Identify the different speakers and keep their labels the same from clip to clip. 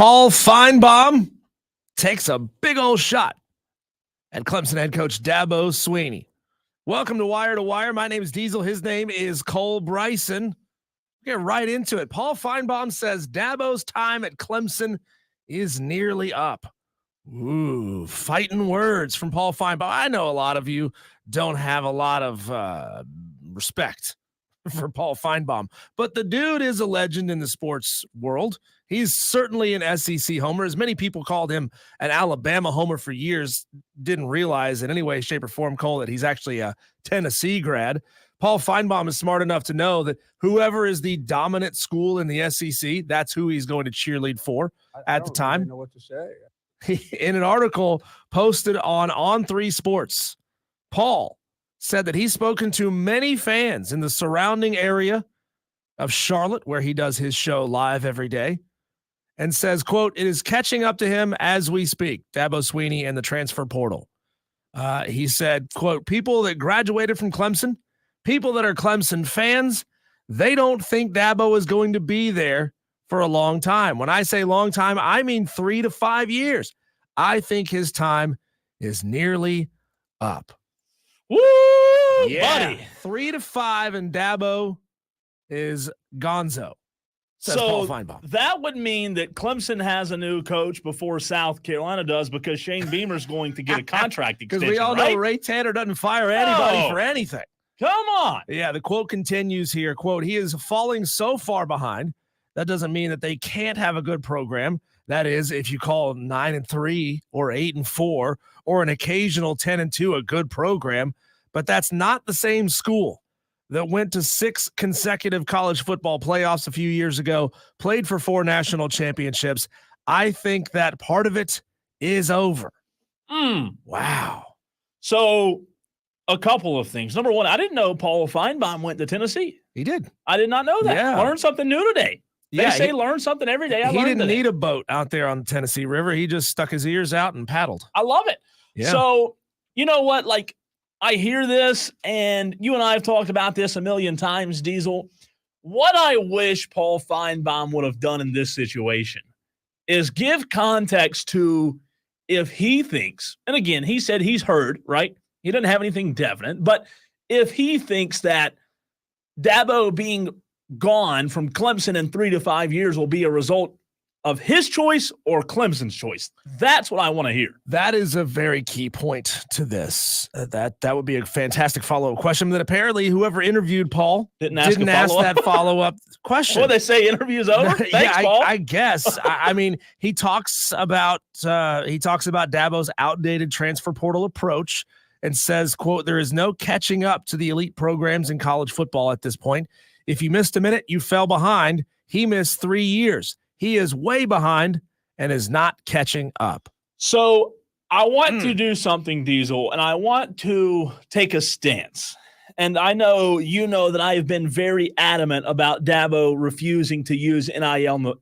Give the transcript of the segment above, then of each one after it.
Speaker 1: Paul Finebaum takes a big old shot at Clemson head coach Dabo Swinney. Welcome to Wire to Wire. My name is Diesel. His name is Cole Bryson. Get right into it. Paul Finebaum says Dabo's time at Clemson is nearly up. Ooh, fighting words from Paul Finebaum. I know a lot of you don't have a lot of respect for Paul Finebaum, but the dude is a legend in the sports world. He's certainly an SEC homer. As many people called him an Alabama homer for years, didn't realize in any way, shape, or form, Cole, that he's actually a Tennessee grad. Paul Finebaum is smart enough to know that whoever is the dominant school in the SEC, that's who he's going to cheerlead for at the time.
Speaker 2: I don't know what to say.
Speaker 1: In an article posted on On3 Sports, Paul said that he's spoken to many fans in the surrounding area of Charlotte, where he does his show live every day, and says, quote, "It is catching up to him as we speak, Dabo Swinney and the transfer portal." He said, quote, "People that graduated from Clemson, people that are Clemson fans, they don't think Dabo is going to be there for a long time. When I say long time, I mean 3 to 5 years. I think his time is nearly up."
Speaker 3: Woo,
Speaker 1: Yeah,
Speaker 3: buddy.
Speaker 1: 3 to 5, and Dabo is gonzo, says Paul Finebaum.
Speaker 3: That would mean that Clemson has a new coach before South Carolina does, because Shane Beamer's going to get a contract
Speaker 1: Because
Speaker 3: extension,
Speaker 1: we all know Ray Tanner doesn't fire anybody for anything.
Speaker 3: Come on.
Speaker 1: Yeah, the quote continues here. Quote, "He is falling so far behind. That doesn't mean that they can't have a good program. That is, if you call 9-3 or 8-4 or an occasional 10-2 a good program, but that's not the same school that went to 6 consecutive college football playoffs a few years ago, played for 4 national championships. I think that part of it is over." Wow.
Speaker 3: So a couple of things. Number one, I didn't know Paul Finebaum went to Tennessee.
Speaker 1: He did.
Speaker 3: I did not know that.
Speaker 1: Yeah.
Speaker 3: Learned something new today. They say learn something every day.
Speaker 1: He didn't need a boat out there on the Tennessee River. He just stuck his ears out and paddled.
Speaker 3: I love it.
Speaker 1: Yeah.
Speaker 3: So, you know what? Like, I hear this, and you and I have talked about this a million times, Diesel. What I wish Paul Finebaum would have done in this situation is give context to if he thinks, and again, he said he's heard, right? He doesn't have anything definite, but if he thinks that Dabo being gone from Clemson in 3 to 5 years will be a result of his choice or Clemson's choice. That's what I want to hear.
Speaker 1: That is a very key point to this. That would be a fantastic follow-up question that apparently whoever interviewed Paul didn't ask that follow-up question.
Speaker 3: Well, they say interview's over. Thanks, Paul.
Speaker 1: I guess. I mean, he talks about Dabo's outdated transfer portal approach and says, quote, "There is no catching up to the elite programs in college football at this point. If you missed a minute, you fell behind. He missed 3 years. He is way behind and is not catching up."
Speaker 3: So I want to do something, Diesel, and I want to take a stance. And I know you know that I have been very adamant about Dabo refusing to use NIL,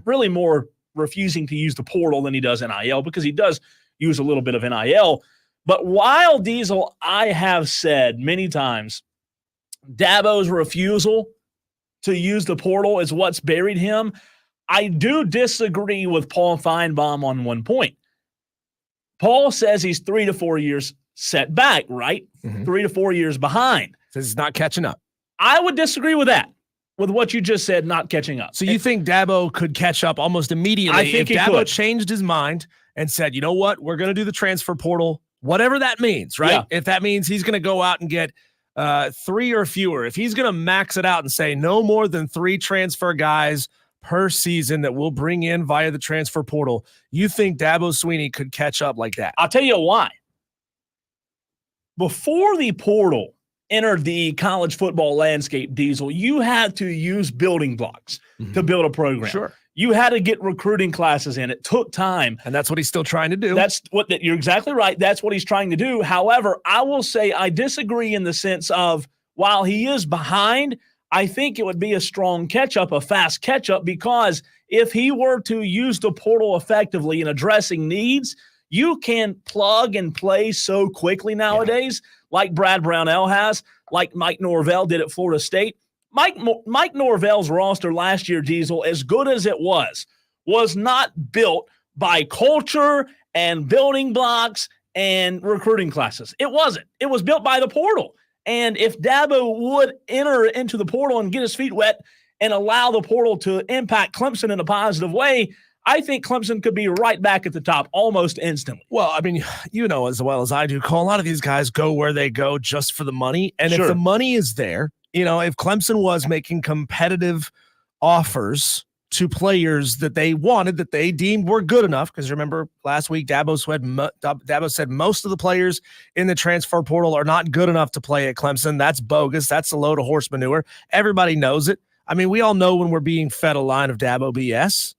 Speaker 3: really more refusing to use the portal than he does NIL, because he does use a little bit of NIL. But while, Diesel, I have said many times, Dabo's refusal to use the portal is what's buried him, I do disagree with Paul Finebaum on one point. Paul says he's 3 to 4 years set back, right? 3 to 4 years behind.
Speaker 1: Says he's not catching up.
Speaker 3: I would disagree with that, with what you just said, not catching up.
Speaker 1: So you think Dabo could catch up almost immediately
Speaker 3: I think
Speaker 1: if
Speaker 3: he
Speaker 1: Dabo
Speaker 3: could.
Speaker 1: changed his mind and said, you know what, we're going to do the transfer portal, whatever that means, right?
Speaker 3: Yeah.
Speaker 1: If that means he's going to go out and get 3 or fewer, if he's going to max it out and say no more than 3 transfer guys per season that we'll bring in via the transfer portal, you think Dabo Swinney could catch up like that?
Speaker 3: I'll tell you why. Before the portal entered the college football landscape, Diesel, you had to use building blocks to build a program.
Speaker 1: Sure.
Speaker 3: You had to get recruiting classes in. It took time.
Speaker 1: And that's what he's still trying to do.
Speaker 3: You're exactly right. That's what he's trying to do. However, I will say I disagree in the sense of, while he is behind, I think it would be a strong catch-up, a fast catch-up, because if he were to use the portal effectively in addressing needs, you can plug and play so quickly nowadays, like Brad Brownell has, like Mike Norvell did at Florida State. Mike Norvell's roster last year, Diesel, as good as it was was not built by culture and building blocks and recruiting classes. It wasn't. It was built by the portal. And if Dabo would enter into the portal and get his feet wet and allow the portal to impact Clemson in a positive way, I think Clemson could be right back at the top almost instantly.
Speaker 1: Well, I mean, you know as well as I do, Cole, a lot of these guys go where they go just for the money. And
Speaker 3: Sure.
Speaker 1: if the money is there, if Clemson was making competitive offers to players that they wanted, that they deemed were good enough, because remember last week Dabo said most of the players in the transfer portal are not good enough to play at Clemson. That's bogus. That's a load of horse manure. Everybody knows it. I mean, we all know when we're being fed a line of Dabo BS.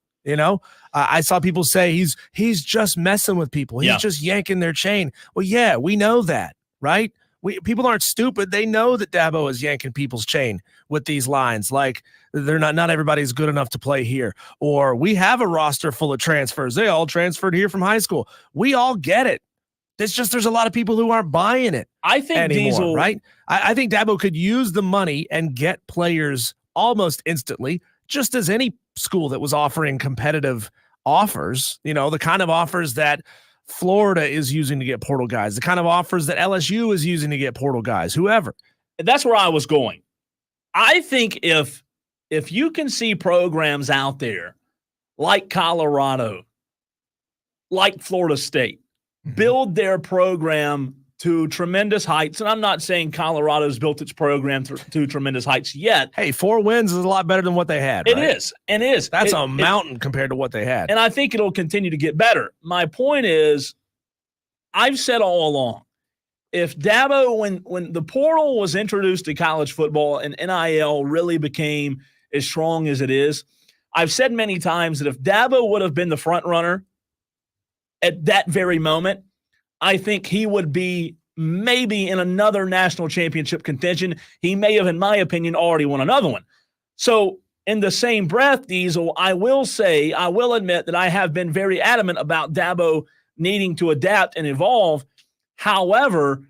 Speaker 1: I saw people say he's just messing with people. He's just yanking their chain. Well, yeah, we know that, right? People aren't stupid. They know that Dabo is yanking people's chain with these lines. Like they're not everybody's good enough to play here. Or we have a roster full of transfers. They all transferred here from high school. We all get it. It's just there's a lot of people who aren't buying it.
Speaker 3: I think
Speaker 1: anymore,
Speaker 3: Diesel,
Speaker 1: right? I think Dabo could use the money and get players almost instantly, just as any school that was offering competitive offers, the kind of offers that Florida is using to get portal guys, the kind of offers that LSU is using to get portal guys, whoever.
Speaker 3: That's where I was going. I think if you can see programs out there like Colorado, like Florida State, build their program to tremendous heights, and I'm not saying Colorado's built its program to tremendous heights yet.
Speaker 1: Hey, 4 wins is a lot better than what they had.
Speaker 3: It
Speaker 1: right?
Speaker 3: is, and it is.
Speaker 1: That's a mountain compared to what they had.
Speaker 3: And I think it'll continue to get better. My point is, I've said all along, if Dabo, when the portal was introduced to college football and NIL really became as strong as it is, I've said many times that if Dabo would have been the front runner at that very moment, I think he would be maybe in another national championship contention. He may have, in my opinion, already won another one. So in the same breath, Diesel, I will admit that I have been very adamant about Dabo needing to adapt and evolve. However,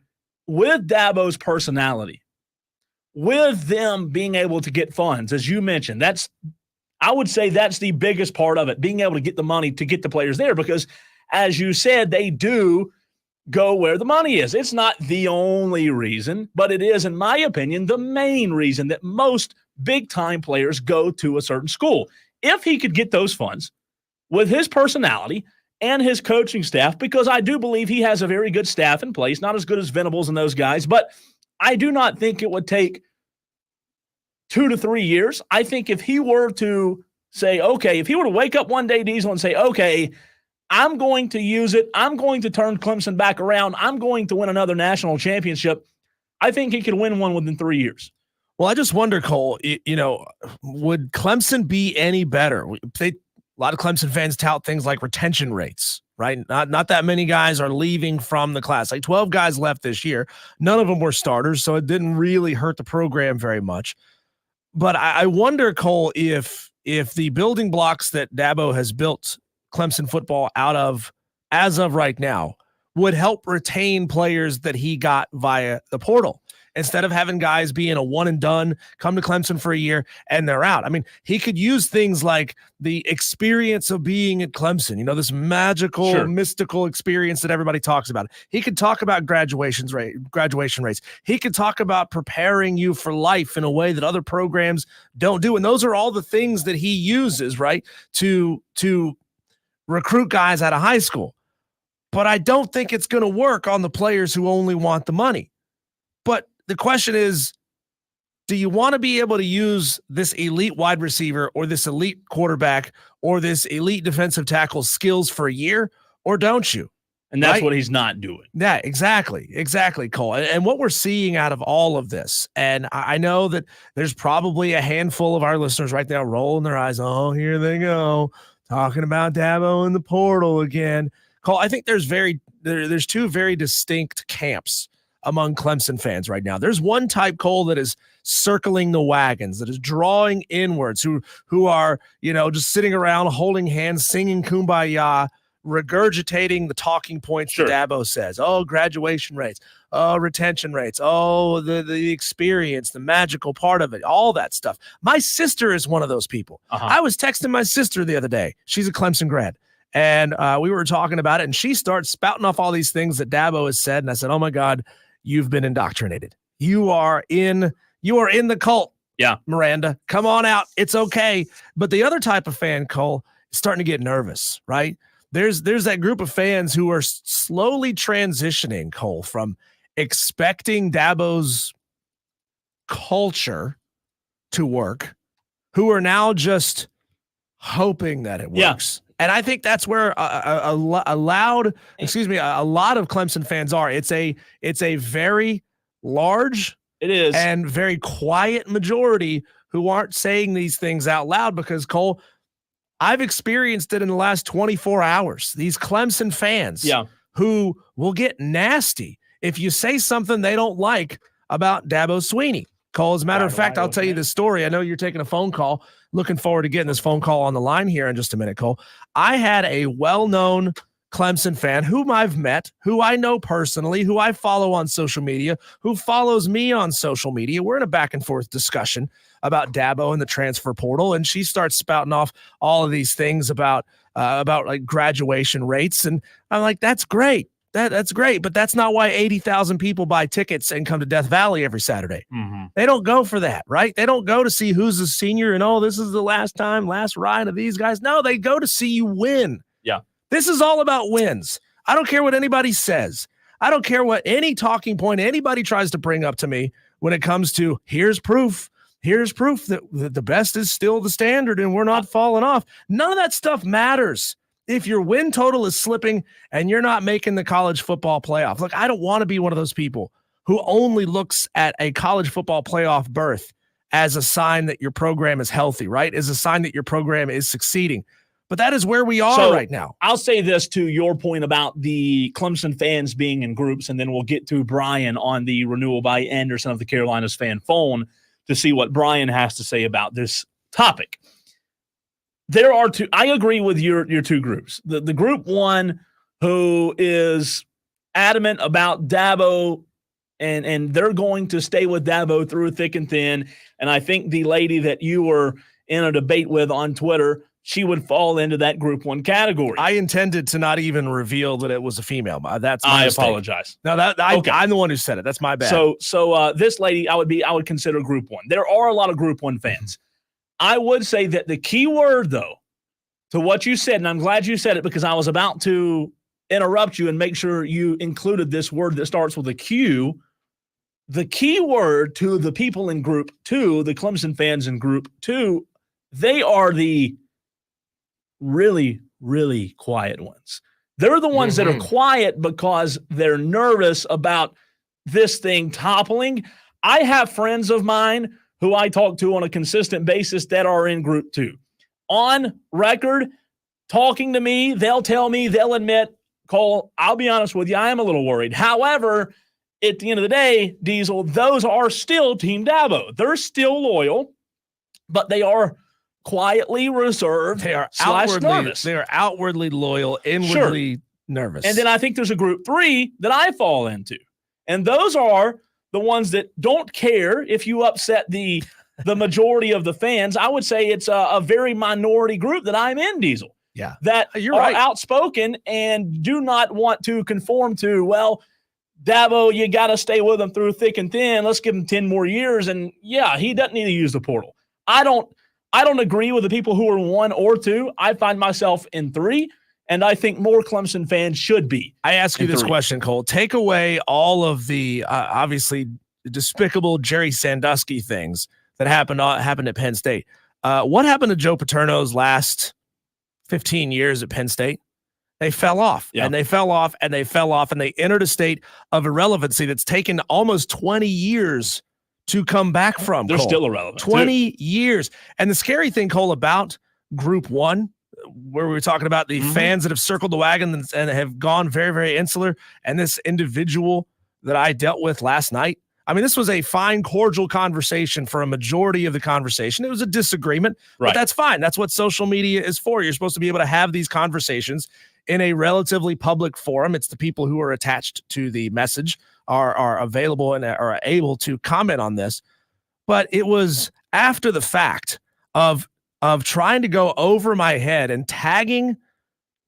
Speaker 3: with Dabo's personality, with them being able to get funds, as you mentioned, I would say that's the biggest part of it, being able to get the money to get the players there, because as you said, they do go where the money is. It's not the only reason, but it is, in my opinion, the main reason that most big-time players go to a certain school. If he could get those funds with his personality and his coaching staff, because I do believe he has a very good staff in place, not as good as Venables and those guys, but I do not think it would take 2 to 3 years. I think if he were to say, okay, if he were to wake up one day, Diesel, and say, okay, I'm going to use it. I'm going to turn Clemson back around. I'm going to win another national championship. I think he could win one within 3 years.
Speaker 1: Well, I just wonder, Cole, would Clemson be any better? A lot of Clemson fans tout things like retention rates, right? Not that many guys are leaving from the class. Like 12 guys left this year. None of them were starters, so it didn't really hurt the program very much. But I wonder, Cole, if the building blocks that Dabo has built Clemson football out of as of right now would help retain players that he got via the portal, instead of having guys being a one and done, come to Clemson for a year and they're out. I mean, he could use things like the experience of being at Clemson, this magical, mystical experience that everybody talks about. He could talk about graduation rates. He could talk about preparing you for life in a way that other programs don't do. And those are all the things that he uses, right, to recruit guys out of high school. But I don't think it's going to work on the players who only want the money. But the question is, do you want to be able to use this elite wide receiver or this elite quarterback or this elite defensive tackle skills for a year, or don't you?
Speaker 3: And that's what he's not doing.
Speaker 1: Yeah, exactly, Cole. And what we're seeing out of all of this, and I know that there's probably a handful of our listeners right now rolling their eyes. Oh, here they go, talking about Dabo in the portal again. Cole, I think there's two very distinct camps among Clemson fans right now. There's one type, Cole, that is circling the wagons, that is drawing inwards, who are, just sitting around holding hands, singing Kumbaya, regurgitating the talking points
Speaker 3: Sure.
Speaker 1: that Dabo says. Oh, graduation rates. Oh, retention rates. Oh, the experience, the magical part of it, all that stuff. My sister is one of those people. I was texting my sister the other day. She's a Clemson grad. And we were talking about it, and she starts spouting off all these things that Dabo has said. And I said, oh, my God, you've been indoctrinated. You are in the cult.
Speaker 3: Yeah.
Speaker 1: Miranda, come on out. It's okay. But the other type of fan, Cole, is starting to get nervous, right? There's that group of fans who are slowly transitioning, Cole, from expecting Dabo's culture to work, who are now just hoping that it works. Yeah. And I think that's where a lot of Clemson fans are. It's a very large,
Speaker 3: it is,
Speaker 1: and very quiet majority who aren't saying these things out loud because, Cole, I've experienced it in the last 24 hours. These Clemson fans who will get nasty if you say something they don't like about Dabo Swinney. Cole, as a matter of fact, I'll tell you this story. I know you're taking a phone call. Looking forward to getting this phone call on the line here in just a minute, Cole. I had a well-known Clemson fan whom I've met, who I know personally, who I follow on social media, who follows me on social media. We're in a back and forth discussion about Dabo and the transfer portal, and she starts spouting off all of these things about like graduation rates, and I'm like, that's great. That's great, but that's not why 80,000 people buy tickets and come to Death Valley every Saturday. Mm-hmm. They don't go for that, right? They don't go to see who's a senior and, oh, this is the last ride of these guys. No, they go to see you win.
Speaker 3: Yeah.
Speaker 1: This is all about wins. I don't care what anybody says. I don't care what any talking point anybody tries to bring up to me when it comes to here's proof that the best is still the standard and we're not falling off. None of that stuff matters if your win total is slipping and you're not making the college football playoff. Look, I don't want to be one of those people who only looks at a college football playoff berth as a sign that your program is healthy, right? As a sign that your program is succeeding. But that is where we are right now.
Speaker 3: I'll say this to your point about the Clemson fans being in groups, and then we'll get to Brian on the Renewal by Anderson of the Carolinas fan phone to see what Brian has to say about this topic. There are two. I agree with your two groups. The group one who is adamant about Dabo, and they're going to stay with Dabo through thick and thin. And I think the lady that you were in a debate with on Twitter, she would fall into that group one category.
Speaker 1: I intended to not even reveal that it was a female. That's my mistake.
Speaker 3: Apologize.
Speaker 1: No, okay. I'm the one who said it. That's my bad.
Speaker 3: So this lady, I would consider group one. There are a lot of group one fans. I would say that the key word, though, to what you said, and I'm glad you said it because I was about to interrupt you and make sure you included this word that starts with a Q. The key word to the people in group two, the Clemson fans in group two, they are the really, really quiet ones. They're the ones that are quiet because they're nervous about this thing toppling. I have friends of mine who I talk to on a consistent basis that are in group two. On record, talking to me, they'll tell me, they'll admit, Cole, I'll be honest with you, I am a little worried. However, at the end of the day, Diesel, those are still Team Dabo. They're still loyal, but they are quietly reserved.
Speaker 1: They are
Speaker 3: nervous.
Speaker 1: They are outwardly loyal, inwardly nervous.
Speaker 3: And then I think there's a group three that I fall into. And those are the ones that don't care if you upset the majority of the fans. I would say it's a very minority group that I'm in, Diesel.
Speaker 1: Yeah.
Speaker 3: That you're right. Outspoken and do not want to conform to, well, Dabo, you got to stay with him through thick and thin. Let's give him 10 more years. And yeah, he doesn't need to use the portal. I don't agree with the people who are 1 or 2. I find myself in 3, and I think more Clemson fans should be.
Speaker 1: I ask you this question, Cole. Take away all of the obviously despicable Jerry Sandusky things that happened at Penn State. What happened to Joe Paterno's last 15 years at Penn State? They fell off, and they fell off, and they fell off, and they entered a state of irrelevancy that's taken almost 20 years to come back from.
Speaker 3: They're
Speaker 1: Cole.
Speaker 3: Still irrelevant.
Speaker 1: 20 years. And the scary thing, Cole, about group one, where we were talking about the fans that have circled the wagon and have gone very, very insular, and this individual that I dealt with last night. I mean, this was a fine, cordial conversation for a majority of the conversation. It was a disagreement, but that's fine. That's what social media is for. You're supposed to be able to have these conversations in a relatively public forum. It's the people who are attached to the message are available and are able to comment on this. But it was after the fact of trying to go over my head and tagging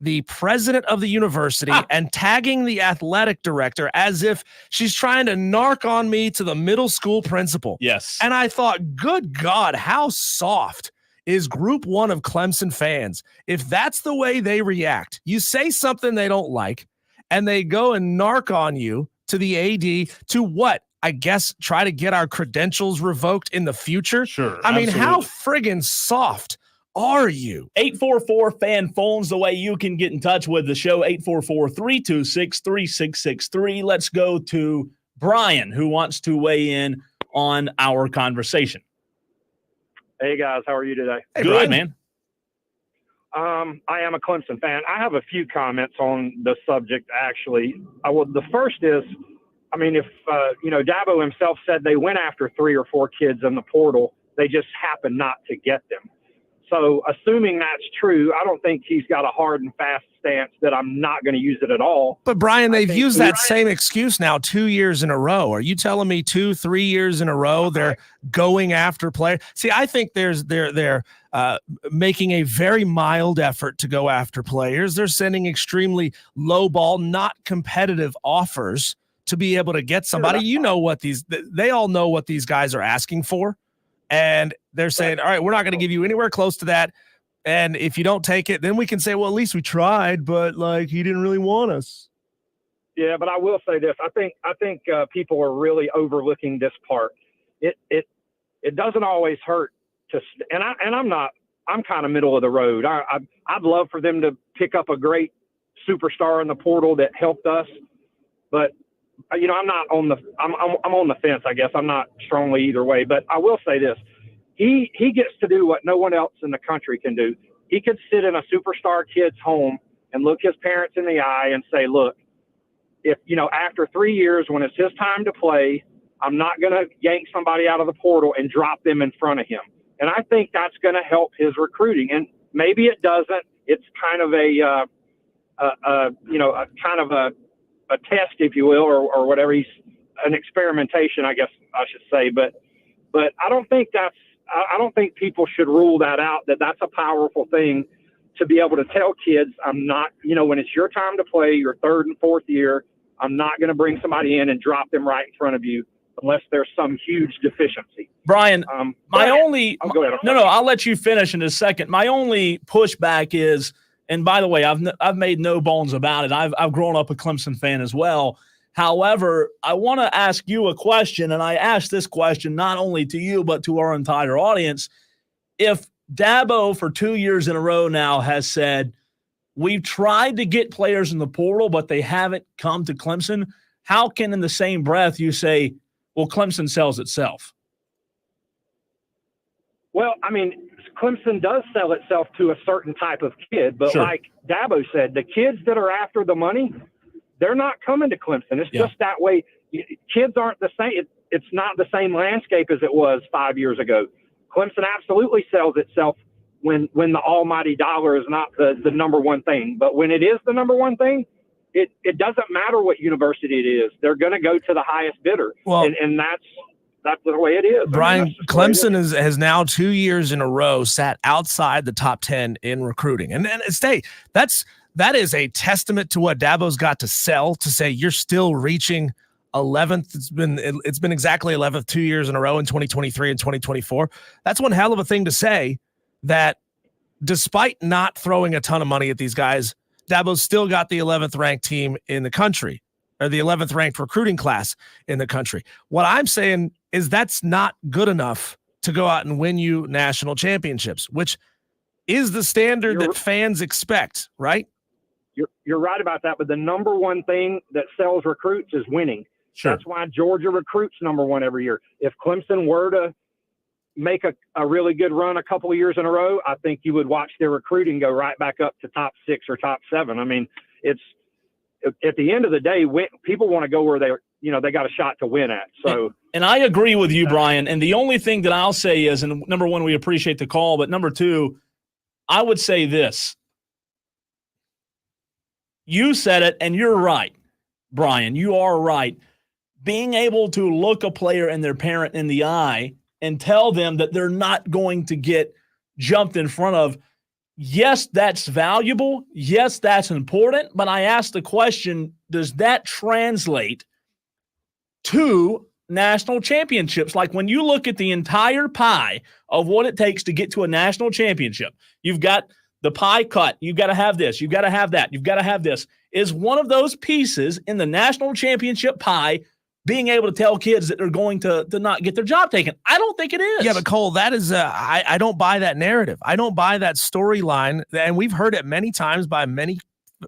Speaker 1: the president of the university and tagging the athletic director as if she's trying to narc on me to the middle school principal.
Speaker 3: Yes.
Speaker 1: And I thought, good God, how soft is group one of Clemson fans? If that's the way they react, you say something they don't like and they go and narc on you to the AD to what? I guess try to get our credentials revoked in the future.
Speaker 3: Sure.
Speaker 1: I mean,
Speaker 3: absolutely.
Speaker 1: how friggin' soft are you?
Speaker 3: 844-FAN phones the way you can get in touch with the show. 844-326-3663. Let's go to Brian, who wants to weigh in on our conversation.
Speaker 2: Hey guys, how are you today?
Speaker 1: Hey,
Speaker 3: Good,
Speaker 1: Brian.
Speaker 3: man.
Speaker 2: I am a Clemson fan. I have a few comments on the subject. Actually, the first is, I mean, if Dabo himself said they went after 3 or 4 kids in the portal, they just happened not to get them. So assuming that's true, I don't think he's got a hard and fast stance that I'm not going to use it at all.
Speaker 1: But Brian, they've used that same excuse now 2 years in a row. Are you telling me 2-3 years in a row they're going after players? See, I think they're making a very mild effort to go after players. They're sending extremely low ball, not competitive offers to be able to get somebody. You know what they all know what these guys are asking for. And they're saying, all right, we're not going to give you anywhere close to that. And if you don't take it, then we can say, well, at least we tried, but like he didn't really want us.
Speaker 2: Yeah, but I will say this. I think people are really overlooking this part. It doesn't always hurt to, I'm kind of middle of the road. I'd love for them to pick up a great superstar in the portal that helped us, but I'm not on I'm on the fence, I guess. I'm not strongly either way, but I will say this. He gets to do what no one else in the country can do. He could sit in a superstar kid's home and look his parents in the eye and say, look, if, after 3 years, when it's his time to play, I'm not going to yank somebody out of the portal and drop them in front of him. And I think that's going to help his recruiting. And maybe it doesn't. It's kind of a test, if you will, or whatever. He's an experimentation, I guess I should say. But I don't think people should rule that out, that's a powerful thing to be able to tell kids, I'm not, when it's your time to play, your 3rd and 4th year, I'm not going to bring somebody in and drop them right in front of you unless there's some huge deficiency.
Speaker 3: Brian, I'll let you finish in a second. My only pushback is, and by the way, I've made no bones about it. I've grown up a Clemson fan as well. However, I want to ask you a question, and I ask this question not only to you but to our entire audience. If Dabo for 2 years in a row now has said, we've tried to get players in the portal, but they haven't come to Clemson, how can in the same breath you say, well, Clemson sells itself?
Speaker 2: Well, I mean, Clemson does sell itself to a certain type of kid, but
Speaker 3: Sure.
Speaker 2: Like Dabo said, the kids that are after the money, they're not coming to Clemson. It's just that way. Kids aren't the same. It's not the same landscape as it was 5 years ago. Clemson absolutely sells itself when the almighty dollar is not the number one thing. But when it is the number one thing, it doesn't matter what university it is. They're going to go to the highest bidder.
Speaker 1: Well,
Speaker 2: and that's the way it is.
Speaker 1: Brian, Clemson has now 2 years in a row sat outside the top 10 in recruiting. And that is a testament to what Dabo's got to sell, to say you're still reaching 11th. It's been exactly 11th 2 years in a row in 2023 and 2024. That's one hell of a thing to say, that despite not throwing a ton of money at these guys, Dabo's still got the 11th ranked team in the country, or the 11th ranked recruiting class in the country. What I'm saying is that's not good enough to go out and win you national championships, which is the standard that fans expect, right?
Speaker 2: You're right about that, but the number one thing that sells recruits is winning.
Speaker 3: Sure.
Speaker 2: That's why Georgia recruits number one every year. If Clemson were to make a really good run a couple of years in a row, I think you would watch their recruiting go right back up to top 6 or top 7. I mean, it's at the end of the day, people want to go where they got a shot to win at. So,
Speaker 3: and I agree with you, Brian. And the only thing that I'll say is, and number one, we appreciate the call, but number two, I would say this. You said it, and you're right, Brian. You are right. Being able to look a player and their parent in the eye and tell them that they're not going to get jumped in front of, yes, that's valuable. Yes, that's important. But I asked the question, does that translate to national championships? Like when you look at the entire pie of what it takes to get to a national championship, you've got the pie cut. You've got to have this. You've got to have that. You've got to have this. Is one of those pieces in the national championship pie being able to tell kids that they're going to not get their job taken? I don't think it is.
Speaker 1: Yeah, but Cole, that is I don't buy that narrative. I don't buy that storyline. And we've heard it many times by many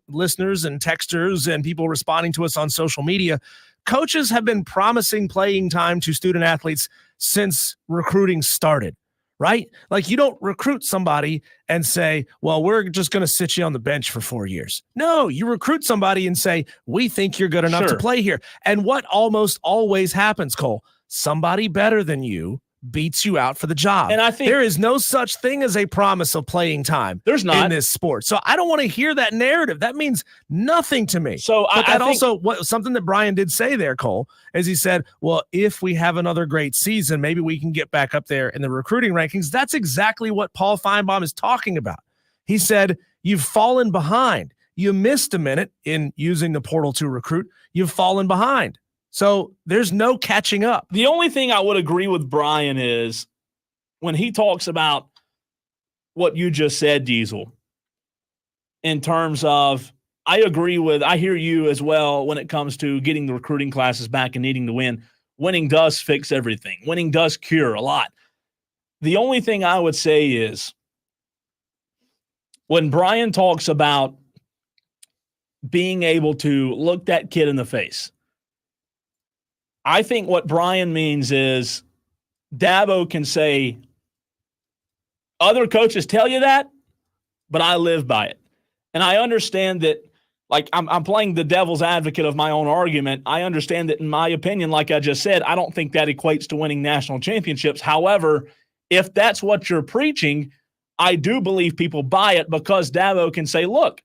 Speaker 1: listeners and texters and people responding to us on social media. Coaches have been promising playing time to student athletes since recruiting started, right? Like you don't recruit somebody and say, well, we're just going to sit you on the bench for 4 years. No, you recruit somebody and say, we think you're good enough to play here. And what almost always happens, Cole, somebody better than you beats you out for the job.
Speaker 3: And I think
Speaker 1: there is no such thing as a promise of playing time.
Speaker 3: There's not
Speaker 1: in this sport. So I don't want to hear that narrative. That means nothing to me.
Speaker 3: So
Speaker 1: but that also something that Brian did say there, Cole, is he said, well, if we have another great season, maybe we can get back up there in the recruiting rankings. That's exactly what Paul Finebaum is talking about. He said, you've fallen behind. You missed a minute in using the portal to recruit. You've fallen behind. So there's no catching up.
Speaker 3: The only thing I would agree with Brian is when he talks about what you just said, Diesel, in terms of, I hear you as well when it comes to getting the recruiting classes back and needing to win. Winning does fix everything. Winning does cure a lot. The only thing I would say is when Brian talks about being able to look that kid in the face, I think what Brian means is Dabo can say, other coaches tell you that, but I live by it. And I understand that, like, I'm playing the devil's advocate of my own argument. I understand that, in my opinion, like I just said, I don't think that equates to winning national championships. However, if that's what you're preaching, I do believe people buy it because Dabo can say, look,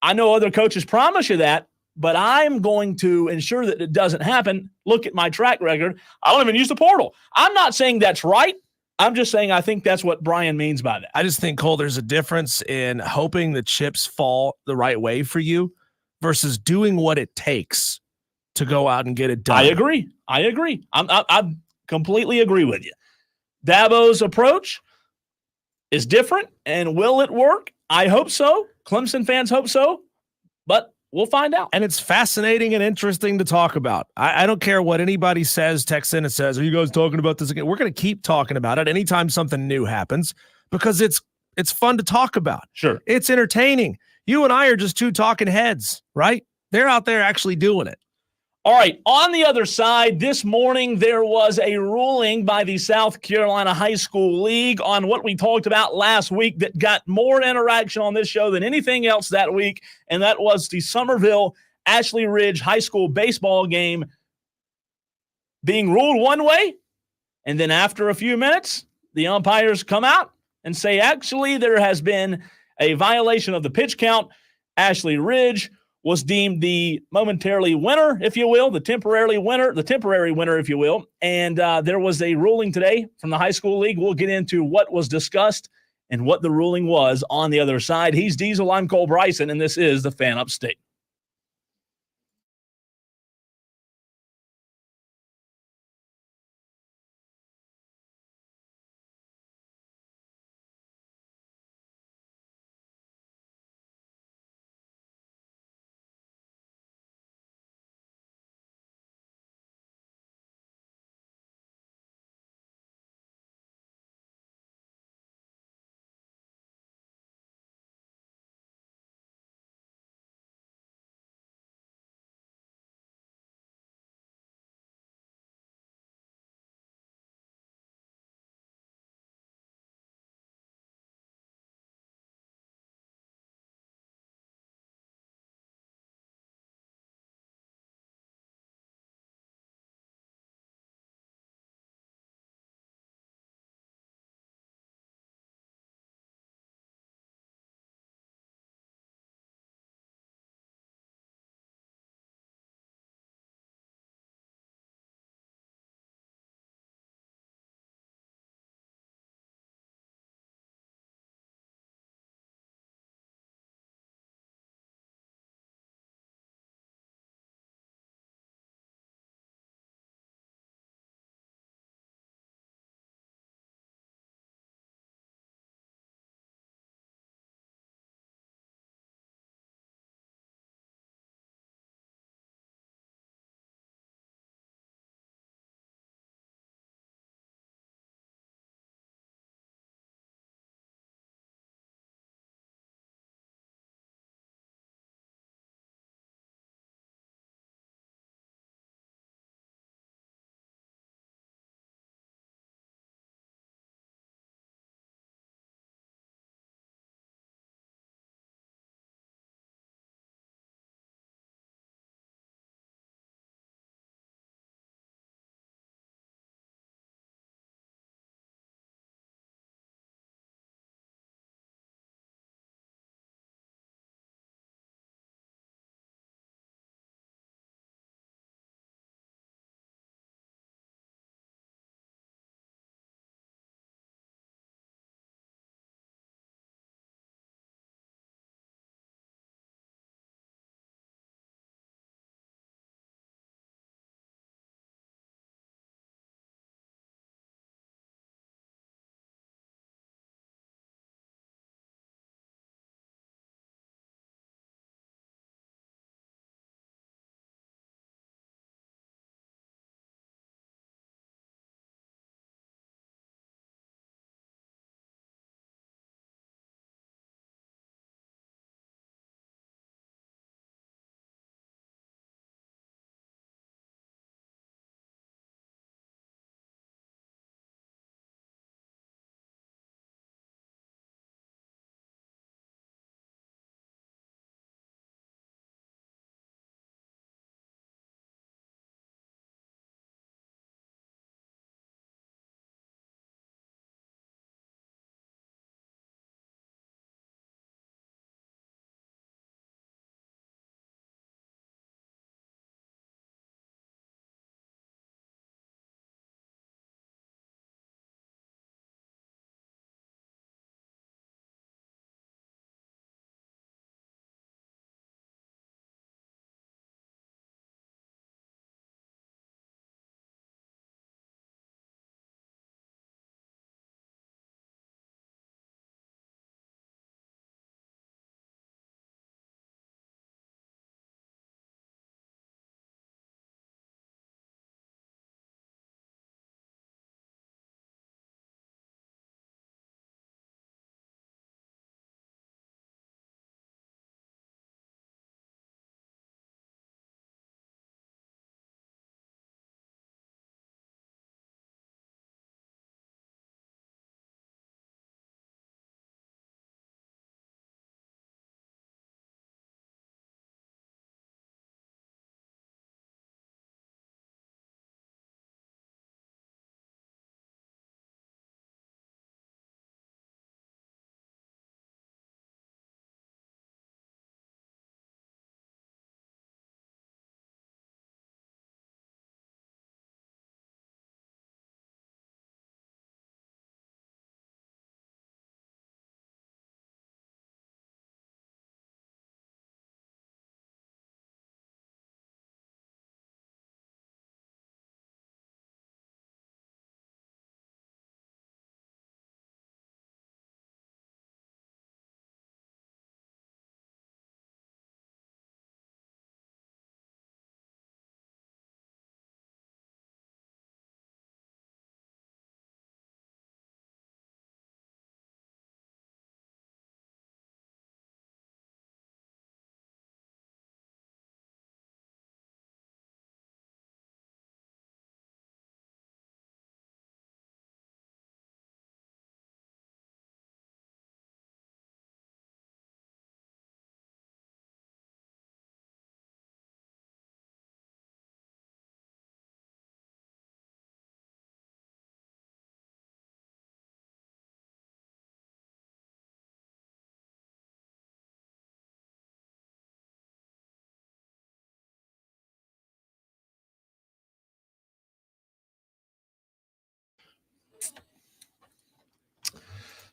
Speaker 3: I know other coaches promise you that, but I'm going to ensure that it doesn't happen. Look at my track record. I don't even use the portal. I'm not saying that's right. I'm just saying I think that's what Brian means by that.
Speaker 1: I just think, Cole, there's a difference in hoping the chips fall the right way for you versus doing what it takes to go out and get it done.
Speaker 3: I agree. I completely agree with you. Dabo's approach is different, and will it work? I hope so. Clemson fans hope so, but we'll find out.
Speaker 1: And it's fascinating and interesting to talk about. I don't care what anybody says, texts in and says, are you guys talking about this again? We're going to keep talking about it anytime something new happens because it's fun to talk about.
Speaker 3: Sure.
Speaker 1: It's entertaining. You and I are just two talking heads, right? They're out there actually doing it.
Speaker 3: All right, on the other side, this morning there was a ruling by the South Carolina High School League on what we talked about last week that got more interaction on this show than anything else that week, and that was the Summerville Ashley Ridge High School baseball game being ruled one way, and then after a few minutes, the umpires come out and say, actually, there has been a violation of the pitch count. Ashley Ridge was deemed the momentarily winner, if you will, the temporary winner, if you will. And there was a ruling today from the high school league. We'll get into what was discussed and what the ruling was on the other side. He's Diesel, I'm Cole Bryson, and this is the Fan Upstate.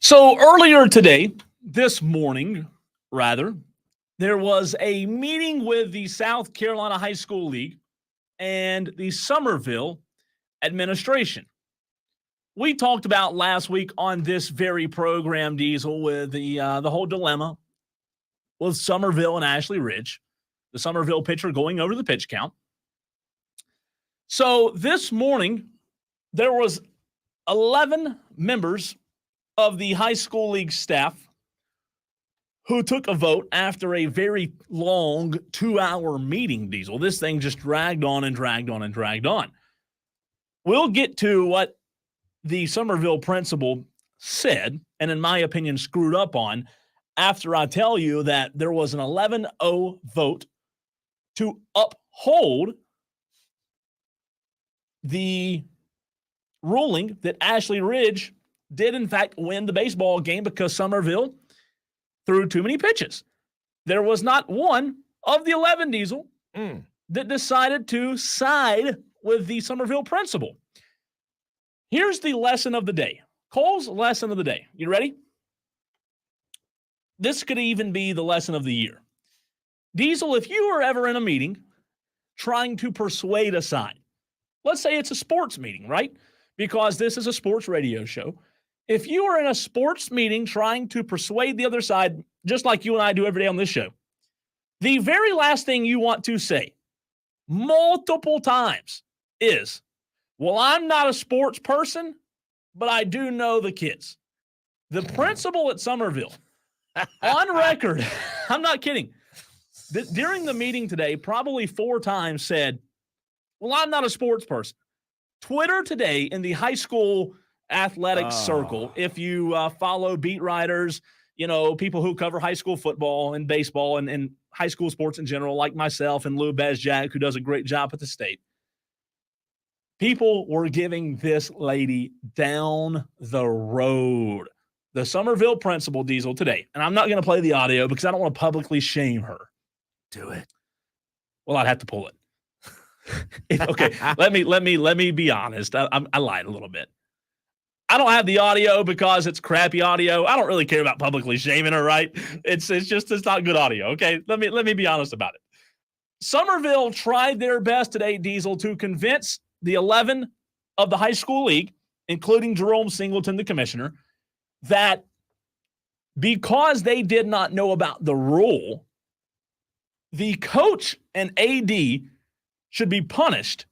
Speaker 3: So earlier today, this morning, rather, there was a meeting with the South Carolina High School League and the Summerville administration. We talked about last week on this very program, Diesel, with the whole dilemma with Summerville and Ashley Ridge, the Summerville pitcher going over the pitch count. So this morning, there was 11 members of the high school league staff who took a vote after a very long 2-hour meeting, Diesel. This thing just dragged on and dragged on and dragged on. We'll get to what the Summerville principal said, and in my opinion, screwed up on, after I tell you that there was an 11-0 vote to uphold the ruling that Ashley Ridge did, in fact, win the baseball game because Summerville threw too many pitches. There was not one of the 11, Diesel, that decided to side with the Summerville principal. Here's the lesson of the day. Cole's lesson of the day. You ready? This could even be the lesson of the year. Diesel, if you were ever in a meeting trying to persuade a side, let's say it's a sports meeting, right? Because this is a sports radio show. If you are in a sports meeting trying to persuade the other side, just like you and I do every day on this show, the very last thing you want to say multiple times is, well, I'm not a sports person, but I do know the kids. The principal at Summerville, on record, I'm not kidding, during the meeting today, probably 4 times said, well, I'm not a sports person. Twitter today in the high school athletic circle, if you follow beat writers, people who cover high school football and baseball and high school sports in general, like myself and Lou Bezjak, who does a great job at the state, people were giving this lady down the road. The Summerville principal, Diesel, today, and I'm not going to play the audio because I don't want to publicly shame her.
Speaker 1: Do it.
Speaker 3: Well, I'd have to pull it. Okay, let me be honest. I lied a little bit. I don't have the audio because it's crappy audio. I don't really care about publicly shaming her, right? It's not good audio. Okay, let me be honest about it. Summerville tried their best today, Diesel, to convince the 11 of the high school league, including Jerome Singleton, the commissioner, that because they did not know about the rule, the coach and AD should be punished,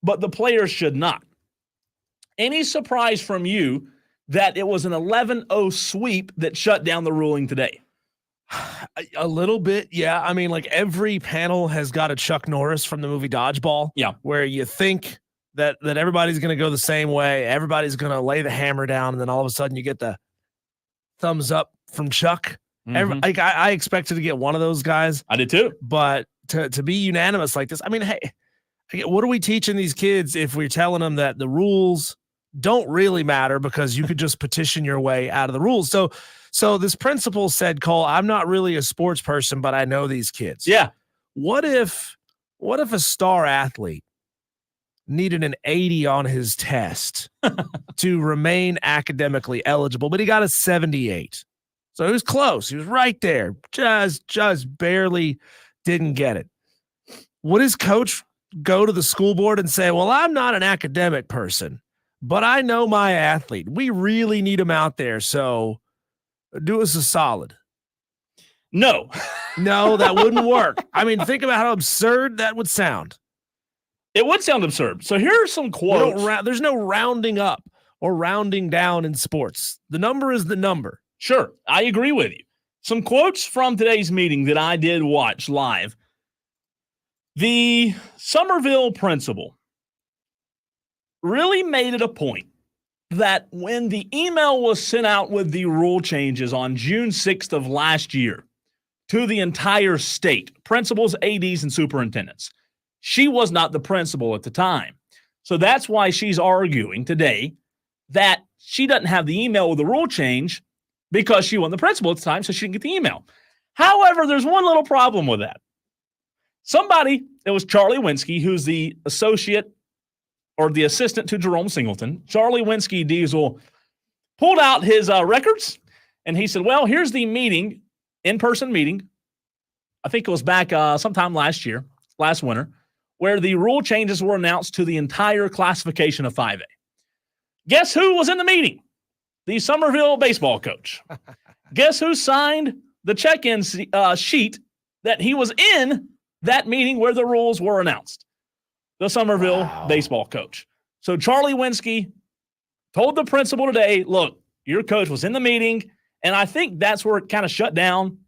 Speaker 3: but the players should not. Any surprise from you that it was an 11-0 sweep that shut down the ruling today?
Speaker 1: A little bit, yeah. I mean, like every panel has got a Chuck Norris from the movie Dodgeball. Yeah. Where you think that everybody's going to go the same way. Everybody's going to lay the hammer down. And then all of a sudden you get the thumbs up from Chuck. I expected to get one of those guys.
Speaker 3: I did too.
Speaker 1: But to be unanimous like this, I mean, hey, what are we teaching these kids if we're telling them that the rules don't really matter because you could just petition your way out of the rules? So this principal said, Cole, I'm not really a sports person, but I know these kids.
Speaker 3: Yeah.
Speaker 1: What if a star athlete needed an 80 on his test to remain academically eligible, but he got a 78? So he was close. He was right there. Just barely didn't get it. Would his coach go to the school board and say, well, I'm not an academic person, but I know my athlete. We really need him out there. So do us a solid.
Speaker 3: No,
Speaker 1: that wouldn't work. I mean, think about how absurd that would sound.
Speaker 3: It would sound absurd. So here are some quotes.
Speaker 1: There's no rounding up or rounding down in sports. The number is the number.
Speaker 3: Sure, I agree with you. Some quotes from today's meeting that I did watch live. The Summerville principal really made it a point that when the email was sent out with the rule changes on June 6th of last year to the entire state, principals, ADs, and superintendents, she was not the principal at the time. So that's why she's arguing today that she doesn't have the email with the rule change because she wasn't the principal at the time, so she didn't get the email. However, there's one little problem with that. Somebody, it was Charlie Winsky, who's the associate or the assistant to Jerome Singleton. Charlie Winsky, Diesel, pulled out his records, and he said, well, here's the meeting, in-person meeting. I think it was back sometime last winter, where the rule changes were announced to the entire classification of 5A. Guess who was in the meeting? The Summerville baseball coach. Guess who signed the check-in sheet that he was in that meeting where the rules were announced? The Summerville baseball coach. So Charlie Winsky told the principal today, look, your coach was in the meeting, and I think that's where it kind of shut down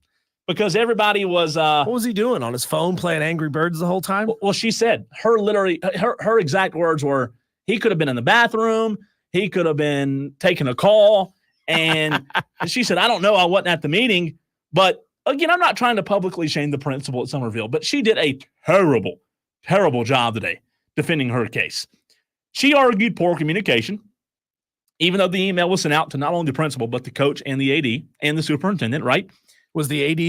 Speaker 3: because everybody was
Speaker 1: what was he doing? On his phone playing Angry Birds the whole time?
Speaker 3: Well, she said her exact words were, he could have been in the bathroom, he could have been taking a call, and she said, I don't know, I wasn't at the meeting, but again, I'm not trying to publicly shame the principal at Summerville, but she did a terrible, terrible job today defending her case. She argued poor communication, even though the email was sent out to not only the principal, but the coach and the AD and the superintendent, right?
Speaker 1: Was the AD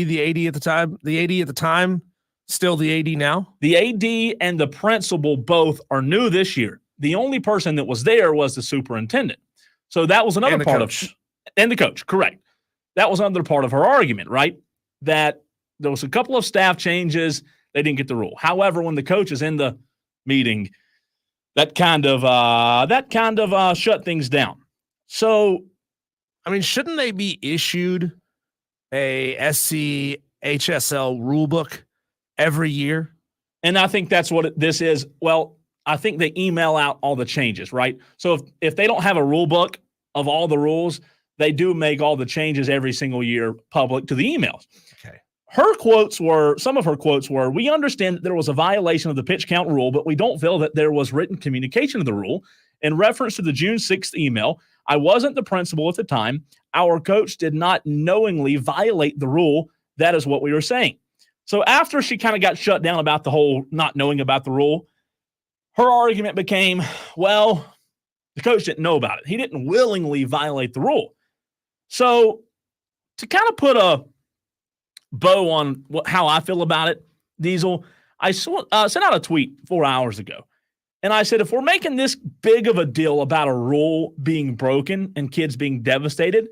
Speaker 1: at the time? The AD at the time, still the AD now?
Speaker 3: The AD and the principal both are new this year. The only person that was there was the superintendent. So that was another part and the coach, correct. That was another part of her argument, right? That there was a couple of staff changes. They didn't get the rule. However, when the coach is in the meeting, that kind of shut things down. So,
Speaker 1: I mean, shouldn't they be issued a SCHSL rule book every year?
Speaker 3: And I think that's what this is. Well, I think they email out all the changes, right? So if they don't have a rule book of all the rules, they do make all the changes every single year public to the emails.
Speaker 1: Okay.
Speaker 3: Some of her quotes were, we understand that there was a violation of the pitch count rule, but we don't feel that there was written communication of the rule. In reference to the June 6th email, I wasn't the principal at the time. Our coach did not knowingly violate the rule. That is what we were saying. So after she kind of got shut down about the whole not knowing about the rule, her argument became, well, the coach didn't know about it. He didn't willingly violate the rule. So to kind of put a bow on how I feel about it, Diesel, I sent out a tweet 4 hours ago. And I said, if we're making this big of a deal about a rule being broken and kids being devastated,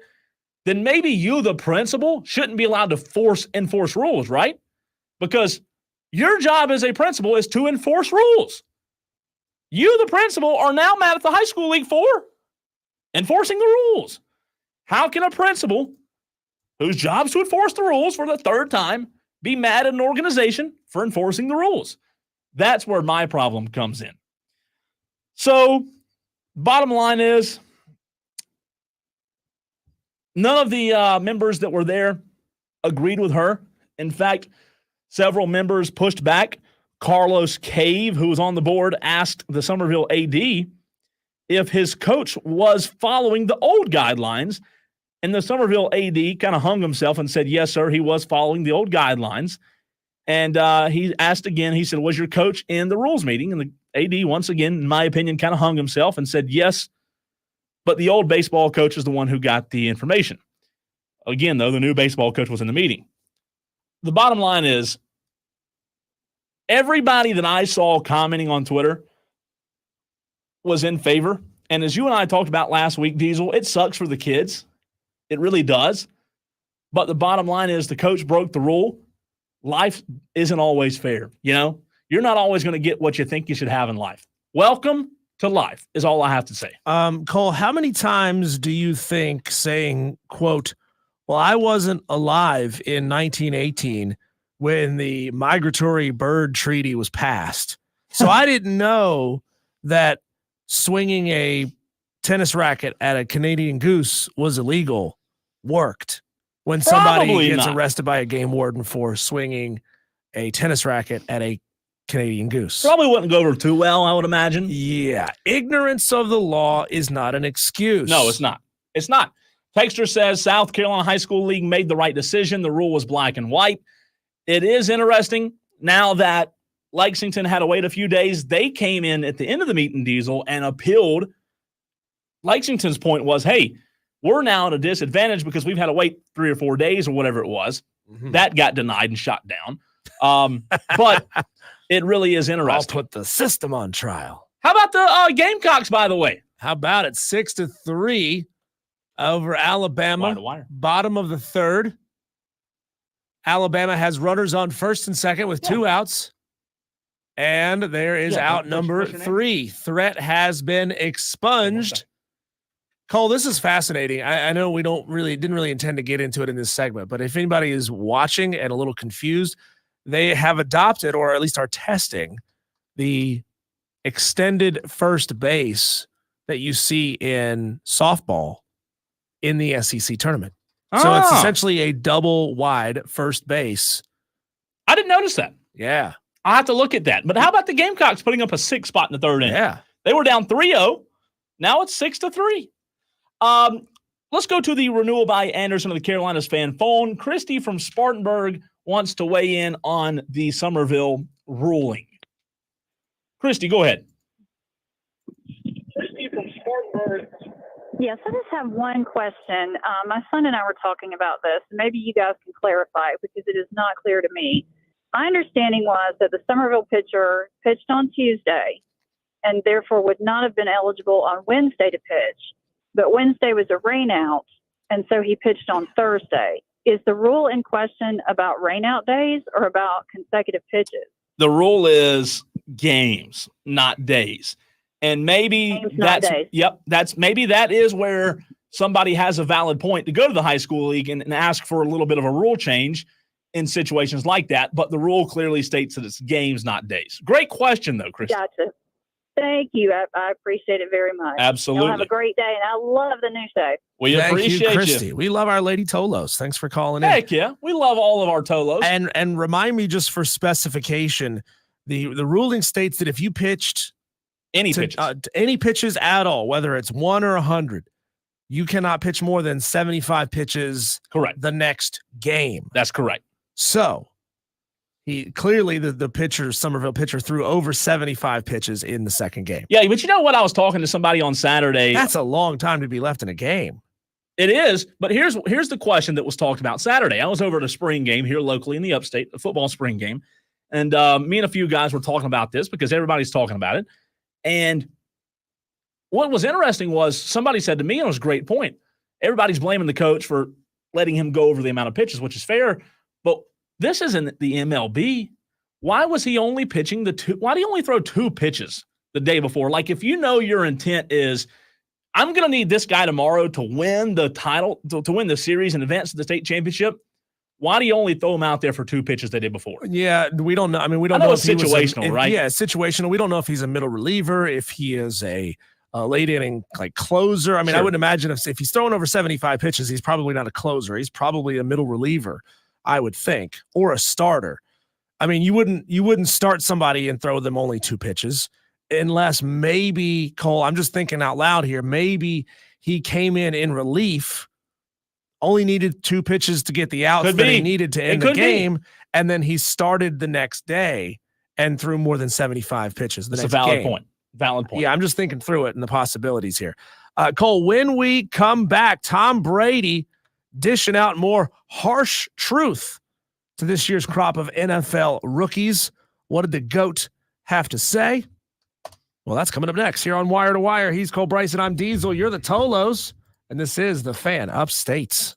Speaker 3: then maybe you, the principal, shouldn't be allowed to enforce rules, right? Because your job as a principal is to enforce rules. You, the principal, are now mad at the high school league for enforcing the rules. How can a principal whose job is to enforce the rules for the third time be mad at an organization for enforcing the rules? That's where my problem comes in. So, bottom line is, none of the members that were there agreed with her. In fact, several members pushed back. Carlos Cave, who was on the board, asked the Summerville AD if his coach was following the old guidelines. And the Summerville AD kind of hung himself and said, yes, sir, he was following the old guidelines. And he asked again, he said, was your coach in the rules meeting? And the AD, once again, in my opinion, kind of hung himself and said, yes, but the old baseball coach is the one who got the information. Again, though, the new baseball coach was in the meeting. The bottom line is, everybody that I saw commenting on Twitter was in favor. And as you and I talked about last week, Diesel, it sucks for the kids. It really does. But the bottom line is the coach broke the rule. Life isn't always fair. You know, you're not always going to get what you think you should have in life. Welcome to life is all I have to say.
Speaker 1: Cole, how many times do you think saying, quote, well, I wasn't alive in 1918 when the Migratory Bird Treaty was passed, so I didn't know that swinging a tennis racket at a Canadian goose was illegal, worked when somebody gets arrested by a game warden for swinging a tennis racket at a Canadian goose?
Speaker 3: Probably wouldn't go over too well, I would imagine.
Speaker 1: Yeah. Ignorance of the law is not an excuse.
Speaker 3: No, it's not. It's not. Texter says South Carolina High School League made the right decision. The rule was black and white. It is interesting now that Lexington had to wait a few days. They came in at the end of the meeting, Diesel, and appealed. Lexington's point was, hey, we're now at a disadvantage because we've had to wait 3 or 4 days or whatever it was. Mm-hmm. That got denied and shot down. But it really is interesting.
Speaker 1: I'll put the system on trial.
Speaker 3: How about the Gamecocks, by the way?
Speaker 1: How about it? 6-3 over Alabama.
Speaker 3: Wire to wire.
Speaker 1: Bottom of the third. Alabama has runners on first and second with 2 outs. And there is out number 3. Threat has been expunged. Cole, this is fascinating. I know we didn't really intend to get into it in this segment, but if anybody is watching and a little confused, they have adopted, or at least are testing, the extended first base that you see in softball in the SEC tournament. So it's essentially a double wide first base.
Speaker 3: I didn't notice that.
Speaker 1: Yeah.
Speaker 3: I'll have to look at that. But how about the Gamecocks putting up a 6 spot in the third inning?
Speaker 1: Yeah.
Speaker 3: They were down 3-0. Now it's 6-3. Let's go to the Renewal by Anderson of the Carolinas fan phone. Christy from Spartanburg wants to weigh in on the Summerville ruling. Christy, go ahead.
Speaker 2: Christy from Spartanburg.
Speaker 4: Yes, I just have one question. My son and I were talking about this. Maybe you guys can clarify because it is not clear to me. My understanding was that the Summerville pitcher pitched on Tuesday and therefore would not have been eligible on Wednesday to pitch. But Wednesday was a rainout, and so he pitched on Thursday. Is the rule in question about rainout days or about consecutive pitches?
Speaker 3: The rule is games, not days. And maybe maybe that is where somebody has a valid point to go to the high school league and ask for a little bit of a rule change in situations like that. But the rule clearly states that it's games, not days. Great question, though, Chris.
Speaker 4: Gotcha. Thank you. I appreciate it very much.
Speaker 3: Absolutely.
Speaker 4: Y'all have a great day, and I love the new show.
Speaker 3: We appreciate you,
Speaker 1: Christy. We love our Lady Tolos. Thanks for calling in.
Speaker 3: Heck yeah. We love all of our Tolos.
Speaker 1: And remind me, just for specification, the ruling states that if you pitched
Speaker 3: any
Speaker 1: pitches at all, whether it's 1 or 100, you cannot pitch more than 75 pitches.
Speaker 3: Correct.
Speaker 1: The next game.
Speaker 3: That's correct.
Speaker 1: So he clearly the Summerville pitcher threw over 75 pitches in the second game.
Speaker 3: Yeah, but you know what? I was talking to somebody on Saturday.
Speaker 1: That's a long time to be left in a game.
Speaker 3: It is, but here's the question that was talked about Saturday. I was over at a spring game here locally in the upstate, a football spring game, and me and a few guys were talking about this because everybody's talking about it. And what was interesting was somebody said to me, and it was a great point, everybody's blaming the coach for letting him go over the amount of pitches, which is fair, but this isn't the MLB. Why was he only pitching why do you only throw 2 pitches the day before? Like, if you know your intent is, I'm going to need this guy tomorrow to win the title, to win the series and advance to the state championship, why do you only throw him out there for 2 pitches the day before?
Speaker 1: Yeah, we don't know. I mean, we don't know if
Speaker 3: it's situational, right?
Speaker 1: Yeah, situational. We don't know if he's a middle reliever, if he is a late inning like closer. I mean, I would imagine if he's throwing over 75 pitches, he's probably not a closer. He's probably a middle reliever, I would think, or a starter. I mean, you wouldn't start somebody and throw them only 2 pitches unless maybe, Cole, I'm just thinking out loud here, maybe he came in relief, only needed 2 pitches to get the outs that he needed to end the game, and then he started the next day and threw more than 75 pitches.
Speaker 3: That's a valid point. Valid point.
Speaker 1: Yeah, I'm just thinking through it and the possibilities here. Cole, when we come back, Tom Brady dishing out more harsh truth to this year's crop of NFL rookies. What did the GOAT have to say? Well, that's coming up next here on Wire to Wire. He's Cole Bryson. I'm Diesel. You're the Tolos. And this is the Fan Upstate.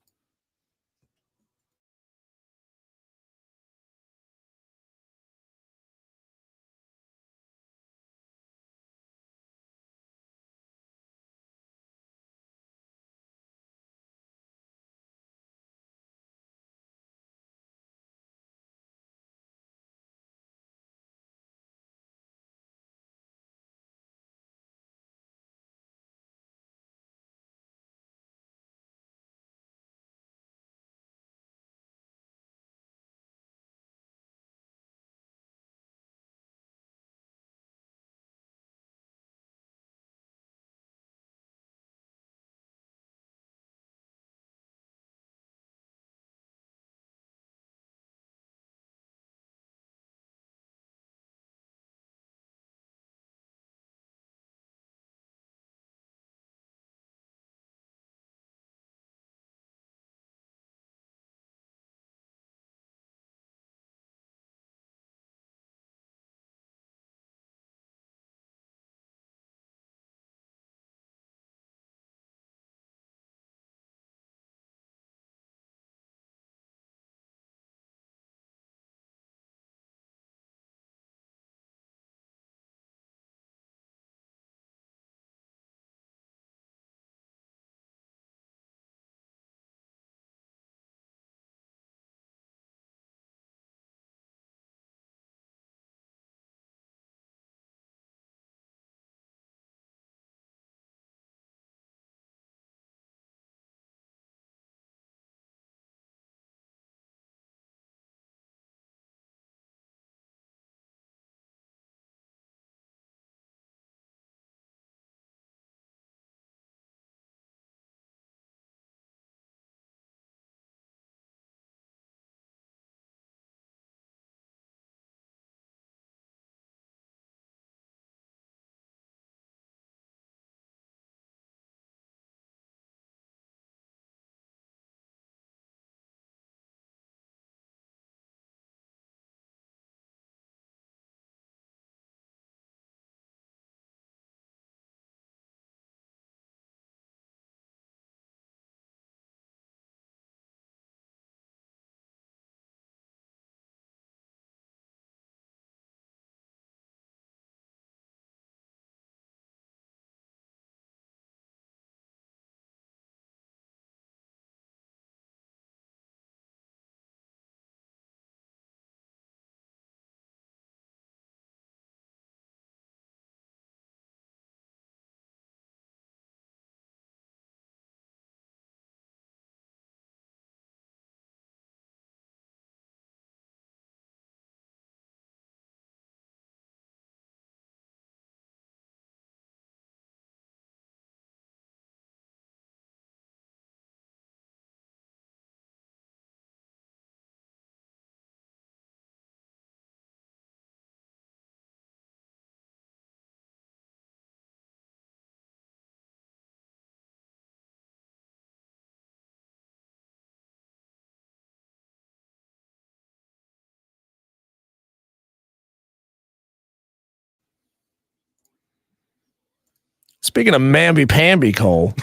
Speaker 1: Speaking of mamby-pamby, Cole,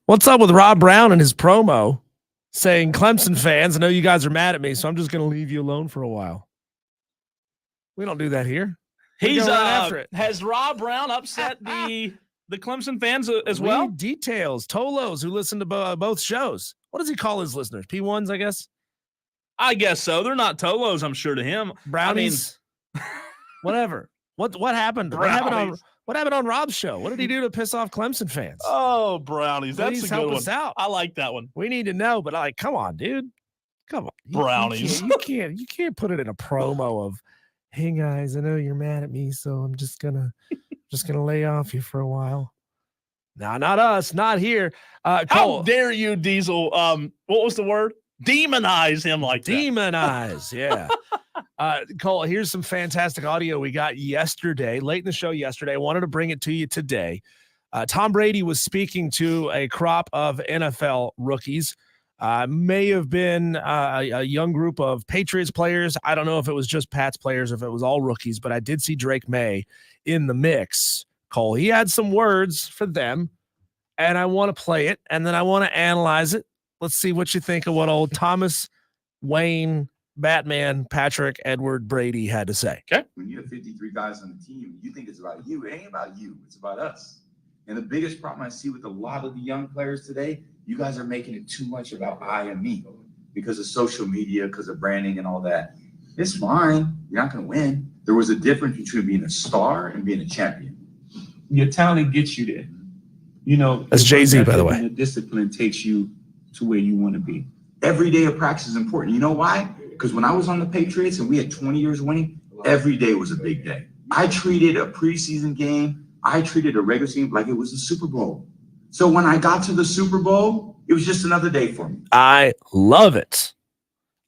Speaker 1: what's up with Rob Brown and his promo saying, Clemson fans, I know you guys are mad at me, so I'm just going to leave you alone for a while. We don't do that here.
Speaker 3: He's
Speaker 1: right after it.
Speaker 3: Has Rob Brown upset the Clemson fans as
Speaker 1: We
Speaker 3: well?
Speaker 1: need details. Tolos, who listen to both shows. What does he call his listeners? P1s, I guess?
Speaker 3: I guess so. They're not Tolos, I'm sure, to him.
Speaker 1: Brownies? Whatever. What happened?
Speaker 3: Brownies.
Speaker 1: What happened on Rob's show? What did he do to piss off Clemson fans?
Speaker 3: Oh, brownies. That's
Speaker 1: Please
Speaker 3: a good
Speaker 1: help
Speaker 3: one.
Speaker 1: us out.
Speaker 3: I like that one.
Speaker 1: We need to know, but come on, dude. Come on.
Speaker 3: Brownies.
Speaker 1: You can't put it in a promo of, hey guys, I know you're mad at me, so I'm just gonna lay off you for a while. No, not us, not here.
Speaker 3: How
Speaker 1: Cole,
Speaker 3: dare you, Diesel? What was the word? Demonize him like that.
Speaker 1: demonize, yeah. Cole, here's some fantastic audio we got yesterday, late in the show yesterday. I wanted to bring it to you today. Tom Brady was speaking to a crop of NFL rookies. May have been a young group of Patriots players. I don't know if it was just Pats players, if it was all rookies, but I did see Drake May in the mix. Cole, he had some words for them, and I want to play it, and then I want to analyze it. Let's see what you think of what old Thomas Wayne Batman Patrick Edward Brady had to say. Okay.
Speaker 5: When you have 53 guys on the team, you think it's about you. It ain't about you. It's about us. And the biggest problem I see with a lot of the young players today, you guys are making it too much about I and me because of social media, because of branding and all that. It's fine. You're not going to win. There was a difference between being a star and being a champion.
Speaker 6: Your talent gets you there. You know,
Speaker 1: That's Jay-Z, by the way.
Speaker 6: The discipline takes you to where you want to be.
Speaker 5: Every day of practice is important. You know why? Because when I was on the Patriots and we had 20 years winning, every day was a big day. I treated a preseason game, I treated a regular season like it was the Super Bowl. So when I got to the Super Bowl, it was just another day for me.
Speaker 1: I love it.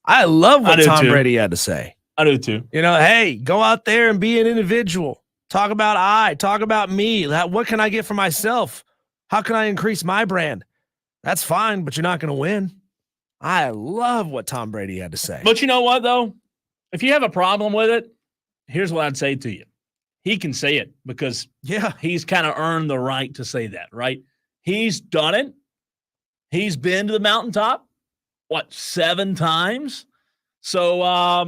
Speaker 1: I love what Tom
Speaker 3: too.
Speaker 1: Brady had to say.
Speaker 3: I do too.
Speaker 1: You know, hey, go out there and be an individual. Talk about talk about me. What can I get for myself? How can I increase my brand? That's fine, but you're not going to win. I love what Tom Brady had to say.
Speaker 3: But you know what, though? If you have a problem with it, here's what I'd say to you. He can say it because he's kind of earned the right to say that, right? He's done it. He's been to the mountaintop, 7 times? So I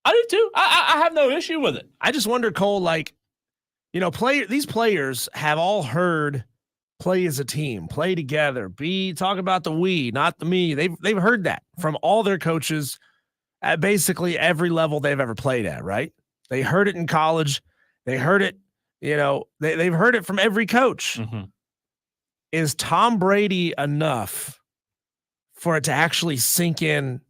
Speaker 3: do too. I have no issue with it.
Speaker 1: I just wonder, Cole, these players have all heard play as a team, play together, talk about the we, not the me. They've heard that from all their coaches at basically every level they've ever played at, right? They heard it in college. They heard it, they've heard it from every coach.
Speaker 3: Mm-hmm.
Speaker 1: Is Tom Brady enough for it to actually sink in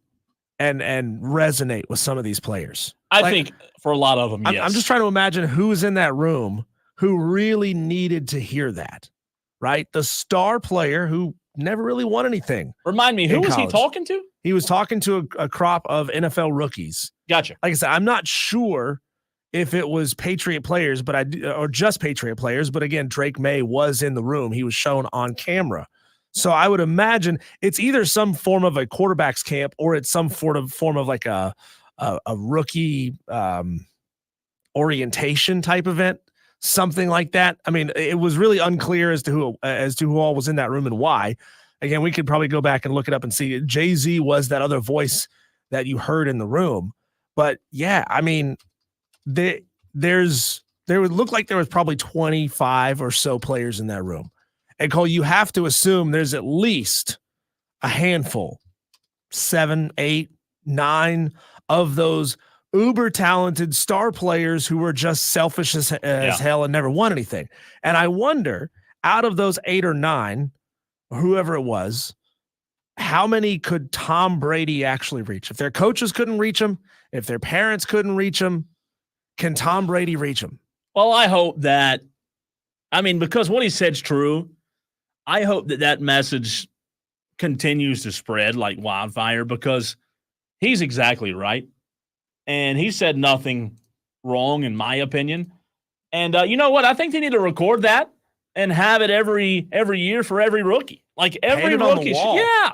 Speaker 1: and resonate with some of these players?
Speaker 3: I think for a lot of them, yes.
Speaker 1: I'm just trying to imagine who's in that room who really needed to hear that. Right? The star player who never really won anything.
Speaker 3: Remind me, who was he talking to?
Speaker 1: He was talking to a crop of NFL rookies.
Speaker 3: Gotcha.
Speaker 1: Like I said, I'm not sure if it was Patriot players, or just Patriot players. But again, Drake May was in the room. He was shown on camera. So I would imagine it's either some form of a quarterback's camp or it's some form of like a rookie orientation type event. Something like that. I mean, it was really unclear as to who all was in that room and why. Again, we could probably go back and look it up and see. Jay-Z was that other voice that you heard in the room. But yeah, I mean, there would look like there was probably 25 or so players in that room. And Cole, you have to assume there's at least a handful, 7, 8, 9 of those uber talented star players who were just selfish as hell and never won anything. And I wonder, out of those 8 or 9, whoever it was, how many could Tom Brady actually reach? If their coaches couldn't reach him, if their parents couldn't reach him, can Tom Brady reach him?
Speaker 3: Well, I hope that, because what he said's true, I hope that message continues to spread like wildfire because he's exactly right. And he said nothing wrong, in my opinion. And you know what? I think they need to record that and have it every year for every rookie. Like every rookie. Yeah,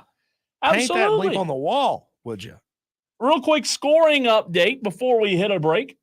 Speaker 3: absolutely.
Speaker 1: Paint that bleep on the wall, would you?
Speaker 3: Real quick scoring update before we hit a break.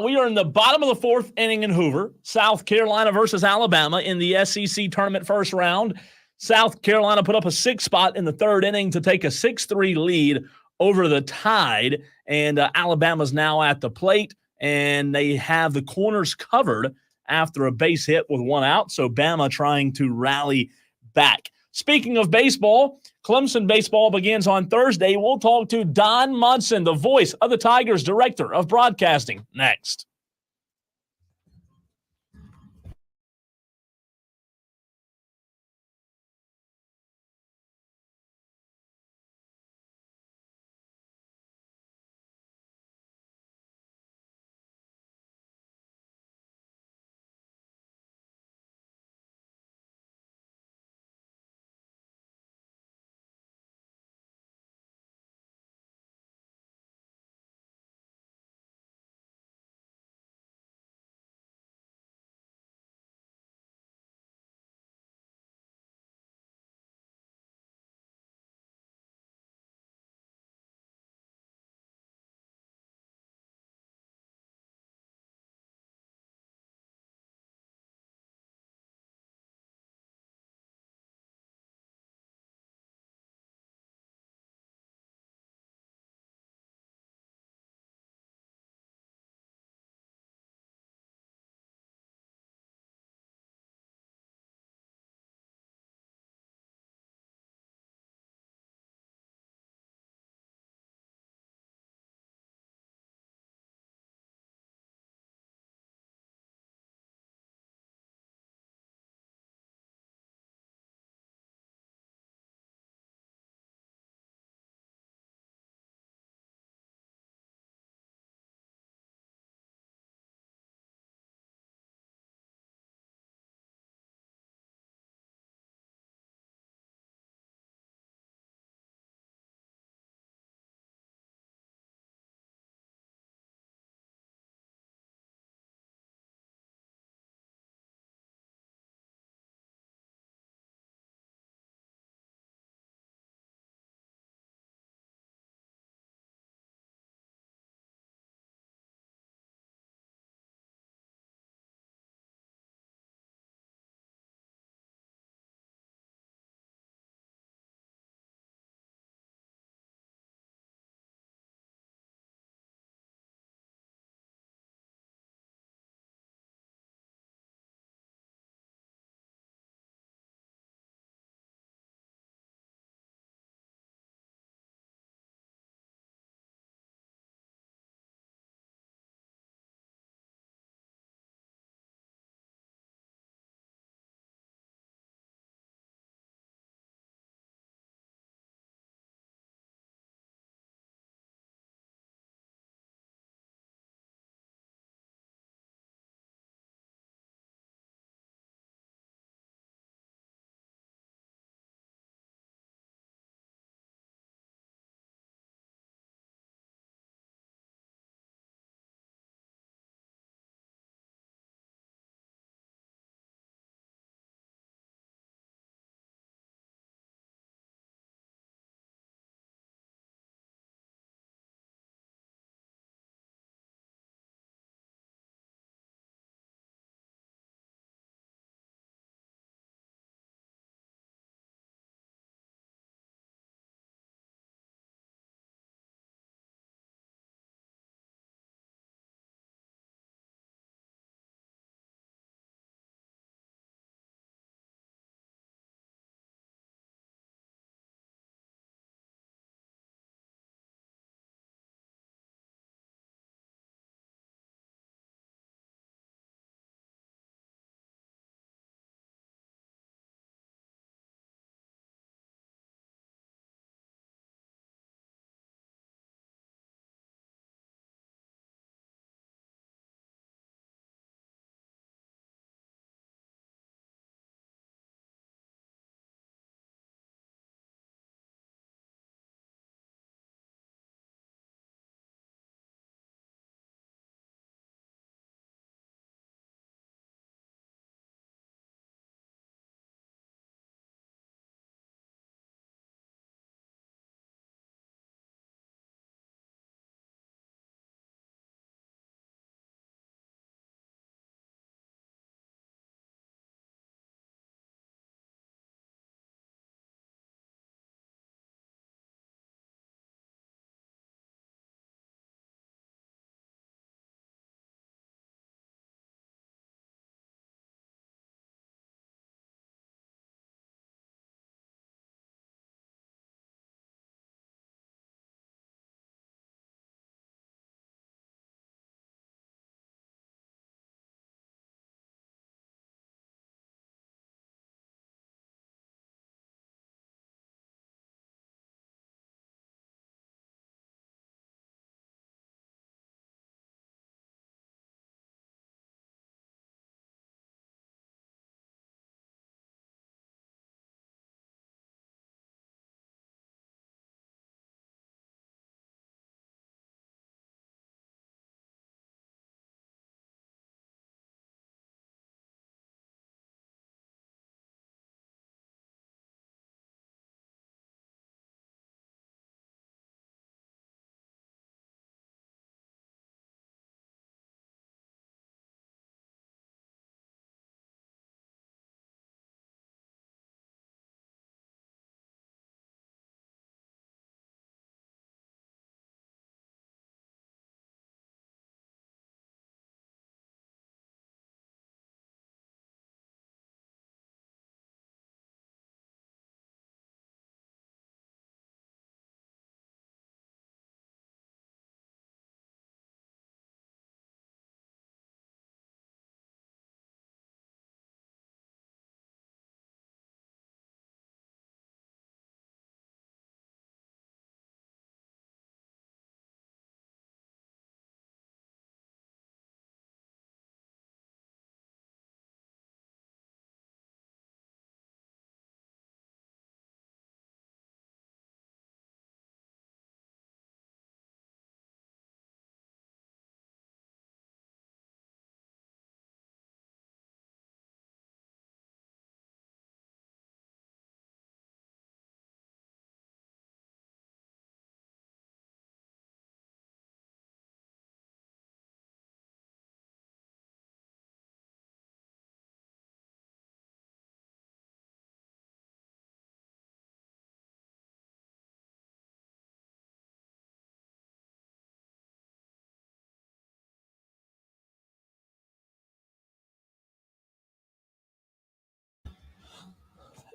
Speaker 3: We are in the bottom of the fourth inning in Hoover. South Carolina versus Alabama in the SEC tournament first round. South Carolina put up a 6 spot in the third inning to take a 6-3 lead over the Tide. And Alabama's now at the plate, and they have the corners covered after a base hit with 1 out. So Bama trying to rally back. Speaking of baseball, Clemson baseball begins on Thursday. We'll talk to Don Munson, the voice of the Tigers, director of broadcasting, next.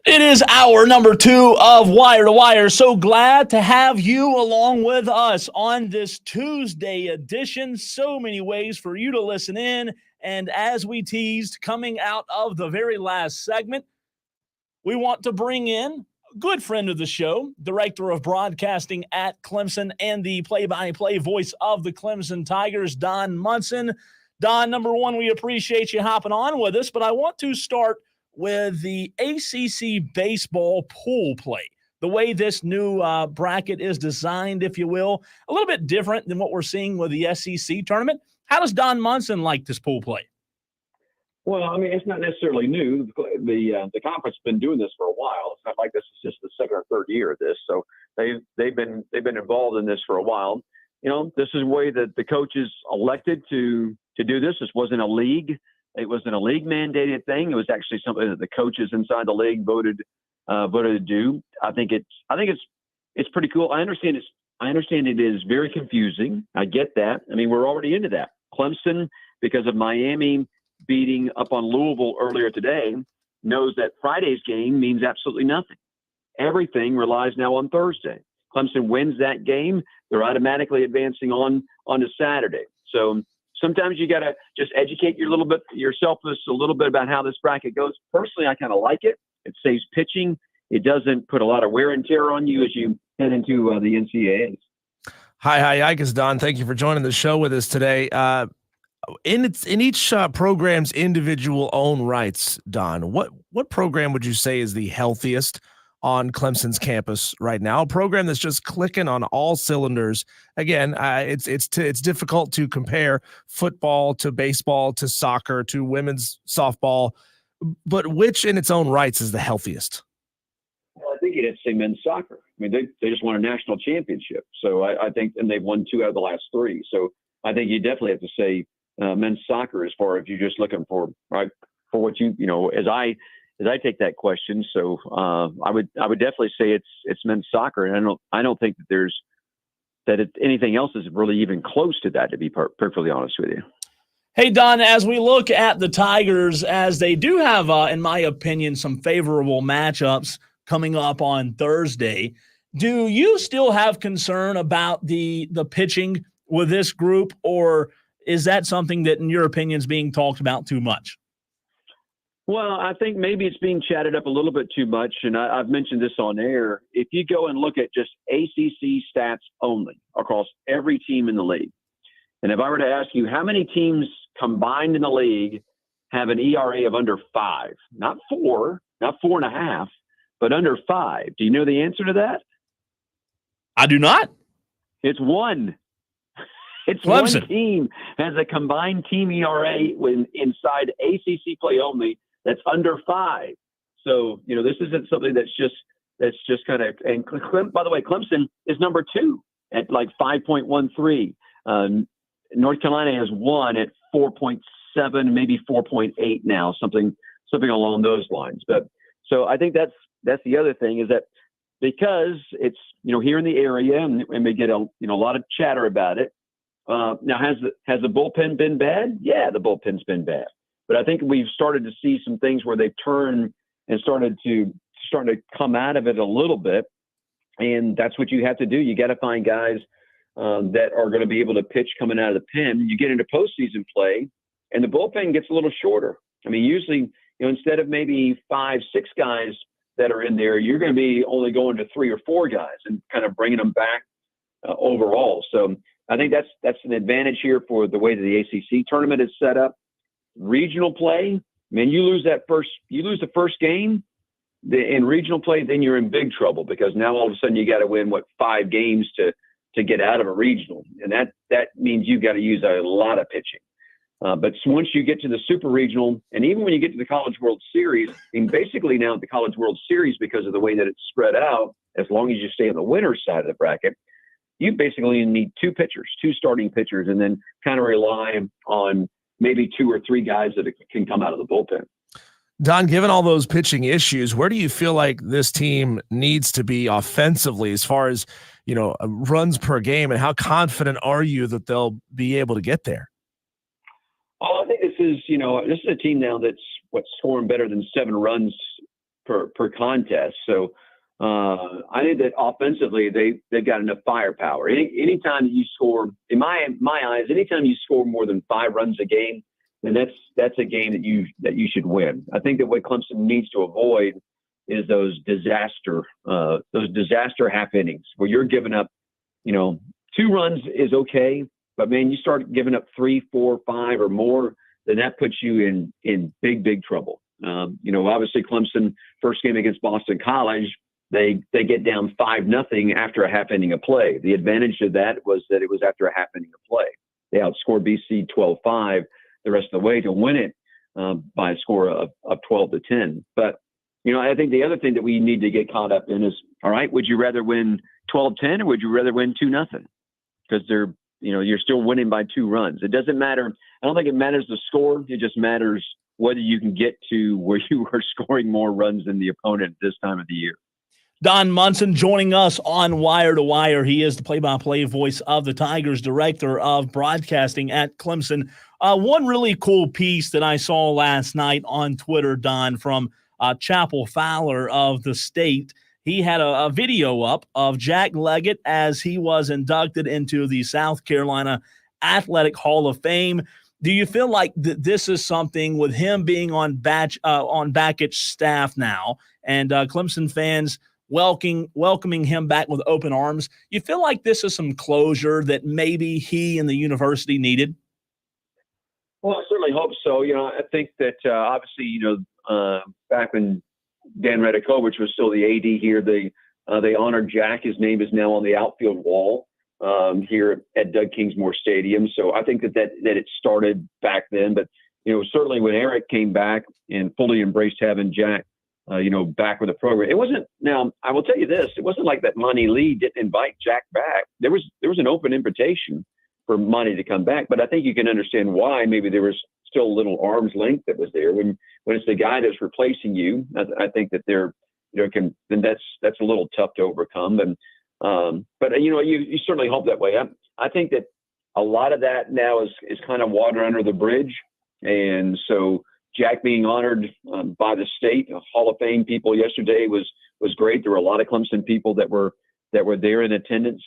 Speaker 3: It is hour number 2 of Wire to Wire. So glad to have you along with us on this Tuesday edition. So many ways for you to listen in. And as we teased, coming out of the very last segment, we want to bring in a good friend of the show, Director of Broadcasting at Clemson and the play-by-play voice of the Clemson Tigers, Don Munson. Don, number one, we appreciate you hopping on with us, but I want to start with the ACC baseball pool play. The way this new bracket is designed, if you will, a little bit different than what we're seeing with the SEC tournament. How does Don Munson like this pool play?
Speaker 7: Well, I mean, it's not necessarily new. The conference has been doing this for a while. It's not like this is just the second or third year of this. So they've been involved in this for a while. You know, this is the way that the coaches elected to do this. This wasn't a league. It wasn't a league mandated thing. It was actually something that the coaches inside the league voted to do. I think it's pretty cool. I understand it is very confusing. I get that. I mean, we're already into that. Clemson, because of Miami beating up on Louisville earlier today, knows that Friday's game means absolutely nothing. Everything relies now on Thursday. Clemson wins that game, they're automatically advancing on to Saturday. So sometimes you got to just educate yourself a little bit about how this bracket goes. Personally, I kind of like it. It saves pitching. It doesn't put a lot of wear and tear on you as you head into the NCAAs.
Speaker 1: Hi, Ike is Don. Thank you for joining the show with us today. In each program's individual own rights, Don, what program would you say is the healthiest on Clemson's campus right now? A program that's just clicking on all cylinders. Again, it's difficult to compare football to baseball to soccer to women's softball, but which in its own rights is the healthiest?
Speaker 7: Well, I think it's men's soccer. I mean, they just won a national championship, so I think, and they've won 2 out of the last 3. So I think you definitely have to say men's soccer as far as you're just looking for, right, for what you know, as I take that question. So I would definitely say it's men's soccer. And I don't think that anything else is really even close to that, to be perfectly honest with you.
Speaker 3: Hey, Don, as we look at the Tigers, as they do have, in my opinion, some favorable matchups coming up on Thursday, do you still have concern about the pitching with this group, or is that something that, in your opinion, is being talked about too much?
Speaker 7: Well, I think maybe it's being chatted up a little bit too much, and I've mentioned this on air. If you go and look at just ACC stats only across every team in the league, and if I were to ask you how many teams combined in the league have an ERA of under 5, not 4, not 4.5, but under 5, do you know the answer to that?
Speaker 3: I do not.
Speaker 7: It's 1. It's
Speaker 3: Clemson.
Speaker 7: One team has a combined team ERA inside ACC play only that's under 5. So, you know, this isn't something that's just kind of, and by the way, Clemson is number 2 at like 5.13. North Carolina has 1 at 4.7, maybe 4.8 now, something along those lines. But so I think that's the other thing, is that because it's, you know, here in the area and we get a lot of chatter about it. Now, has the bullpen been bad? Yeah, the bullpen's been bad. But I think we've started to see some things where they've turned and starting to come out of it a little bit. And that's what you have to do. You got to find guys that are going to be able to pitch coming out of the pen. You get into postseason play, and the bullpen gets a little shorter. I mean, usually, you know, instead of maybe 5, 6 guys that are in there, you're going to be only going to 3 or 4 guys and kind of bringing them back overall. So I think that's an advantage here for the way that the ACC tournament is set up. Regional play, man, you lose the first game in regional play, then you're in big trouble, because now all of a sudden you got to win 5 games to get out of a regional, and that means you got to use a lot of pitching. But once you get to the super regional, and even when you get to the College World Series, and basically now the College World Series, because of the way that it's spread out, as long as you stay on the winner's side of the bracket, you basically need 2 starting pitchers, and then kind of rely on maybe 2 or 3 guys that can come out of the bullpen.
Speaker 1: Don, given all those pitching issues, where do you feel like this team needs to be offensively as far as, you know, runs per game, and how confident are you that they'll be able to get there?
Speaker 7: Oh, I think this is a team now that's scoring better than 7 runs per contest. So I think that offensively they've got enough firepower. Anytime you score, in my eyes, anytime you score more than 5 runs a game, then that's a game that you should win. I think that what Clemson needs to avoid is those disaster half innings where you're giving up, 2 runs is okay, but man, you start giving up 3, 4, 5 or more, then that puts you in big trouble. Obviously Clemson first game against Boston College, they get down 5-0 after a half inning of play. The advantage of that was that it was after a half inning of play. They outscored BC 12-5 the rest of the way to win it by a score of 12-10. But I think the other thing that we need to get caught up in is, all right, would you rather win 12-10 or would you rather win 2-0? Because you're still winning by 2 runs. It doesn't matter. I don't think it matters the score. It just matters whether you can get to where you are scoring more runs than the opponent at this time of the year.
Speaker 3: Don Munson joining us on Wire to Wire. He is the play-by-play voice of the Tigers, director of broadcasting at Clemson. One really cool piece that I saw last night on Twitter, Don, from Chapel Fowler of the State. He had a video up of Jack Leggett as he was inducted into the South Carolina Athletic Hall of Fame. Do you feel like this is something with him being on Bakic's staff now and Clemson fans welcoming him back with open arms? You feel like this is some closure that maybe he and the university needed?
Speaker 7: Well, I certainly hope so. I think that obviously, back when Dan Redikovich was still the AD here, they honored Jack. His name is now on the outfield wall here at Doug Kingsmore Stadium. So I think that it started back then. But, certainly when Eric came back and fully embraced having Jack, back with the program, it wasn't. Now, I will tell you this: it wasn't like that Monty Lee didn't invite Jack back. There was an open invitation for Monty to come back, but I think you can understand why. Maybe there was still a little arm's length that was there when it's the guy that's replacing you. I think that then that's a little tough to overcome. And but you certainly hope that way. I think that a lot of that now is kind of water under the bridge, and so Jack being honored by the state Hall of Fame people yesterday was great. There were a lot of Clemson people that were there in attendance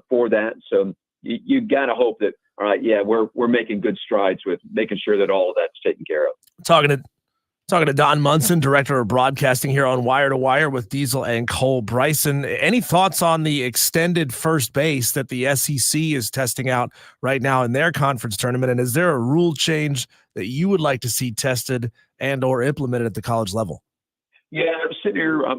Speaker 7: for that. So you got to hope that, all right, yeah, we're making good strides with making sure that all of that's taken care of.
Speaker 1: Talking to Don Munson, director of broadcasting here on Wire to Wire with Diesel and Cole Bryson. Any thoughts on the extended first base that the SEC is testing out right now in their conference tournament? And is there a rule change that you would like to see tested and or implemented at the college level?
Speaker 7: Yeah, I'm sitting here. I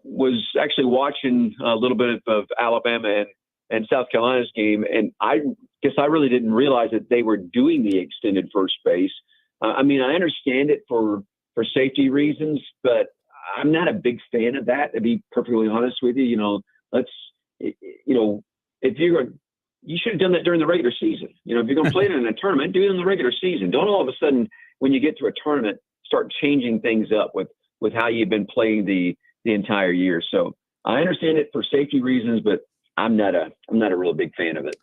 Speaker 7: was actually watching a little bit of Alabama and South Carolina's game, and I guess I really didn't realize that they were doing the extended first base. I understand it for safety reasons, but I'm not a big fan of that, to be perfectly honest with you. You should have done that during the regular season. If you're going to play it in a tournament, do it in the regular season. Don't all of a sudden, when you get to a tournament, start changing things up with how you've been playing the entire year. So I understand it for safety reasons, but I'm not a real big fan of it.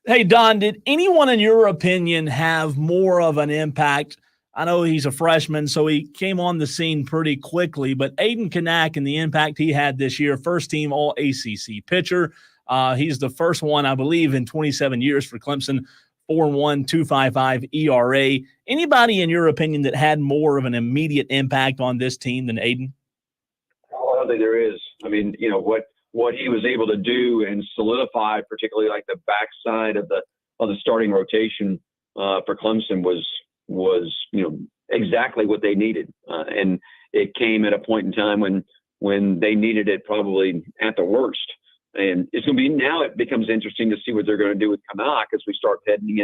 Speaker 3: Hey, Don, did anyone in your opinion have more of an impact? I know he's a freshman, so he came on the scene pretty quickly, but Aiden Kanak and the impact he had this year, first team all ACC pitcher. He's the first one, I believe, in 27 years for Clemson, 4.1, 2.55 ERA. Anybody in your opinion that had more of an immediate impact on this team than Aiden?
Speaker 7: Oh, I don't think there is. What he was able to do and solidify, particularly like the backside of the starting rotation for Clemson was exactly what they needed. And it came at a point in time when they needed it probably at the worst. And it's going to be, now it becomes interesting to see what they're going to do with Kanak as we start heading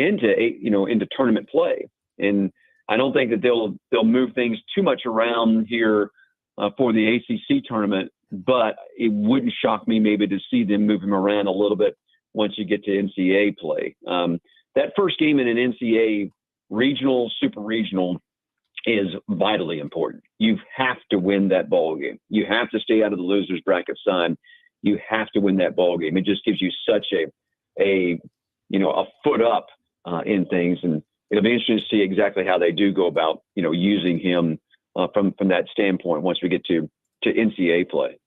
Speaker 7: into tournament play. And I don't think that they'll move things too much around here for the ACC tournament, but it wouldn't shock me maybe to see them move him around a little bit once you get to NCAA play. That first game in an NCAA regional, super regional is vitally important. You have to win that ball game. You have to stay out of the loser's bracket sign. You have to win that ball game. It just gives you such a foot up in things, and it'll be interesting to see exactly how they do go about using him from that standpoint once we get to NCAA play.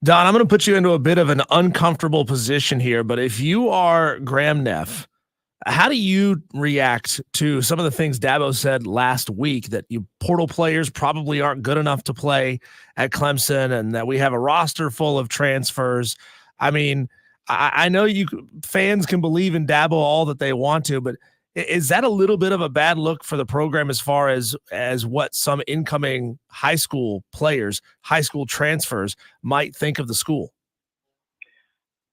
Speaker 1: Don, I'm going to put you into a bit of an uncomfortable position here, but if you are Graham Neff, how do you react to some of the things Dabo said last week, that you portal players probably aren't good enough to play at Clemson and that we have a roster full of transfers? I mean, I know fans can believe in Dabo all that they want to, but is that a little bit of a bad look for the program as far as what some incoming high school players, high school transfers might think of the school?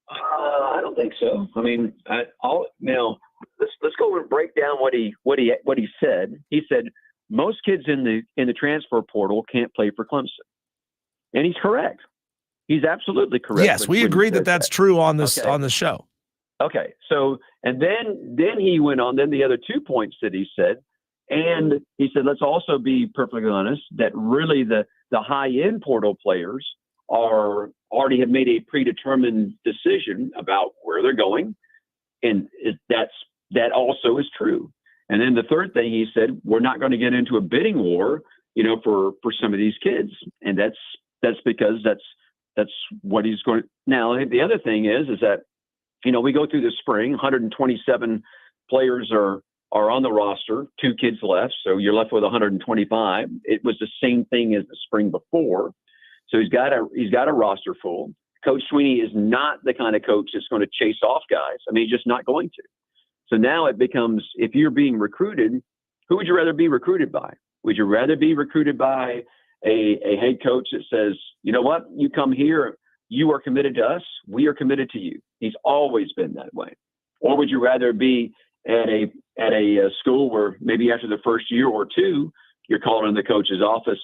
Speaker 7: I don't think so. I mean, let's go and break down what he said. He said most kids in the transfer portal can't play for Clemson, and he's correct. He's absolutely correct.
Speaker 1: Yes, we agree that that's true on this on the show.
Speaker 7: Okay, so and then he went on. Then the other 2 points that he said, and he said, let's also be perfectly honest that really the high end portal players already have made a predetermined decision about where they're going, and that also is true. And then the third thing he said, we're not going to get into a bidding war, for some of these kids, and that's because that's what he's going. Now the other thing is that we go through the spring, 127 players are on the roster, 2 kids left, so you're left with 125. It was the same thing as the spring before. So he's got a roster full. Coach Sweeney is not the kind of coach that's going to chase off guys. I mean, he's just not going to. So now it becomes, if you're being recruited, who would you rather be recruited by? Would you rather be recruited by a head coach that says, you know what, you come here, you are committed to us, we are committed to you? He's always been that way. Or would you rather be at a school where maybe after the first year or two, you're calling in the coach's office,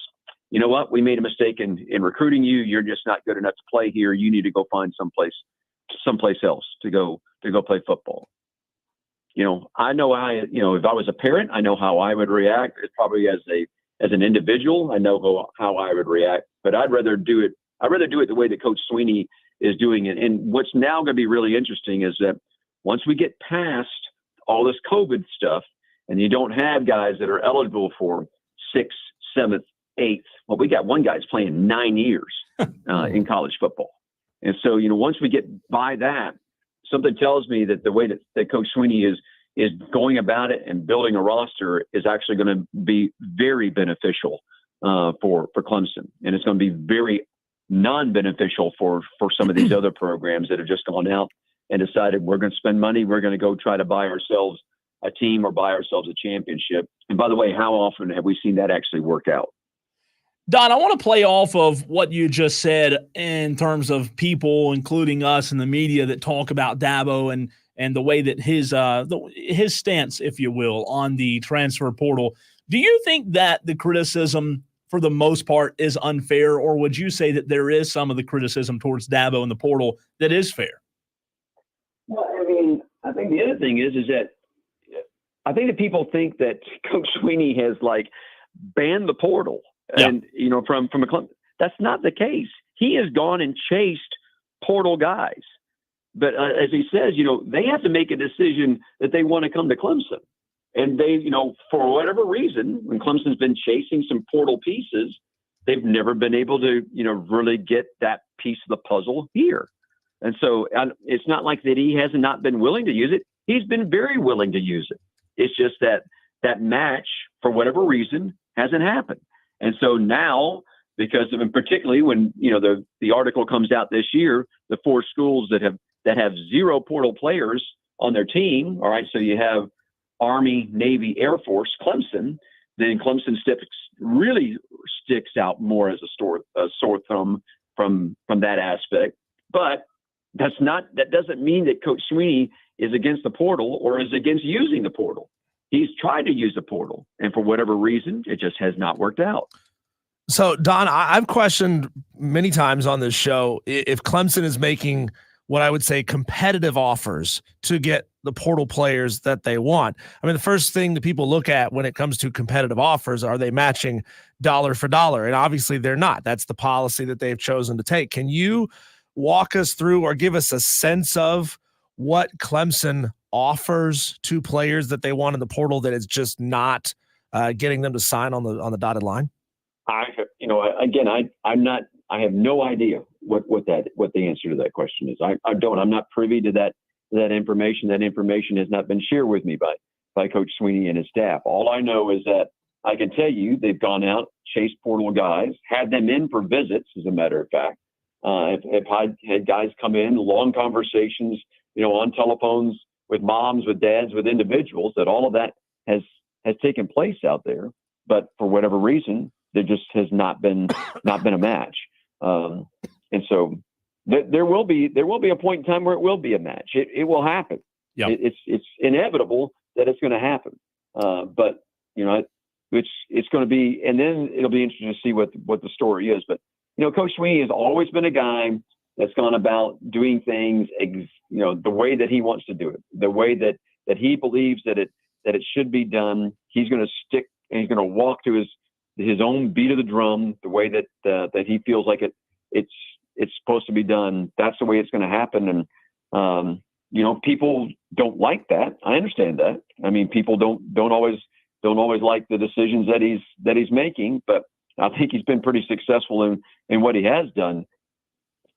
Speaker 7: you know what, we made a mistake in recruiting you. You're just not good enough to play here. You need to go find someplace else to go play football. I know if I was a parent, I know how I would react. It's probably as an individual, I know how I would react, but I'd rather do it the way that Coach Sweeney is doing it. And what's now going to be really interesting is that once we get past all this COVID stuff and you don't have guys that are eligible for 6th, 7th, 8th. Well, we got one guy's playing 9 years in college football. And so, once we get by that, something tells me that the way that Coach Sweeney is going about it and building a roster is actually going to be very beneficial for Clemson. And it's going to be very non-beneficial for some of these other programs that have just gone out and decided we're going to spend money. We're going to go try to buy ourselves a team or buy ourselves a championship. And by the way, how often have we seen that actually work out?
Speaker 3: Don, I want to play off of what you just said in terms of people, including us in the media, that talk about Dabo and the way that his stance, if you will, on the transfer portal. Do you think that the criticism, for the most part, is unfair, or would you say that there is some of the criticism towards Dabo in the portal that is fair?
Speaker 7: Well, I mean, I think the other thing is that I think that people think that Coach Sweeney has banned the portal.
Speaker 3: Yeah.
Speaker 7: And, from a club, that's not the case. He has gone and chased portal guys. But as he says, they have to make a decision that they want to come to Clemson. And they, for whatever reason, when Clemson's been chasing some portal pieces, they've never been able to, really get that piece of the puzzle here. And so it's not like that he has not been willing to use it. He's been very willing to use it. It's just that match, for whatever reason, hasn't happened. And so now, because of, and particularly when the article comes out this year, the 4 schools that have 0 portal players on their team. All right, so you have Army, Navy, Air Force, Clemson. Then Clemson really sticks out more as a sore thumb from that aspect. But that doesn't mean that Coach Sweeney is against the portal or is against using the portal. He's tried to use the portal, and for whatever reason, it just has not worked out.
Speaker 1: So, Don, I've questioned many times on this show if Clemson is making what I would say competitive offers to get the portal players that they want. I mean, the first thing that people look at when it comes to competitive offers, are they matching dollar for dollar? And obviously they're not. That's the policy that they've chosen to take. Can you walk us through or give us a sense of what Clemson offers to players that they want in the portal that is just not getting them to sign on the dotted line?
Speaker 7: I have no idea what the answer to that question is. I'm not privy to that information. That information has not been shared with me by Coach Sweeney and his staff. All I know is that I can tell you they've gone out, chased portal guys, had them in for visits, as a matter of fact. Have had guys come in, long conversations, on telephones with moms, with dads, with individuals, that all of that has taken place out there. But for whatever reason, there just has not been a match. And so there will be a point in time where it will be a match. It will happen.
Speaker 1: Yeah.
Speaker 7: It's inevitable that it's going to happen. But it's going to be, and then it'll be interesting to see what the story is. But Coach Sweeney has always been a guy that's gone about doing things, the way that he wants to do it, the way that he believes that it should be done. He's going to stick and he's going to walk to his own beat of the drum, the way that he feels like it's supposed to be done. That's the way it's going to happen. And people don't like that. I understand that. I mean, people don't always like the decisions that he's making, but I think he's been pretty successful in what he has done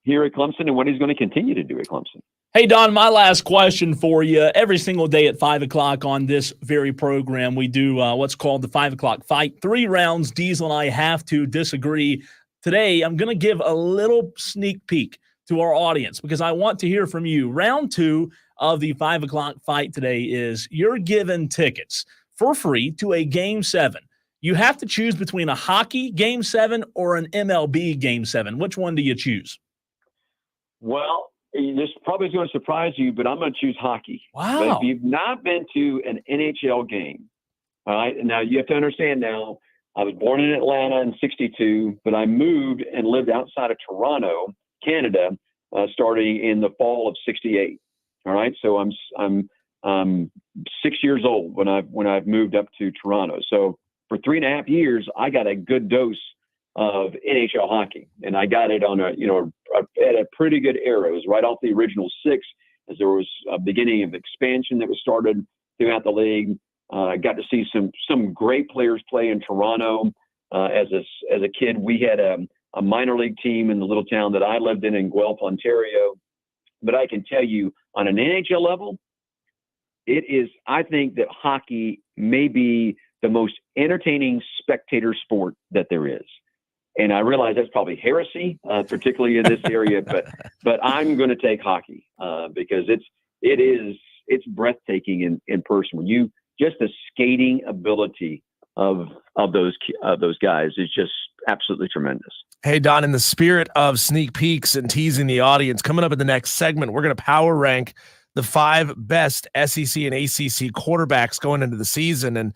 Speaker 7: here at Clemson and what he's going to continue to do at Clemson.
Speaker 3: Hey, Don, my last question for you. Every single day at 5 o'clock on this very program, we do what's called the 5 o'clock fight. 3 rounds. Diesel and I have to disagree. Today, I'm going to give a little sneak peek to our audience because I want to hear from you. Round 2 of the 5 o'clock fight today is you're given tickets for free to a Game 7. You have to choose between a hockey Game 7 or an MLB Game 7. Which one do you choose?
Speaker 7: Well, this probably is going to surprise you, but I'm going to choose hockey.
Speaker 3: Wow.
Speaker 7: But if you've not been to an NHL game, all right, now you have to understand now, I was born in Atlanta in 62, but I moved and lived outside of Toronto, Canada, starting in the fall of 68. All right. So I'm 6 years old when I've moved up to Toronto. So for 3.5 years, I got a good dose of NHL hockey, and I got it on at a pretty good era. It was right off the original 6, as there was a beginning of expansion that was started throughout the league. I got to see some great players play in Toronto. As a kid, we had a minor league team in the little town that I lived in Guelph, Ontario. But I can tell you, on an NHL level, I think that hockey may be the most entertaining spectator sport that there is. And I realize that's probably heresy, particularly in this area, but I'm going to take hockey because it's breathtaking in person. When just the skating ability of those guys is just absolutely tremendous.
Speaker 1: Hey, Don, in the spirit of sneak peeks and teasing the audience, coming up in the next segment, we're going to power rank the 5 best SEC and ACC quarterbacks going into the season. And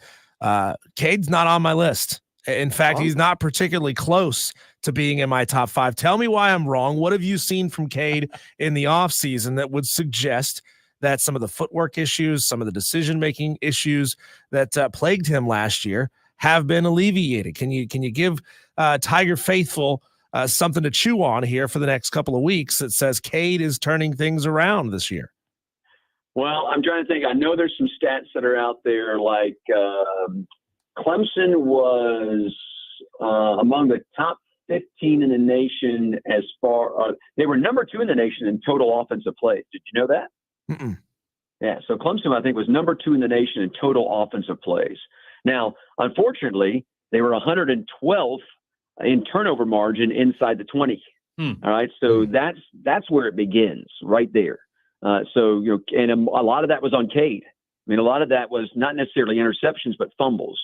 Speaker 1: Cade's not on my list. In fact, he's not particularly close to being in my top 5. Tell me why I'm wrong. What have you seen from Cade in the offseason that would suggest that some of the footwork issues, some of the decision-making issues that plagued him last year have been alleviated? Can you give Tiger Faithful something to chew on here for the next couple of weeks that says Cade is turning things around this year?
Speaker 7: Well, I'm trying to think. I know there's some stats that are out there like Clemson was among the top 15 in the nation as far they were number 2 in the nation in total offensive plays. Did you know that?
Speaker 1: Mm-mm.
Speaker 7: Yeah. So Clemson, I think, was number 2 in the nation in total offensive plays. Now, unfortunately, they were 112th in turnover margin inside the 20. All right. So that's where it begins right there. And a lot of that was on Cade. I mean, a lot of that was not necessarily interceptions, but fumbles.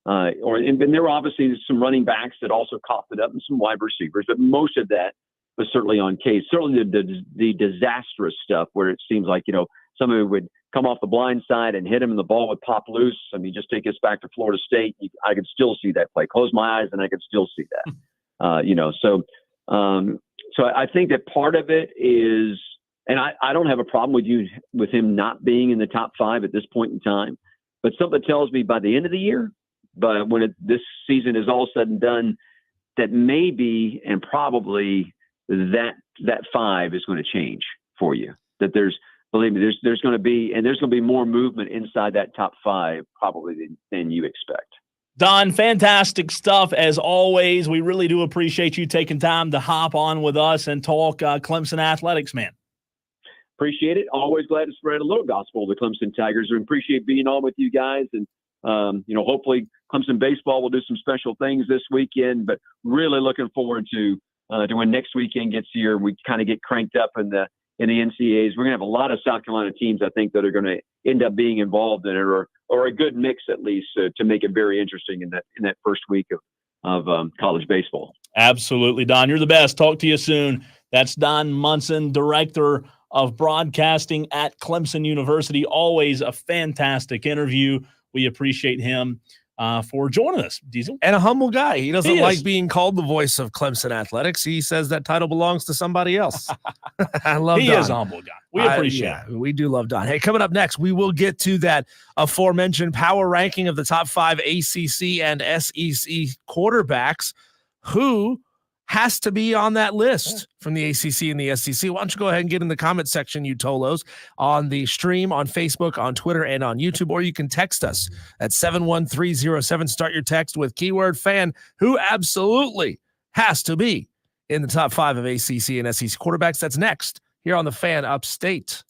Speaker 7: And there were obviously some running backs that also coughed it up and some wide receivers, but most of that was certainly on Cade. Certainly the disastrous stuff where it seems like, somebody would come off the blind side and hit him and the ball would pop loose. I mean, just take us back to Florida State. I could still see that play. Close my eyes and I could still see that. So I think that part of it is, and I don't have a problem with him not being in the top 5 at this point in time, but something tells me by the end of the year, but when this season is all said and done, that maybe and probably that 5 is going to change for you. That believe me, there's going to be more movement inside that top 5 probably than you expect.
Speaker 3: Don, fantastic stuff as always. We really do appreciate you taking time to hop on with us and talk Clemson athletics, man.
Speaker 7: Appreciate it. Always glad to spread a little gospel of the Clemson Tigers. We appreciate being on with you guys. And, hopefully Clemson baseball will do some special things this weekend, but really looking forward to when next weekend gets here, we kind of get cranked up in the NCAAs. We're going to have a lot of South Carolina teams, I think, that are going to end up being involved in it, or a good mix at least, to make it very interesting in that first week of college baseball.
Speaker 3: Absolutely, Don. You're the best. Talk to you soon. That's Don Munson, Director of Broadcasting at Clemson University. Always a fantastic interview. We appreciate him for joining us, Diesel.
Speaker 1: And a humble guy. He doesn't
Speaker 3: He
Speaker 1: like
Speaker 3: is.
Speaker 1: being called the voice of Clemson athletics. He says that title belongs to somebody else. I love
Speaker 3: He
Speaker 1: Don.
Speaker 3: is a humble guy. We appreciate it.
Speaker 1: We do love Don. Hey, coming up next, we will get to that aforementioned power ranking of the top 5 ACC and SEC quarterbacks. Who has to be on that list from the ACC and the SEC? Why don't you go ahead and get in the comment section, you Tolos, on the stream, on Facebook, on Twitter, and on YouTube, or you can text us at 71307. Start your text with keyword fan. Who absolutely has to be in the top 5 of ACC and SEC quarterbacks? That's next here on the Fan Upstate.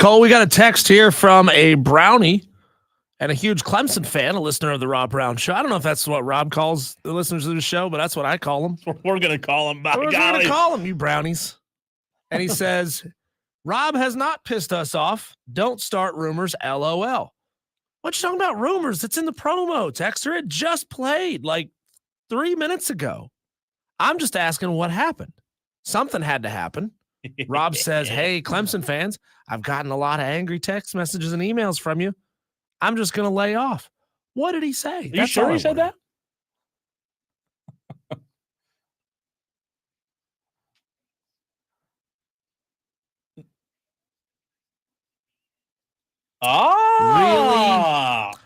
Speaker 1: Cole, we got a text here from a Brownie and a huge Clemson fan, a listener of the Rob Brown Show. I don't know if that's what Rob calls the listeners of the show, but that's what I call them.
Speaker 3: We're going to call him.
Speaker 1: We're going to call them, you Brownies. And he says, Rob has not pissed us off. Don't start rumors, LOL. What you talking about rumors? It's in the promo, Texter. It just played like 3 minutes ago. I'm just asking what happened. Something had to happen. Rob says, hey, Clemson fans, I've gotten a lot of angry text messages and emails from you. I'm just going to lay off. What did he say?
Speaker 3: Are you sure he said that?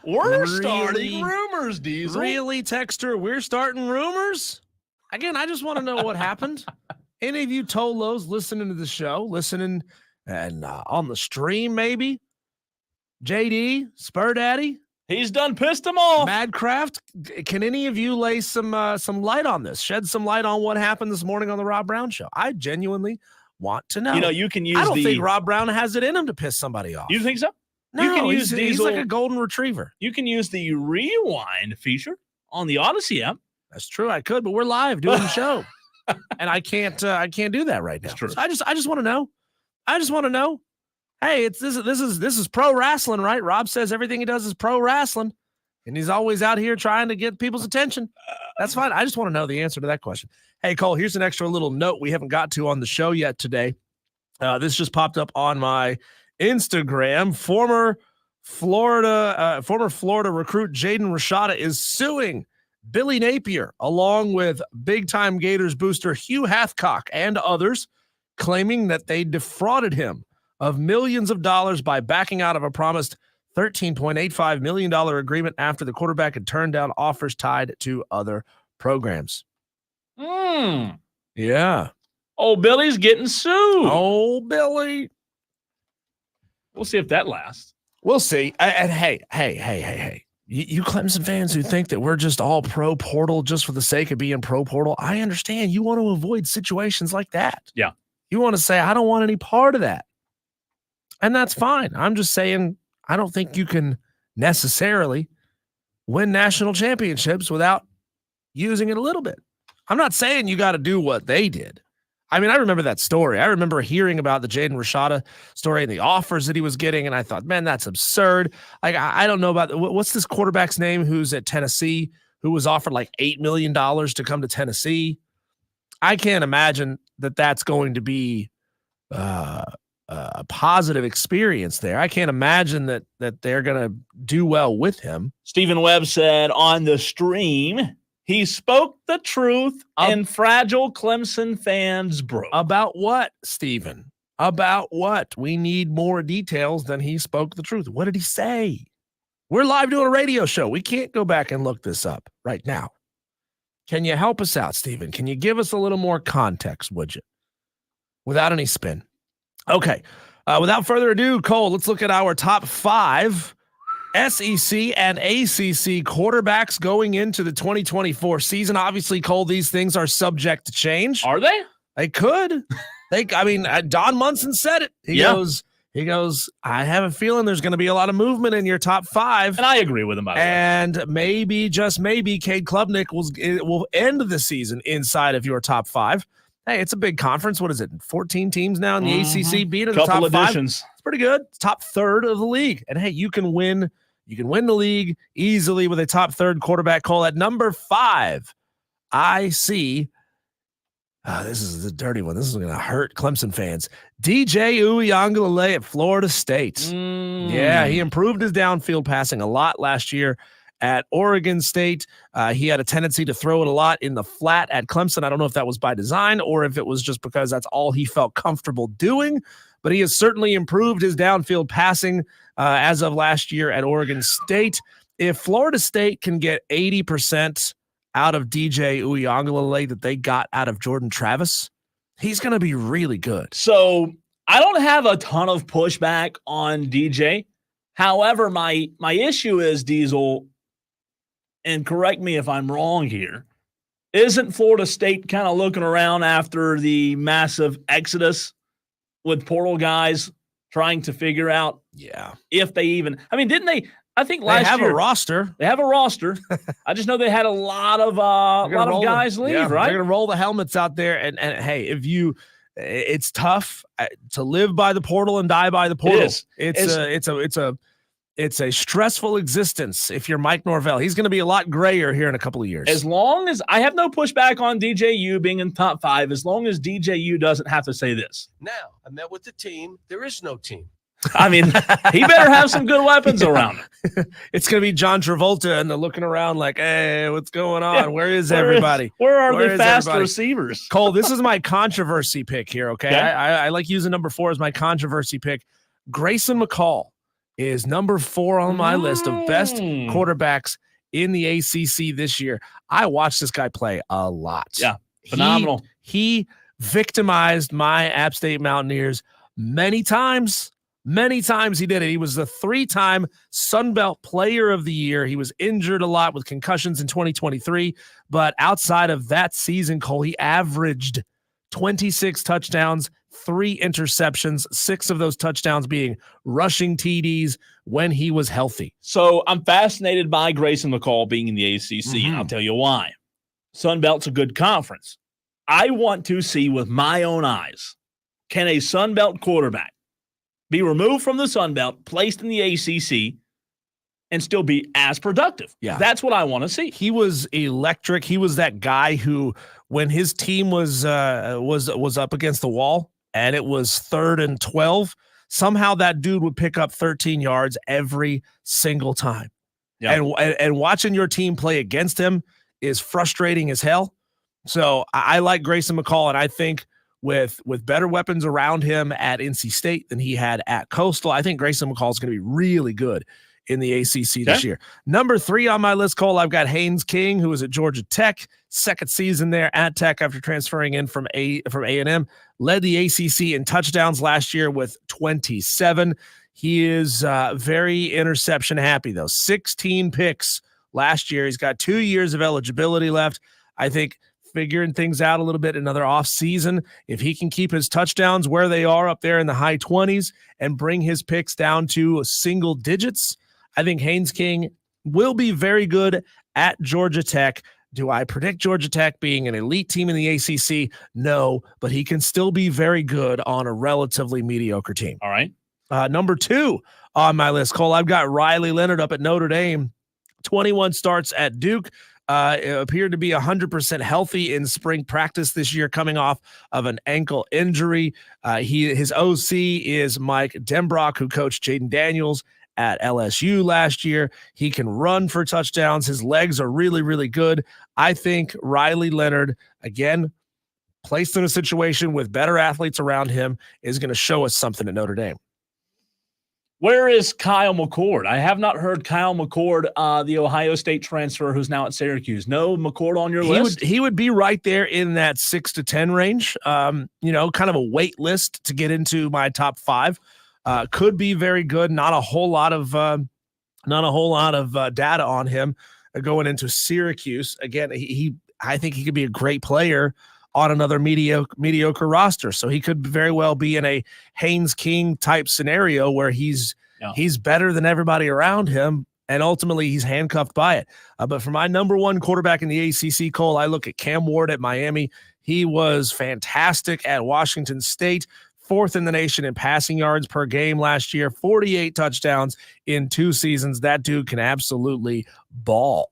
Speaker 3: We're starting rumors, Diesel.
Speaker 1: Really, Texter? We're starting rumors? Again, I just want to know what happened. Any of you Tolos listening to the show, listening and on the stream, maybe? JD, Spur Daddy?
Speaker 3: He's done pissed them off.
Speaker 1: Madcraft, can any of you lay some light on this? Shed some light on what happened this morning on the Rob Brown Show? I genuinely want to know.
Speaker 3: You know, you can use
Speaker 1: I don't think Rob Brown has it in him to piss somebody off.
Speaker 3: You think so?
Speaker 1: No,
Speaker 3: you can use
Speaker 1: he's like a golden retriever.
Speaker 3: You can use the rewind feature on the Odyssey app.
Speaker 1: That's true. I could, but we're live doing the show, and I can't do that right now.
Speaker 3: That's true.
Speaker 1: So I just want to know. I just want to know. Hey, this is pro wrestling, right? Rob says everything he does is pro wrestling, and he's always out here trying to get people's attention. That's fine. I just want to know the answer to that question. Hey, Cole, here's an extra little note we haven't got to on the show yet today. This just popped up on my Instagram. Former Florida recruit Jaden Rashada is suing Billy Napier along with big-time Gators booster Hugh Hathcock and others, claiming that they defrauded him of millions of dollars by backing out of a promised $13.85 million agreement after the quarterback had turned down offers tied to other programs. Yeah.
Speaker 3: Oh, Billy's getting sued.
Speaker 1: Oh, Billy.
Speaker 3: We'll see if that lasts.
Speaker 1: We'll see. And hey. You Clemson fans who think that we're just all pro portal just for the sake of being pro portal, I understand you want to avoid situations like that.
Speaker 3: Yeah.
Speaker 1: You want to say, I don't want any part of that. And that's fine. I'm just saying, I don't think you can necessarily win national championships without using it a little bit. I'm not saying you got to do what they did. I mean, I remember that story. I remember hearing about the Jaden Rashada story and the offers that he was getting, and I thought, man, that's absurd. Like, I don't know about what's this quarterback's name who's at Tennessee who was offered like $8 million to come to Tennessee. I can't imagine that that's going to be a positive experience there. I can't imagine that they're going to do well with him.
Speaker 3: Stephen Webb said on the stream, he spoke the truth and fragile Clemson fans broke.
Speaker 1: About what, Stephen? About what? We need more details than he spoke the truth. What did he say? We're live doing a radio show. We can't go back and look this up right now. Can you help us out, Stephen? Can you give us a little more context, would you? Without any spin. Okay. Without further ado, Cole, let's look at our top 5 SEC and ACC quarterbacks going into the 2024 season. Obviously, Cole, these things are subject to change.
Speaker 3: Are they?
Speaker 1: They could. Don Munson said it. He goes, I have a feeling there's going to be a lot of movement in your top 5.
Speaker 3: And I agree with him.
Speaker 1: And maybe, just maybe, Cade Klubnik will end the season inside of your top 5. Hey, it's a big conference. What is it? 14 teams now in the ACC being in the top 5. It's pretty good. It's top third of the league. And hey, you can win the league easily with a top third quarterback. Call at number 5. I see. This is the dirty one. This is going to hurt Clemson fans. DJ Uiagalelei at Florida State. Yeah, he improved his downfield passing a lot last year at Oregon State. He had a tendency to throw it a lot in the flat at Clemson. I don't know if that was by design or if it was just because that's all he felt comfortable doing, but he has certainly improved his downfield passing as of last year at Oregon State. If Florida State can get 80% out of DJ Uiagalelei that they got out of Jordan Travis, he's going to be really good.
Speaker 3: So I don't have a ton of pushback on DJ. However, my issue is, Diesel, and correct me if I'm wrong here, isn't Florida State kind of looking around after the massive exodus with portal guys trying to figure out if they even – I mean, didn't they – I think last year –
Speaker 1: They have a roster.
Speaker 3: They have a roster. I just know they had a lot of guys leave, right?
Speaker 1: They're going to roll the helmets out there. And hey, if you – it's tough to live by the portal and die by the portal. It's a stressful existence if you're Mike Norvell. He's going to be a lot grayer here in a couple of years.
Speaker 3: As long as I have no pushback on DJU being in top 5, as long as DJU doesn't have to say this.
Speaker 8: Now, I met with the team. There is no team.
Speaker 3: I mean, he better have some good weapons around him.
Speaker 1: It's going to be John Travolta and they're looking around like, hey, what's going on? Yeah. Where is everybody?
Speaker 3: Where are the fast receivers?
Speaker 1: Cole, this is my controversy pick here, okay? I like using number 4 as my controversy pick. Grayson McCall is number 4 on my list of best quarterbacks in the ACC this year. I watched this guy play a lot.
Speaker 3: Yeah, phenomenal.
Speaker 1: He victimized my App State Mountaineers many times. Many times he did it. He was the 3-time Sun Belt Player of the Year. He was injured a lot with concussions in 2023. But outside of that season, Cole, he averaged 26 touchdowns, 3 interceptions, 6 of those touchdowns being rushing TDs when he was healthy.
Speaker 3: So I'm fascinated by Grayson McCall being in the ACC, and I'll tell you why. Sun Belt's a good conference. I want to see with my own eyes, can a Sun Belt quarterback be removed from the Sun Belt, placed in the ACC, and still be as productive?
Speaker 1: Yeah.
Speaker 3: That's what I want to see.
Speaker 1: He was electric. He was that guy who, when his team was up against the wall and it was 3rd and 12, somehow that dude would pick up 13 yards every single time. Yeah. And watching your team play against him is frustrating as hell. So I like Grayson McCall, and I think with better weapons around him at NC State than he had at Coastal, I think Grayson McCall is going to be really good in the ACC this year. Number 3 on my list, Cole, I've got Haynes King, who was at Georgia Tech, 2nd season there at Tech after transferring in from A&M, led the ACC in touchdowns last year with 27. He is very interception happy, though. 16 picks last year. He's got 2 years of eligibility left. I think figuring things out a little bit another off season. If he can keep his touchdowns where they are up there in the high 20s and bring his picks down to single digits, I think Haynes King will be very good at Georgia Tech. Do I predict Georgia Tech being an elite team in the ACC? No, but he can still be very good on a relatively mediocre team.
Speaker 3: All right.
Speaker 1: Number 2 on my list, Cole, I've got Riley Leonard up at Notre Dame. 21 starts at Duke. Appeared to be 100% healthy in spring practice this year, coming off of an ankle injury. His OC is Mike Denbrock, who coached Jaden Daniels at LSU last year. He can run for touchdowns. His legs are really, really good. I think Riley Leonard, again, placed in a situation with better athletes around him, is going to show us something at Notre Dame.
Speaker 3: Where is Kyle McCord? I have not heard Kyle McCord, the Ohio State transfer who's now at Syracuse. No McCord on your list?
Speaker 1: He would be right there in that 6 to 10 range. Kind of a wait list to get into my top 5. Could be very good. Not a whole lot of data on him going into Syracuse. Again, I think he could be a great player on another mediocre roster. So he could very well be in a Haynes King type scenario where he's better than everybody around him, and ultimately he's handcuffed by it. But for my number 1 quarterback in the ACC, Cole, I look at Cam Ward at Miami. He was fantastic at Washington State, 4th in the nation in passing yards per game last year, 48 touchdowns in 2 seasons. That dude can absolutely ball.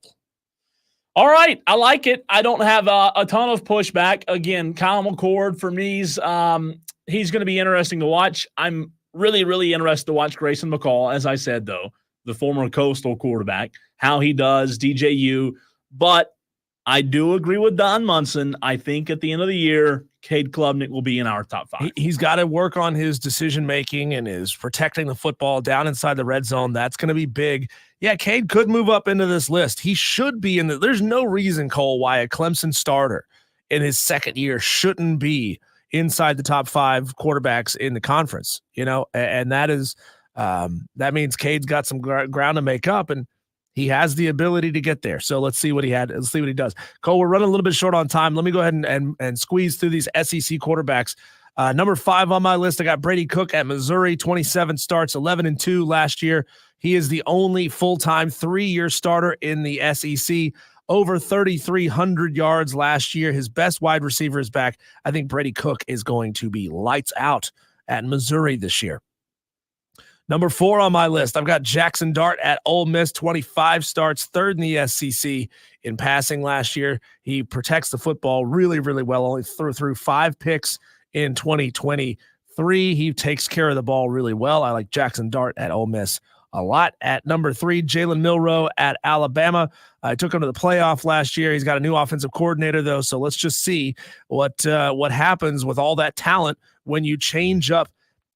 Speaker 3: All right, I like it. I don't have a ton of pushback. Again, Kyle McCord for me, he's going to be interesting to watch. I'm really, really interested to watch Grayson McCall, as I said, though, the former Coastal quarterback, how he does, DJU. But I do agree with Don Munson. I think at the end of the year, Cade Klubnik will be in our top 5.
Speaker 1: He's got to work on his decision-making and his protecting the football down inside the red zone. That's going to be big. Yeah, Cade could move up into this list. He should be in there's no reason, Cole, why a Clemson starter in his 2nd year shouldn't be inside the top 5 quarterbacks in the conference, and that is that means Cade's got some ground to make up, and he has the ability to get there. So let's see what he does. Cole, we're running a little bit short on time. Let me go ahead and squeeze through these SEC quarterbacks Number 5 on my list, I got Brady Cook at Missouri, 27 starts, 11-2 last year. He is the only full-time 3-year starter in the SEC. Over 3,300 yards last year. His best wide receiver is back. I think Brady Cook is going to be lights out at Missouri this year. Number 4 on my list, I've got Jackson Dart at Ole Miss, 25 starts, 3rd in the SEC in passing last year. He protects the football really, really well. Only threw 5 picks in 2023. He takes care of the ball really well. I like Jackson Dart at Ole Miss a lot. At number 3, Jalen Milroe at Alabama. I took him to the playoff last year. He's got a new offensive coordinator, though, so let's just see what happens with all that talent when you change up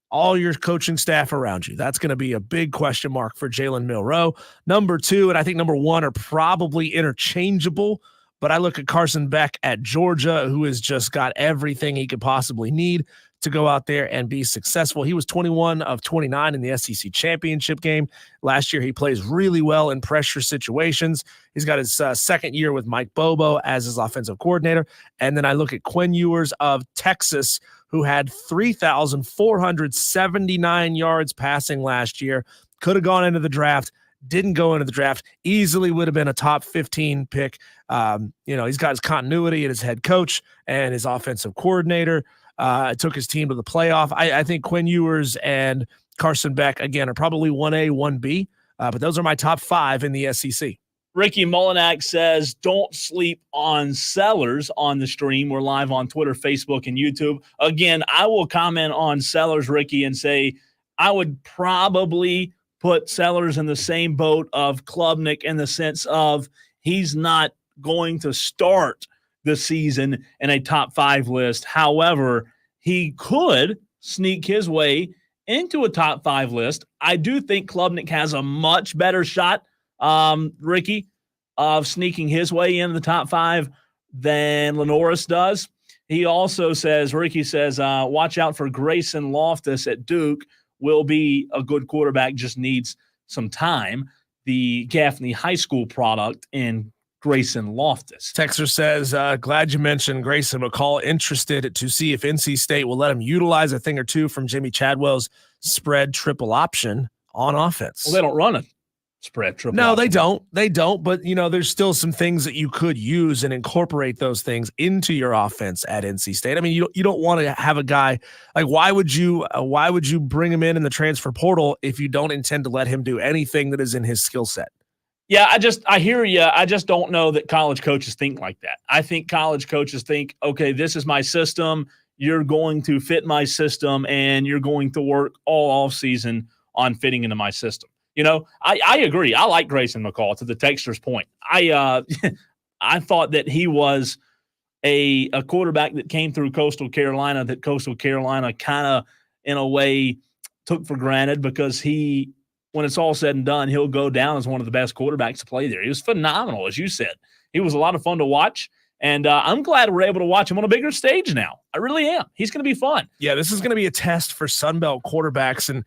Speaker 1: all your coaching staff around you. That's going to be a big question mark for Jalen Milroe. Number 2 and I think number 1 are probably interchangeable, but I look at Carson Beck at Georgia, who has just got everything he could possibly need to go out there and be successful. He was 21 of 29 in the SEC championship game. Last year, he plays really well in pressure situations. He's got his second year with Mike Bobo as his offensive coordinator. And then I look at Quinn Ewers of Texas, who had 3,479 yards passing last year. Could have gone into the draft, didn't go into the draft, easily would have been a top 15 pick. He's got his continuity in his head coach and his offensive coordinator. Took his team to the playoff. I think Quinn Ewers and Carson Beck, again, are probably 1A, 1B, but those are my top 5 in the SEC.
Speaker 3: Ricky Molinak says, don't sleep on Sellers on the stream. We're live on Twitter, Facebook, and YouTube. Again, I will comment on Sellers, Ricky, and say I would probably put Sellers in the same boat of Klubnik in the sense of he's not going to start the season in a top 5 list. However, he could sneak his way into a top 5 list. I do think Klubnik has a much better shot, Ricky, of sneaking his way in the top 5 than Lenoris does. He also says, Ricky says, watch out for Grayson Loftus at Duke. Will be a good quarterback, just needs some time. The Gaffney High School product in Grayson Loftus.
Speaker 1: Texter says, glad you mentioned Grayson McCall. Interested to see if NC State will let him utilize a thing or two from Jimmy Chadwell's spread triple option on offense.
Speaker 3: Well, they don't run a spread triple
Speaker 1: No,
Speaker 3: option.
Speaker 1: they don't. But, there's still some things that you could use and incorporate those things into your offense at NC State. I mean, you don't want to have a guy like, why would you bring him in the transfer portal if you don't intend to let him do anything that is in his skill set?
Speaker 3: Yeah, I hear you. I just don't know that college coaches think like that. I think college coaches think, okay, this is my system. You're going to fit my system, and you're going to work all offseason on fitting into my system. I agree. I like Grayson McCall, to the texter's point. I thought that he was a quarterback that came through Coastal Carolina that Coastal Carolina kind of, in a way, took for granted because when it's all said and done, he'll go down as one of the best quarterbacks to play there. He was phenomenal, as you said. He was a lot of fun to watch, and I'm glad we're able to watch him on a bigger stage now. I really am. He's going to be fun.
Speaker 1: Yeah, this is going to be a test for Sunbelt quarterbacks, and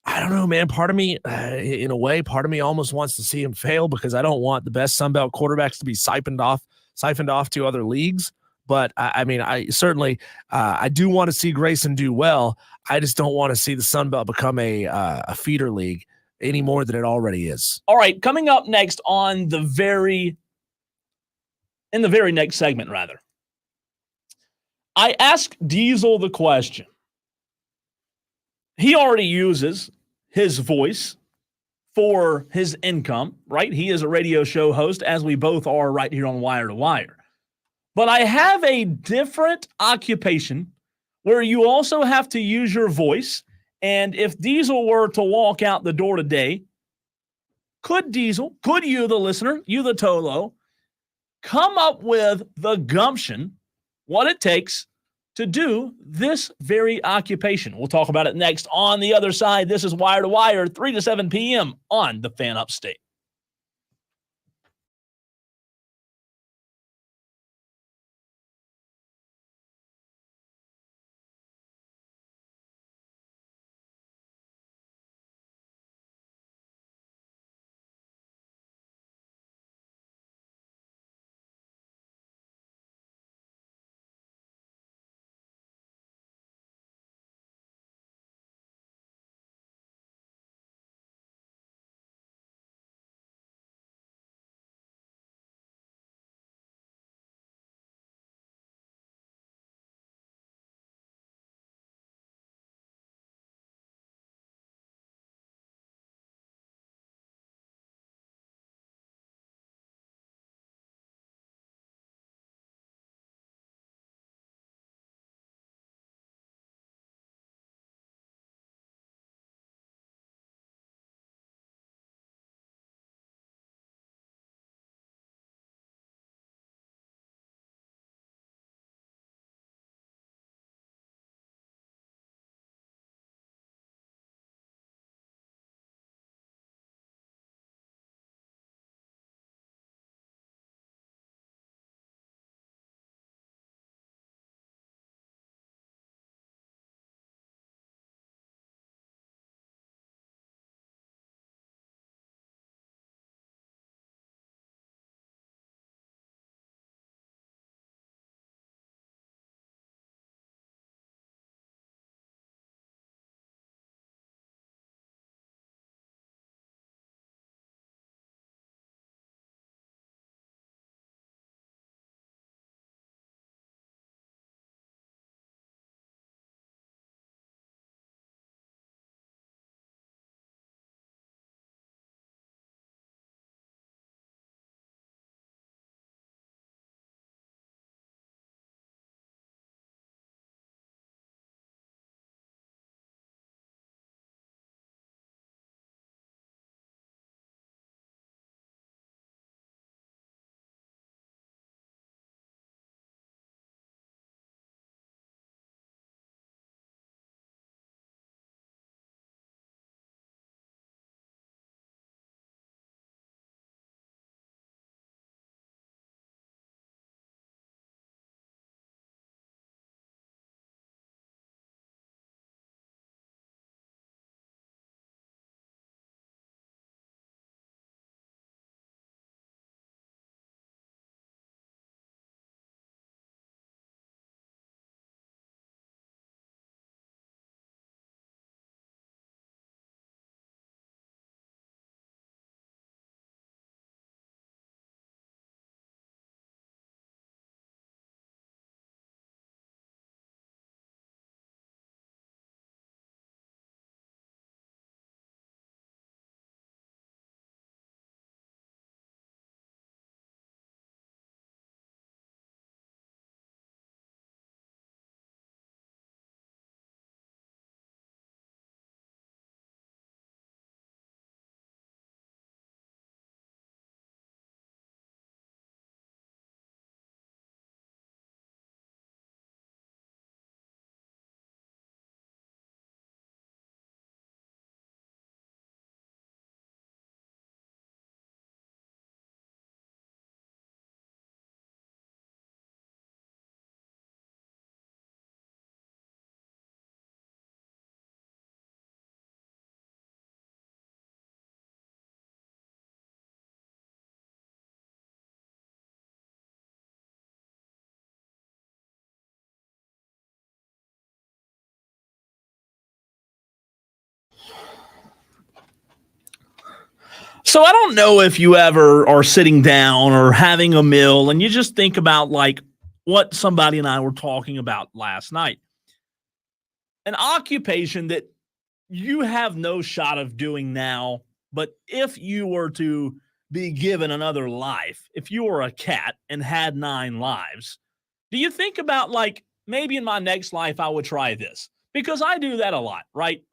Speaker 1: I don't know, man. Part of me, in a way, almost wants to see him fail because I don't want the best Sunbelt quarterbacks to be siphoned off to other leagues. But I certainly I do want to see Grayson do well. I just don't want to see the Sunbelt become a feeder league any more than it already is.
Speaker 3: All right, coming up next in the very next segment, rather, I asked Diesel the question. He already uses his voice for his income, right? He is a radio show host, as we both are right here on Wire to Wire. But I have a different occupation where you also have to use your voice. And if Diesel were to walk out the door today, could you, the listener, you, the Tolo, come up with the gumption, what it takes to do this very occupation? We'll talk about it next on the other side. This is Wire to Wire, 3 to 7 p.m. on the Fan Upstate. So I don't know if you ever are sitting down or having a meal and you just think about like what somebody and I were talking about last night. An occupation that you have no shot of doing now, but if you were to be given another life, if you were a cat and had 9 lives, do you think about like maybe in my next life I would try this? Because I do that a lot, right?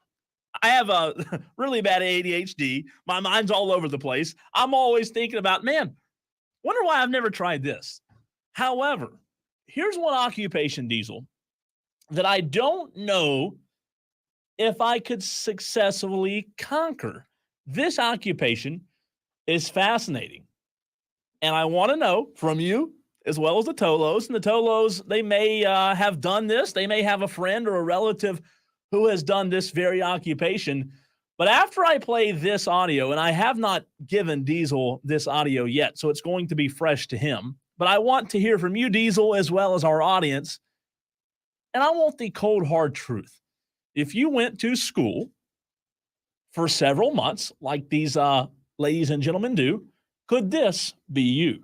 Speaker 3: I have a really bad ADHD. My mind's all over the place. I'm always thinking about, man, wonder why I've never tried this. However, here's one occupation, Diesel, that I don't know if I could successfully conquer. This occupation is fascinating. And I want to know from you as well as the Tolos. And the Tolos, they may have done this. They may have a friend or a relative who has done this very occupation. But after I play this audio, and I have not given Diesel this audio yet, so it's going to be fresh to him. But I want to hear from you, Diesel, as well as our audience. And I want the cold, hard truth. If you went to school for several months, like these ladies and gentlemen do, could this be you?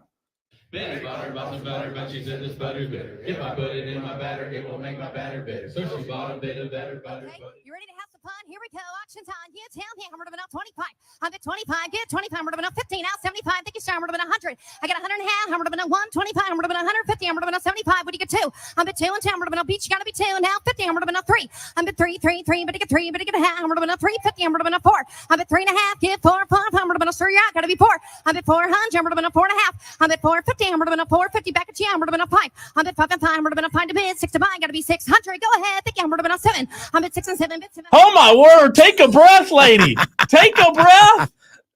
Speaker 9: Better butter, but she said this butter's bitter. If I put it in my batter, it will make my batter bitter. So she bought a bit of better butter.
Speaker 10: Okay, you ready to have some fun? Here we go. Auction time. Get 10. I'm going to enough 25. I'm at 25. Get 25. I'm going to enough 15. Out 75. Thank you, sir. I'm going to 100. I got 100 and a half. I'm going to enough 125. I'm going to 150. I'm going to enough 75. What do you get 2? I'm at 2 and 10. I'm going to enough beach. You got to be 2 now. 50. I'm going to enough 3. I'm at 3. But you get 3. But you get a half. I'm going to enough 350. I'm going to enough 4. I'm at 3 and a half. Get 4. I'm going to enough 3. I got to be 4. I'm at 400. I'm going to enough 4 and a half. I'm at 450. I'm going to enough 450. Back at you. I'm going to enough 5. I'm at 5 and 5. I'm going to enough 5 to bid. 6 to buy. Got to be 600. Go ahead. Thank you. I'm going to enough 7. I'm at 6 and 7 bits.
Speaker 3: Oh my word. Take a breath, lady. Take a breath.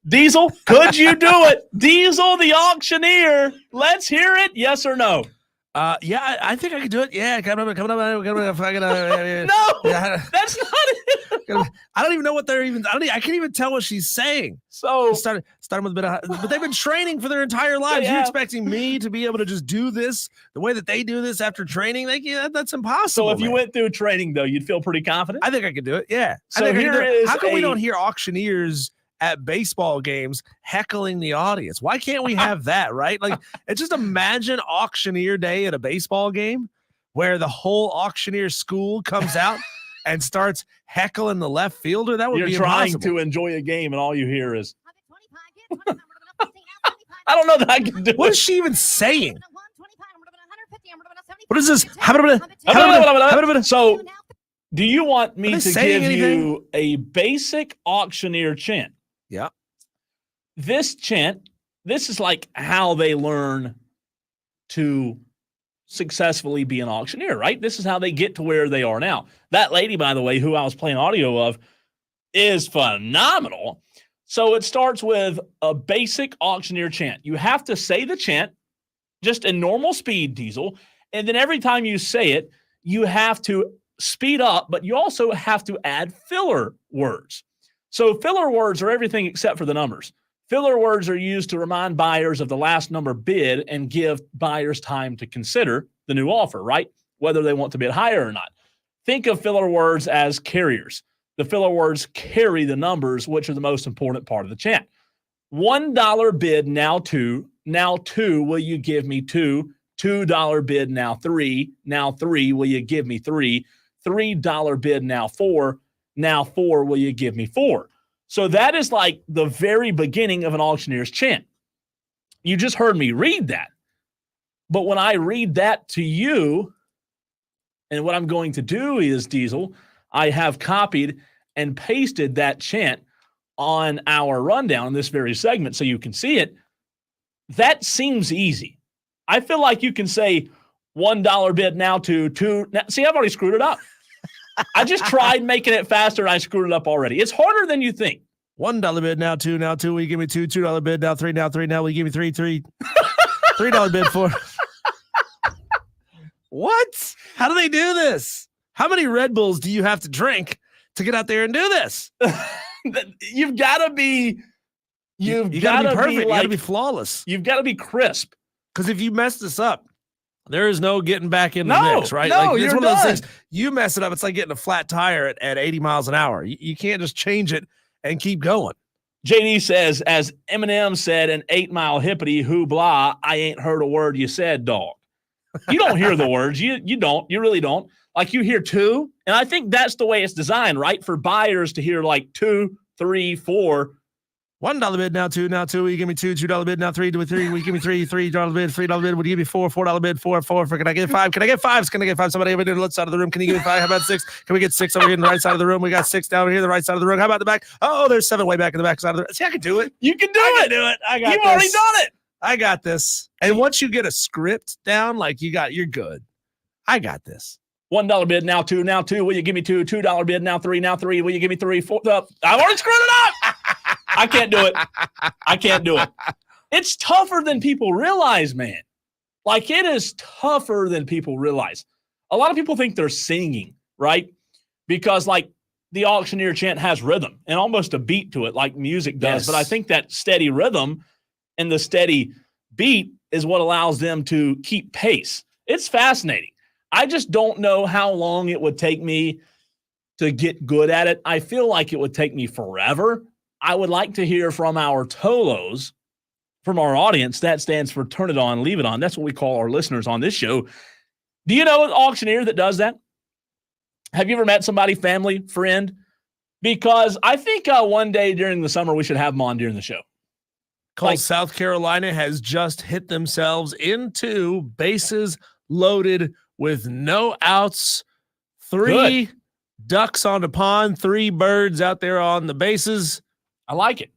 Speaker 3: Diesel, could you do it? Diesel, the auctioneer. Let's hear it. Yes or no?
Speaker 1: Yeah, I think I could do it. Yeah, coming up. If I
Speaker 3: No, that's not it.
Speaker 1: I don't even know what they're even. I can't even tell what she's saying.
Speaker 3: So
Speaker 1: starting with a bit of, but they've been training for their entire lives.
Speaker 3: Yeah.
Speaker 1: You're expecting me to be able to just do this the way that they do this after training? That's impossible.
Speaker 3: So if you
Speaker 1: man.
Speaker 3: went through training, though, you'd feel pretty confident?
Speaker 1: I think I could do it. Yeah.
Speaker 3: So
Speaker 1: I think
Speaker 3: here is
Speaker 1: how come we don't hear auctioneers at baseball games heckling the audience? Why can't we have that, right? Like, it's just imagine auctioneer day at a baseball game where the whole auctioneer school comes out and starts heckling the left fielder. That would
Speaker 3: You're
Speaker 1: be
Speaker 3: trying
Speaker 1: impossible.
Speaker 3: to enjoy a game, and all you hear is, I don't know that I can do
Speaker 1: What
Speaker 3: it.
Speaker 1: is she even saying? What is this?
Speaker 3: So, do you want me
Speaker 1: Are they
Speaker 3: to
Speaker 1: saying
Speaker 3: give
Speaker 1: anything?
Speaker 3: you a basic auctioneer chant?
Speaker 1: Yeah.
Speaker 3: This chant, this is like how they learn to successfully be an auctioneer, right? This is how they get to where they are now. That lady, by the way, who I was playing audio of, is phenomenal. So it starts with a basic auctioneer chant. You have to say the chant just in normal speed, Diesel. And then every time you say it, you have to speed up, but you also have to add filler words. So filler words are everything except for the numbers. Filler words are used to remind buyers of the last number bid and give buyers time to consider the new offer, right? Whether they want to bid higher or not. Think of filler words as carriers. The filler words carry the numbers, which are the most important part of the chant. $1 bid, now 2. Now 2, will you give me 2? $2 bid, now 3. Now 3, will you give me 3? $3 bid, now 4. Now 4, will you give me 4? So that is like the very beginning of an auctioneer's chant. You just heard me read that. But when I read that to you, and what I'm going to do is, Diesel, I have copied and pasted that chant on our rundown in this very segment so you can see it. That seems easy. I feel like you can say $1 bid, now 2. Now, see, I've already screwed it up. I just tried making it faster and I screwed it up already. It's harder than you think.
Speaker 1: $1 bid, now 2. Now 2, will you give me 2? $2 bid, now 3. Now 3. Now will you give me 3? 3. $3 bid, 4. What? How do they do this? How many Red Bulls do you have to drink to get out there and do this?
Speaker 3: You've got to be.
Speaker 1: You got to be perfect.
Speaker 3: Like,
Speaker 1: you got to be flawless.
Speaker 3: You've got to be crisp.
Speaker 1: Because if you mess this up, there is no getting back in the mix, right?
Speaker 3: No,
Speaker 1: like,
Speaker 3: you're
Speaker 1: it's one
Speaker 3: done.
Speaker 1: of those things. You mess it up, it's like getting a flat tire at 80 miles an hour. You can't just change it and keep going.
Speaker 3: JD says, as Eminem said in 8 Mile Hippity, who blah, I ain't heard a word you said, dog. You don't hear the words. You don't. You really don't. Like, you hear two, and I think that's the way it's designed, right? For buyers to hear like 2, 3, 4.
Speaker 1: $1 bid, now two, will you give me two? $2 bid, now three, will you give me three? $3 bid, $3 bid, will you give me four? $4 bid, four. Can I get five? Can I get fives? Can I get five? Somebody over there on the left side of the room. Can you give me five? How about six? Can we get six over here on the right side of the room? We got six down here, the right side of the room. How about the back? Oh, there's seven way back in the back side of the room. See, I can do it.
Speaker 3: You can do it.
Speaker 1: I got
Speaker 3: You've
Speaker 1: this.
Speaker 3: already done it.
Speaker 1: I got this. And once you get a script down, like you're good. I got this.
Speaker 3: $1 bid, now two. Will you give me two? $2 bid, now three. Will you give me three? Four. I've already screwed it up. I can't do it. It's tougher than people realize, man. Like, it is tougher than people realize. A lot of people think they're singing, right? Because, like, the auctioneer chant has rhythm and almost a beat to it, like music does.
Speaker 1: Yes.
Speaker 3: But I think that steady rhythm and the steady beat is what allows them to keep pace. It's fascinating. I just don't know how long it would take me to get good at it. I feel like it would take me forever. I would like to hear from our Tolos, from our audience. That stands for Turn It On, Leave It On. That's what we call our listeners on this show. Do you know an auctioneer that does that? Have you ever met somebody, family, friend? Because I think one day during the summer we should have them on during the show.
Speaker 1: Cole, South Carolina has just hit themselves into bases loaded with no outs. 3 ducks on the pond, 3 birds out there on the bases.
Speaker 3: I like it.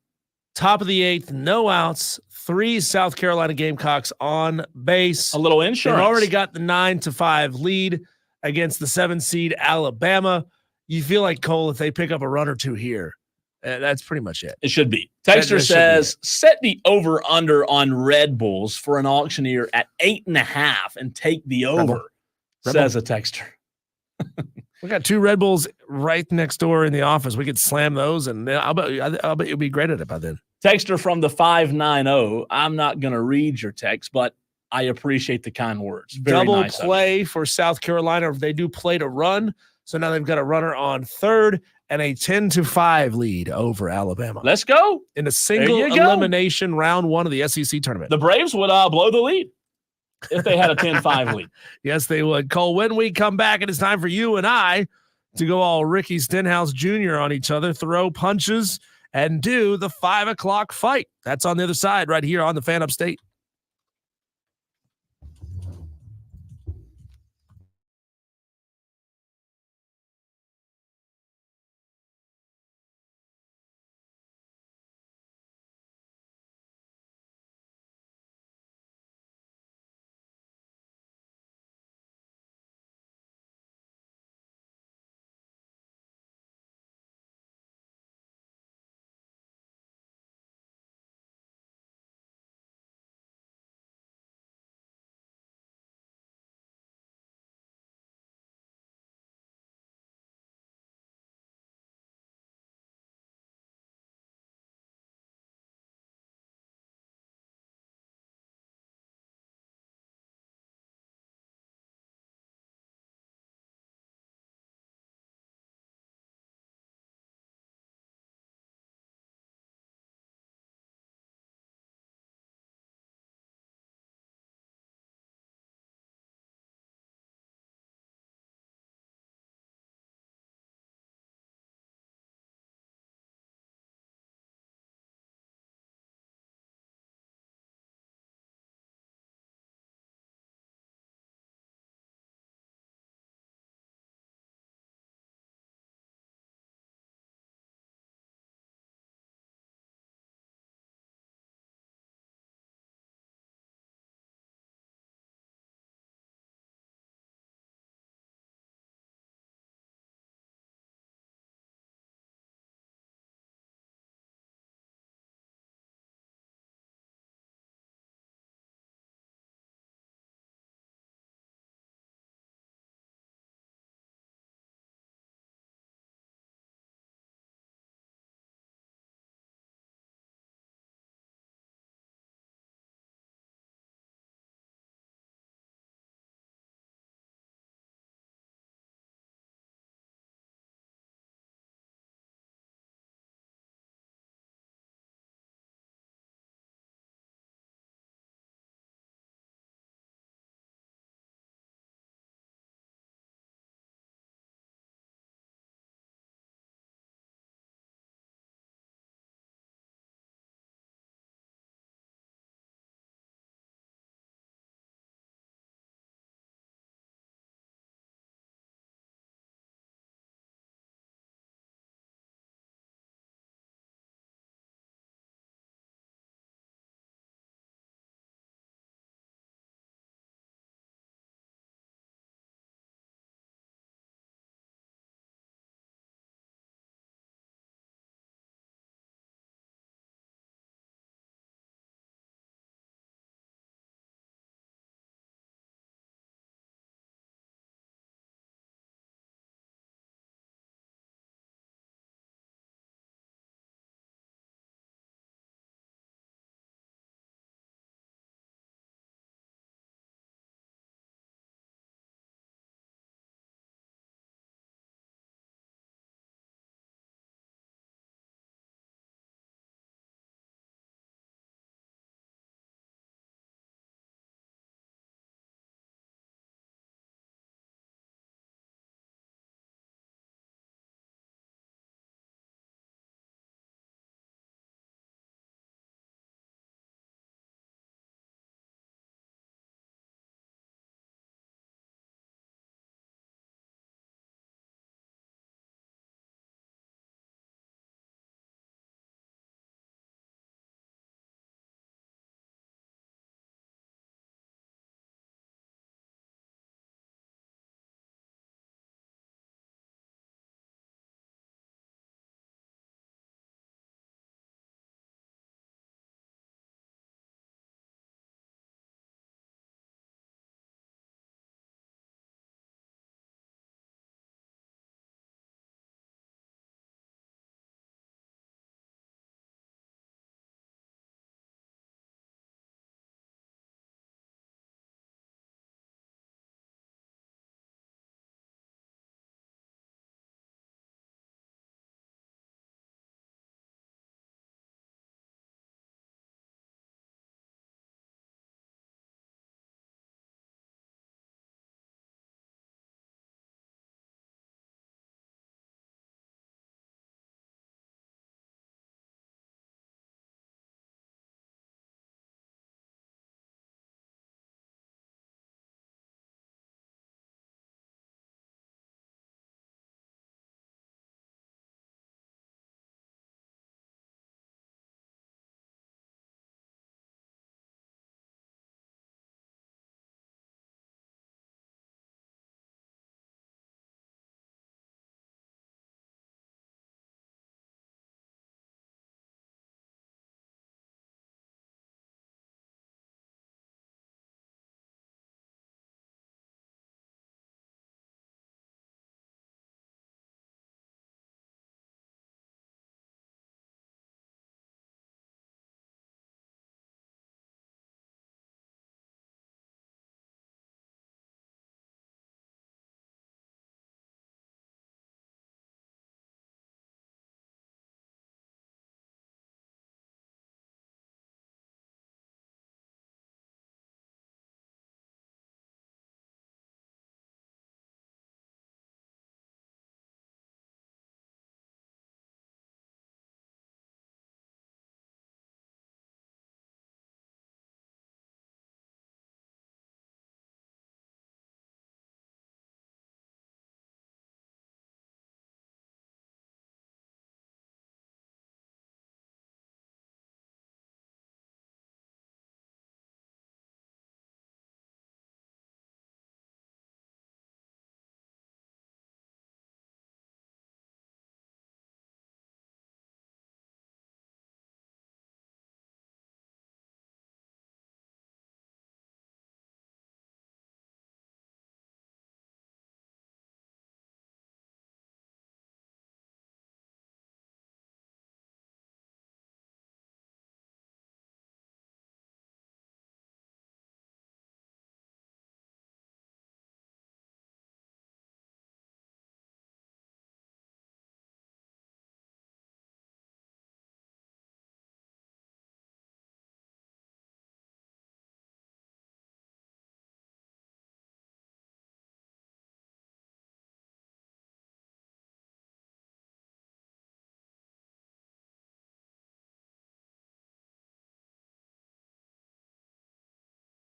Speaker 1: Top of the 8th, no outs, 3 South Carolina Gamecocks on base.
Speaker 3: A little insurance.
Speaker 1: They've already got the 9-5 lead against the 7 seed Alabama. You feel like, Cole, if they pick up a run or two here, that's pretty much it.
Speaker 3: It should be. Texter says, set the over-under on Red Bulls for an auctioneer at 8.5 and take the over, says a texter.
Speaker 1: We got 2 Red Bulls right next door in the office. We could slam those, and I'll bet you'll be great at it by then.
Speaker 3: Texter from the 590. I'm not going to read your text, but I appreciate the kind words. Very
Speaker 1: Double
Speaker 3: nice
Speaker 1: play for South Carolina. They do play to run, so now they've got a runner on third and a 10-5 lead over Alabama.
Speaker 3: Let's go.
Speaker 1: In a single elimination round 1 of the SEC tournament.
Speaker 3: The Braves would blow the lead if they had a 10-5 lead.
Speaker 1: Yes, they would. Cole, when we come back, it is time for you and I to go all Ricky Stenhouse Jr. on each other, throw punches, and do the 5 o'clock fight. That's on the other side right here on the Fan Upstate.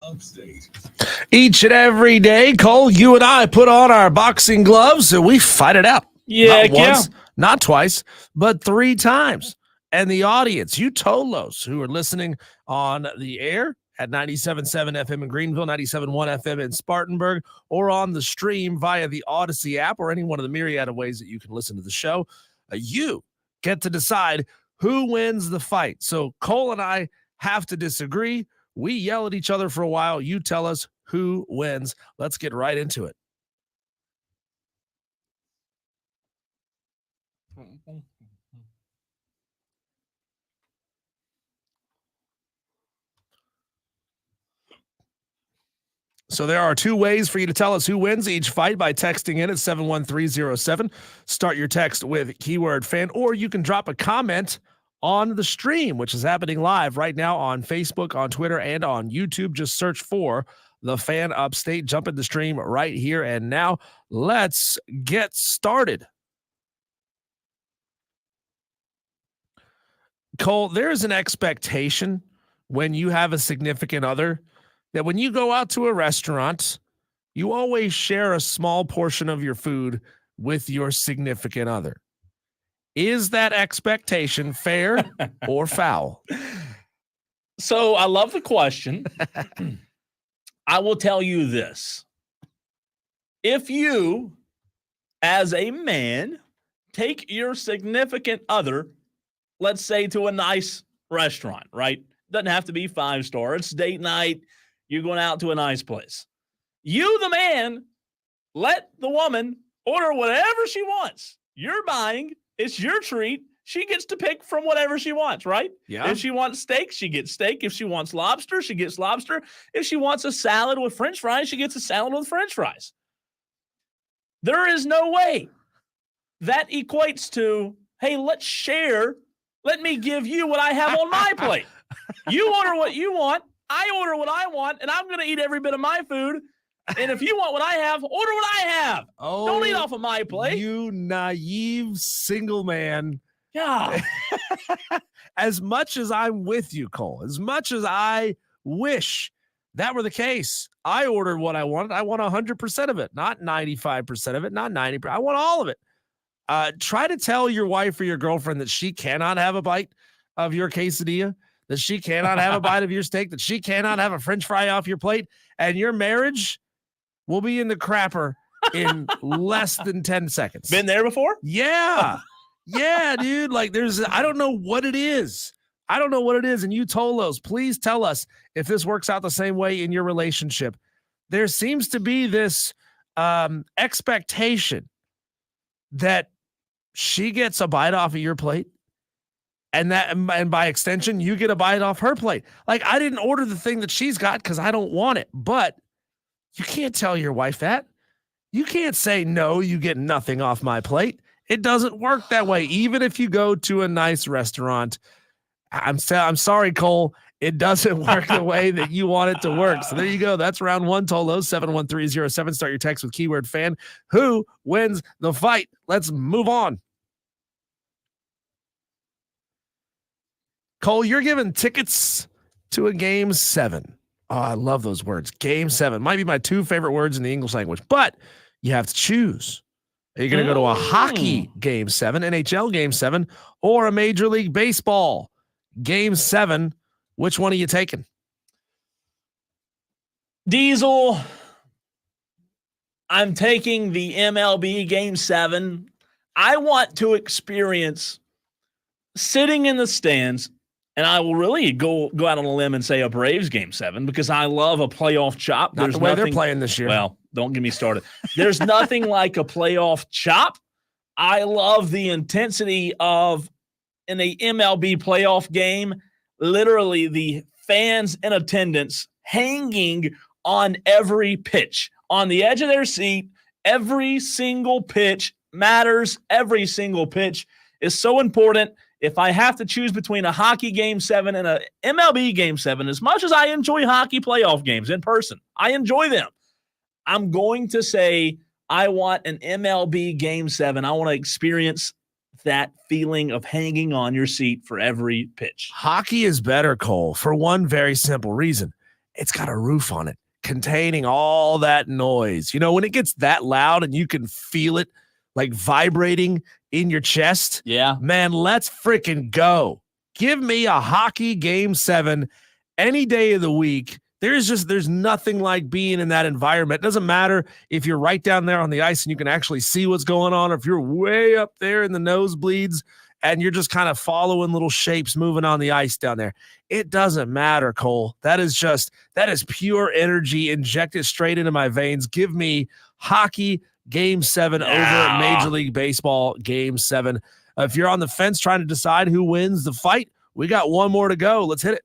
Speaker 9: Upstate.
Speaker 1: Each and every day, Cole, you and I put on our boxing gloves and we fight it out.
Speaker 3: Yeah,
Speaker 1: Not once, not twice, but 3 times. And the audience, you Tolos who are listening on the air at 97.7 FM in Greenville, 97.1 FM in Spartanburg, or on the stream via the Odyssey app or any one of the myriad of ways that you can listen to the show, you get to decide who wins the fight. So Cole and I have to disagree. We yell at each other for a while. You tell us who wins. Let's get right into it. So there are 2 ways for you to tell us who wins each fight by texting in at 71307. Start your text with keyword fan, or you can drop a comment on the stream, which is happening live right now on Facebook, on Twitter, and on YouTube. Just search for The Fan Upstate. Jump in the stream right here and now. Let's get started. Cole, there is an expectation when you have a significant other that when you go out to a restaurant, you always share a small portion of your food with your significant other. Is that expectation fair or foul?
Speaker 3: So I love the question. I will tell you this. If you, as a man, take your significant other, let's say to a nice restaurant, right? Doesn't have to be 5-star. It's date night. You're going out to a nice place. You, the man, let the woman order whatever she wants. You're buying. It's your treat. She gets to pick from whatever she wants, right?
Speaker 1: Yeah.
Speaker 3: If she wants steak, she gets steak. If she wants lobster, she gets lobster. If she wants a salad with French fries, she gets a salad with French fries. There is no way that equates to, hey, let's share. Let me give you what I have on my plate. You order what you want. I order what I want, and I'm going to eat every bit of my food. And if you want what I have, order what I have.
Speaker 1: Oh,
Speaker 3: don't eat off of my plate.
Speaker 1: You naive single man.
Speaker 3: Yeah.
Speaker 1: As much as I'm with you, Cole, as much as I wish that were the case, I ordered what I wanted. I want 100% of it, not 95% of it, not 90%. I want all of it. Try to tell your wife or your girlfriend that she cannot have a bite of your quesadilla, that she cannot have a bite of your steak, that she cannot have a French fry off your plate, and your marriage will be in the crapper in less than 10 seconds.
Speaker 3: Been there before?
Speaker 1: Yeah. Yeah, dude. Like I don't know what it is. I don't know what it is. And you Tolos, please tell us if this works out the same way in your relationship. There seems to be this expectation that she gets a bite off of your plate, and by extension, you get a bite off her plate. Like, I didn't order the thing that she's got because I don't want it, but you can't tell your wife that. You can't say, no, you get nothing off my plate. It doesn't work that way. Even if you go to a nice restaurant, I'm sorry, Cole, it doesn't work the way that you want it to work. So there you go. That's round 1, Tolo, 71307. Start your text with keyword fan. Who wins the fight? Let's move on. Cole, you're giving tickets to a Game 7. Oh, I love those words. Game 7 might be my 2 favorite words in the English language, but you have to choose. Are you going to go to a hockey Game 7, NHL Game 7, or a Major League Baseball Game 7? Which one are you taking?
Speaker 3: Diesel, I'm taking the MLB Game 7. I want to experience sitting in the stands, and I will really go out on a limb and say a Braves Game 7 because I love a playoff chop.
Speaker 1: Not the way they're playing this year.
Speaker 3: Well, don't get me started. There's nothing like a playoff chop. I love the intensity of in a MLB playoff game, literally the fans in attendance hanging on every pitch, on the edge of their seat. Every single pitch matters. Every single pitch is so important. If I have to choose between a hockey Game 7 and a MLB Game 7, as much as I enjoy hockey playoff games in person, I enjoy them, I'm going to say I want an MLB Game 7. I want to experience that feeling of hanging on your seat for every pitch.
Speaker 1: Hockey is better, Cole, for one very simple reason. it's got a roof on it containing all that noise. You know, when it gets that loud and you can feel it like vibrating in your chest.
Speaker 3: Yeah.
Speaker 1: Man, let's freaking go. Give me a hockey game 7 any day of the week. There's nothing like being in that environment. It doesn't matter if you're right down there on the ice and you can actually see what's going on, or if you're way up there in the nosebleeds and you're just kind of following little shapes moving on the ice down there. It doesn't matter, Cole. That is pure energy injected straight into my veins. Give me hockey game 7 over at Major League Baseball game 7. If you're on the fence trying to decide who wins the fight, we got one more to go. Let's hit it.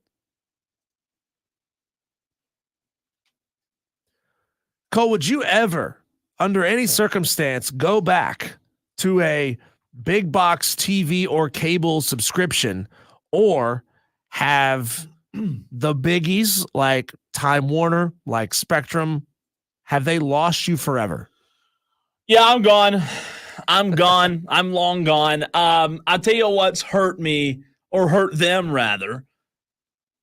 Speaker 1: Cole, would you ever, under any circumstance, go back to a big box TV or cable subscription, or have the biggies like Time Warner, like Spectrum, have they lost you forever?
Speaker 3: Yeah, I'm gone. I'm gone. I'm long gone. I'll tell you what's hurt me, or hurt them rather.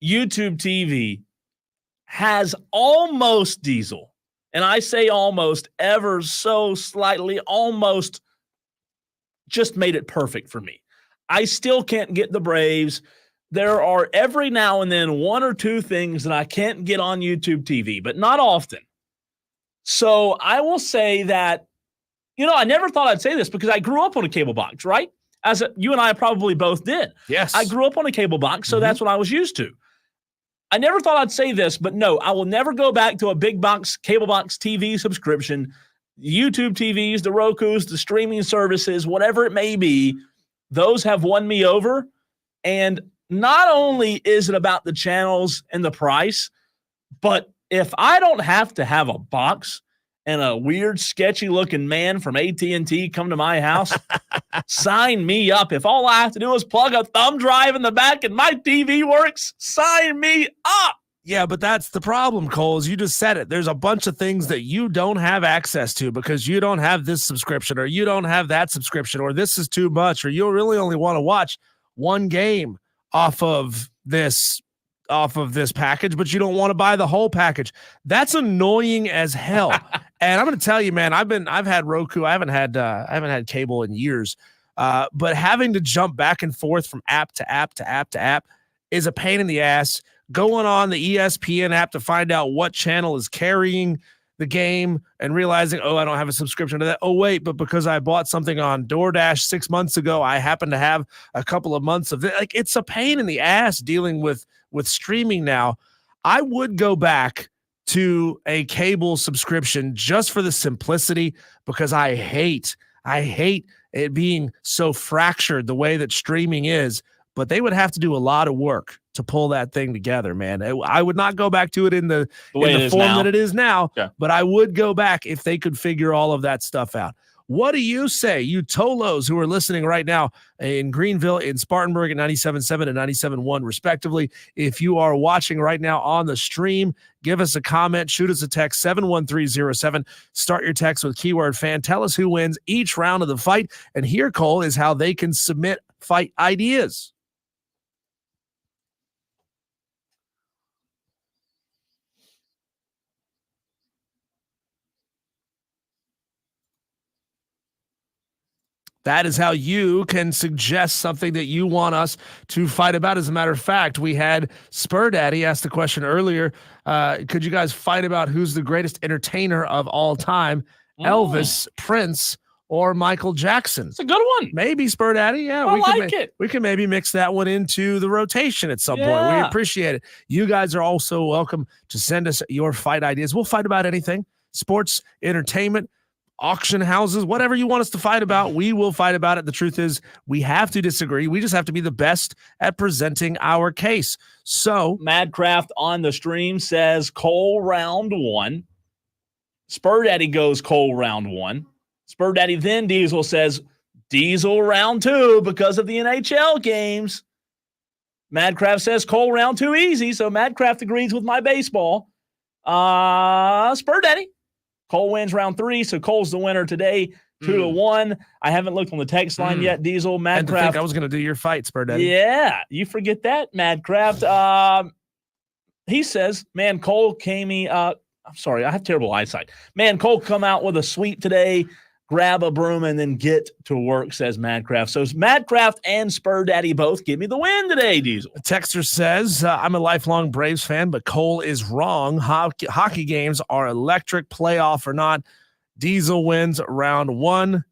Speaker 3: YouTube TV has almost, Diesel, and I say almost ever so slightly, almost just made it perfect for me. I still can't get the Braves. There are every now and then one or two things that I can't get on YouTube TV, but not often. So I will say that, I never thought I'd say this because I grew up on a cable box, right? You and I probably both did.
Speaker 1: Yes.
Speaker 3: I grew up on a cable box, so that's what I was used to. I never thought I'd say this, but no, I will never go back to a big box, cable box TV subscription. YouTube TVs, the Rokus, the streaming services, whatever it may be, those have won me over. And not only is it about the channels and the price, but if I don't have to have a box and a weird, sketchy-looking man from AT&T come to my house, sign me up. If all I have to do is plug a thumb drive in the back and my TV works, sign me up.
Speaker 1: Yeah, but that's the problem, Cole, is you just said it. There's a bunch of things that you don't have access to because you don't have this subscription, or you don't have that subscription, or this is too much, or you really only want to watch one game off of this package, but you don't want to buy the whole package. That's annoying as hell. And I'm going to tell you, man, I've had Roku. I haven't had cable in years. But having to jump back and forth from app to app to app to app is a pain in the ass. Going on the ESPN app to find out what channel is carrying the game and realizing, I don't have a subscription to that. Oh, wait, but because I bought something on DoorDash 6 months ago, I happen to have a couple of months of it. Like, it's a pain in the ass dealing with streaming now. I would go back to a cable subscription just for the simplicity, because I hate it being so fractured the way that streaming is, but they would have to do a lot of work to pull that thing together, man. I would not go back to it in the form that it is now, but I would go back if they could figure all of that stuff out. What do you say, you Tolos who are listening right now in Greenville, in Spartanburg at 97.7 and 97.1 respectively? If you are watching right now on the stream, give us a comment, shoot us a text, 71307. Start your text with keyword fan. Tell us who wins each round of the fight. And here, Cole, is how they can submit fight ideas. That is how you can suggest something that you want us to fight about. As a matter of fact, we had Spur Daddy ask the question earlier. Could you guys fight about who's the greatest entertainer of all time? Elvis, Prince, or Michael Jackson?
Speaker 3: It's a good one.
Speaker 1: Maybe Spur Daddy. Yeah, we can maybe mix that one into the rotation at some point. We appreciate it. You guys are also welcome to send us your fight ideas. We'll fight about anything. Sports, entertainment, auction houses, whatever you want us to fight about, we will fight about it. The truth is, we have to disagree. We just have to be the best at presenting our case. So
Speaker 3: Madcraft on the stream says Cole round 1. Spur Daddy goes Cole round 1. Spur Daddy then Diesel says Diesel round 2 because of the NHL games. Madcraft says Cole round 2 easy. So Madcraft agrees with my baseball. Spur Daddy, Cole wins round 3, so Cole's the winner today, 2-1. I haven't looked on the text line yet. Diesel, Madcraft.
Speaker 1: I was going to do your fight, Spur Daddy.
Speaker 3: Yeah, you forget that, Madcraft. he says, man, Cole came I'm sorry, I have terrible eyesight. Man, Cole come out with a sweep today, grab a broom, and then get to work, says Madcraft. So Madcraft and Spur Daddy both give me the win today, Diesel.
Speaker 1: A texter says, I'm a lifelong Braves fan, but Cole is wrong. Hockey games are electric, playoff or not. Diesel wins round 1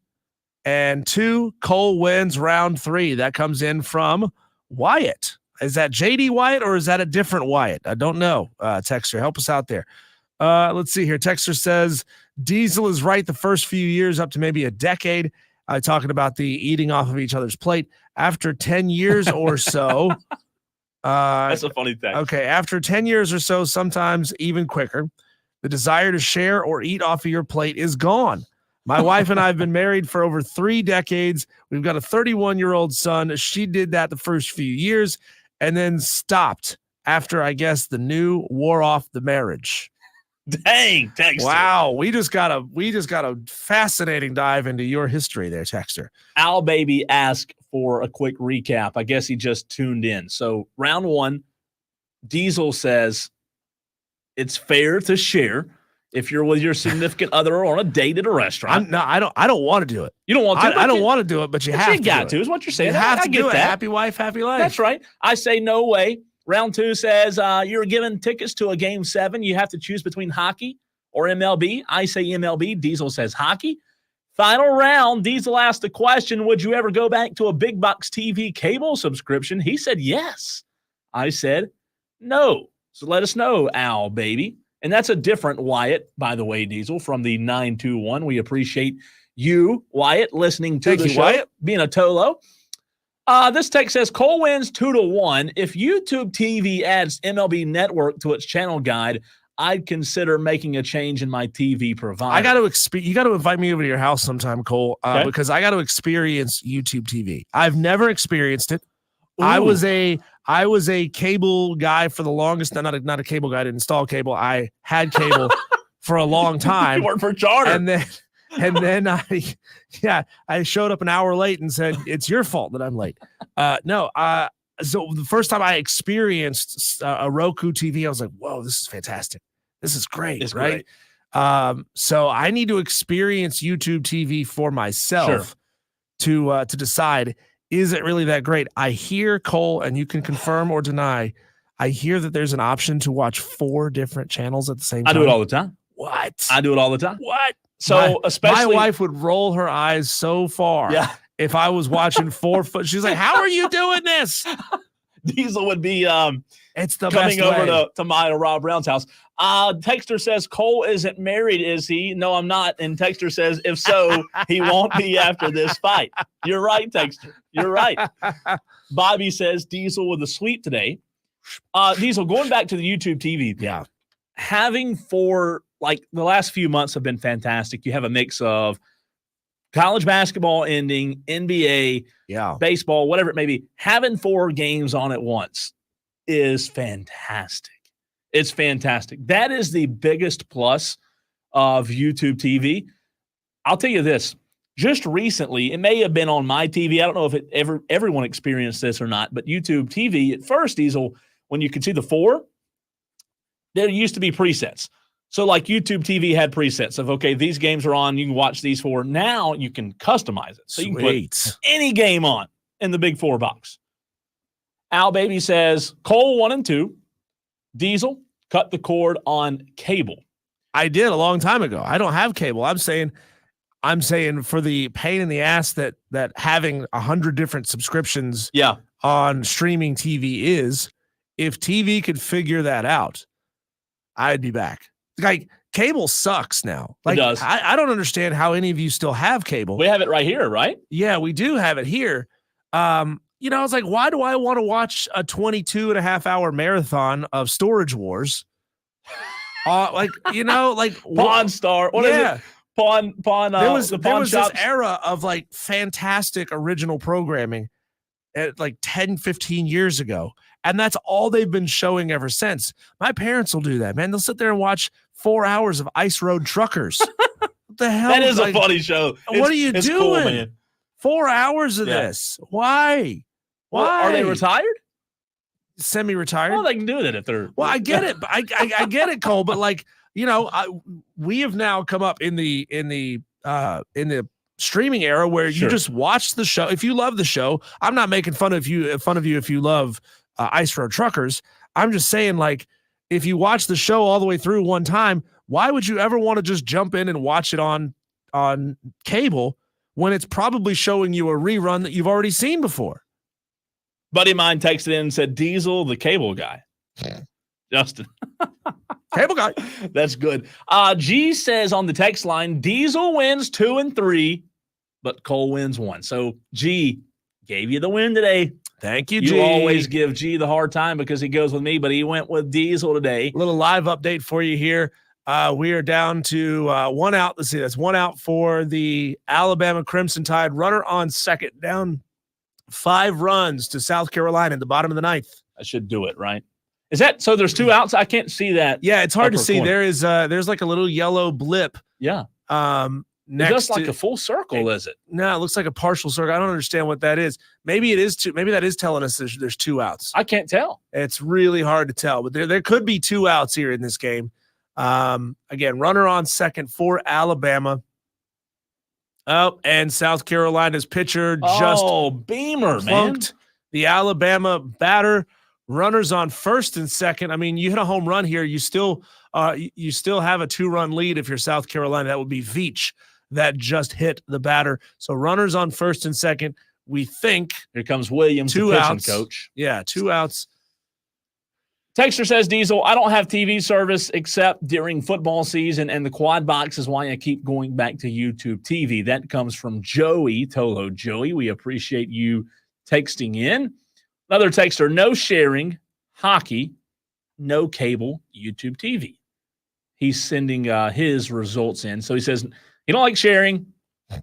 Speaker 1: and 2. Cole wins round 3. That comes in from Wyatt. Is that JD Wyatt or is that a different Wyatt? I don't know. Texter, help us out there. Let's see here. Texter says Diesel is right the first few years up to maybe a decade. Talking about the eating off of each other's plate. After 10 years or so.
Speaker 3: That's a funny thing.
Speaker 1: Okay. After 10 years or so, sometimes even quicker, the desire to share or eat off of your plate is gone. My wife and I have been married for over 3 decades. We've got a 31-year-old son. She did that the first few years and then stopped after, I guess, the new wore off the marriage.
Speaker 3: Dang, Texter.
Speaker 1: Wow, we just got a fascinating dive into your history there, Texter.
Speaker 3: Al Baby asked for a quick recap. I guess he just tuned in. So round 1, Diesel says it's fair to share if you're with your significant other or on a date at a restaurant.
Speaker 1: I don't want to do it.
Speaker 3: You don't want to?
Speaker 1: I don't want to do it, but you have to.
Speaker 3: You got to, is what you're saying.
Speaker 1: You have to
Speaker 3: get
Speaker 1: do it.
Speaker 3: that.
Speaker 1: Happy wife, happy life.
Speaker 3: That's right. I say no way. Round 2 says you're given tickets to a Game 7. You have to choose between hockey or MLB. I say MLB. Diesel says hockey. Final round, Diesel asked the question, would you ever go back to a big box TV cable subscription? He said yes. I said no. So let us know, Al, baby. And that's a different Wyatt, by the way, Diesel, from the 921. We appreciate you, Wyatt, listening to the show,
Speaker 1: Wyatt.
Speaker 3: Being a Tolo. This text says Cole wins 2-1. If YouTube TV adds MLB Network to its channel guide, I'd consider making a change in my TV provider.
Speaker 1: You got to invite me over to your house sometime, Cole, because I got to experience YouTube TV. I've never experienced it.
Speaker 3: Ooh.
Speaker 1: I was a cable guy for the longest. Not a cable guy to install cable. I had cable for a long time.
Speaker 3: You worked for Charter,
Speaker 1: and then I showed up an hour late and said, it's your fault that I'm late. So the first time I experienced a Roku TV, I was like, whoa, this is fantastic. This is great.
Speaker 3: It's
Speaker 1: right. Great. So I need to experience YouTube TV for myself to decide, is it really that great? I hear, Cole, and you can confirm or deny, I hear that there's an option to watch 4 different channels at the same time.
Speaker 3: I do it all the time.
Speaker 1: What?
Speaker 3: I do it all the time.
Speaker 1: What?
Speaker 3: So
Speaker 1: my wife would roll her eyes so far.
Speaker 3: Yeah.
Speaker 1: If I was watching 4 foot, she's like, how are you doing this?
Speaker 3: Diesel would be
Speaker 1: it's the
Speaker 3: coming
Speaker 1: best
Speaker 3: over
Speaker 1: way.
Speaker 3: to my Rob Brown's house. Texter says, Cole isn't married, is he? No, I'm not. And Texter says, if so, he won't be after this fight. You're right, Texter. You're right. Bobby says, Diesel with a sweep today. Diesel, going back to the YouTube TV.
Speaker 1: Yeah.
Speaker 3: Having 4, like the last few months have been fantastic. You have a mix of college basketball ending, NBA, baseball, whatever it may be. Having 4 games on at once is fantastic. It's fantastic. That is the biggest plus of YouTube TV. I'll tell you this. Just recently, it may have been on my TV. I don't know if everyone experienced this or not, but YouTube TV, at first, Diesel, when you could see the 4, there used to be presets. So like YouTube TV had presets of, okay, these games are on, you can watch these 4. Now you can customize it. So you can put any game on in the big 4 box. Al Baby says, Cole 1 and 2, Diesel, cut the cord on cable.
Speaker 1: I did a long time ago. I don't have cable. I'm saying for the pain in the ass that having 100 different subscriptions on streaming TV is, if TV could figure that out, I'd be back. Like, cable sucks now. Like,
Speaker 3: it does.
Speaker 1: I don't understand how any of you still have cable.
Speaker 3: We have it right here, right?
Speaker 1: Yeah, we do have it here. I was like, why do I want to watch a 22.5-hour marathon of Storage Wars?
Speaker 3: Pawn Star. What is it? Pawn.
Speaker 1: There was
Speaker 3: shops.
Speaker 1: this era of like fantastic original programming at like 10, 15 years ago. And that's all they've been showing ever since. My parents will do that, man. They'll sit there and watch 4 hours of Ice Road Truckers. What the hell?
Speaker 3: That is a funny show.
Speaker 1: What are you doing?
Speaker 3: Cool, man.
Speaker 1: 4 hours of this. Why?
Speaker 3: Well, are they retired?
Speaker 1: semi-retired.
Speaker 3: Well, they can do that if they're.
Speaker 1: Well, I get it. I get it, Cole. But like, we have now come up in the streaming era where you just watch the show. If you love the show, I'm not making fun of you if you love Ice Road Truckers. I'm just saying, like, if you watch the show all the way through one time, why would you ever want to just jump in and watch it on cable when it's probably showing you a rerun that you've already seen before?
Speaker 3: Buddy of mine texted in and said, Diesel, the cable guy. Justin.
Speaker 1: Cable guy.
Speaker 3: That's good. G says on the text line, Diesel wins 2 and 3, but Cole wins 1. So G gave you the win today.
Speaker 1: Thank you, G.
Speaker 3: You always give G the hard time because he goes with me, but he went with Diesel today.
Speaker 1: Little live update for you here. We are down to 1 out. Let's see. That's 1 out for the Alabama Crimson Tide. Runner on second, down 5 runs to South Carolina in the bottom of the 9th.
Speaker 3: I should do it, right? Is that so? There's 2 outs. I can't see that.
Speaker 1: Yeah, it's hard to see.
Speaker 3: Corner.
Speaker 1: there's like a little yellow blip.
Speaker 3: Yeah.
Speaker 1: Next
Speaker 3: just like a full circle, is it?
Speaker 1: No, it looks like a partial circle. I don't understand what that is. Maybe it is 2. Maybe that is telling us there's 2 outs.
Speaker 3: I can't tell.
Speaker 1: It's really hard to tell, but there could be 2 outs here in this game. Again, runner on second for Alabama. Oh, and South Carolina's pitcher just
Speaker 3: Beamer,
Speaker 1: plunked the Alabama batter. Runners on first and second. I mean, you hit a home run here. You still have a 2-run lead if you're South Carolina. That would be Veach that just hit the batter. So runners on first and second. We think
Speaker 3: here comes Williams,
Speaker 1: 2
Speaker 3: the pitching
Speaker 1: outs.
Speaker 3: Coach.
Speaker 1: Yeah, 2 outs.
Speaker 3: Texter says, Diesel, I don't have TV service except during football season, and the quad box is why I keep going back to YouTube TV. That comes from Joey Tolo. Joey, we appreciate you texting in. Another texter, no sharing, hockey, no cable, YouTube TV. He's sending his results in. So he says he don't like sharing.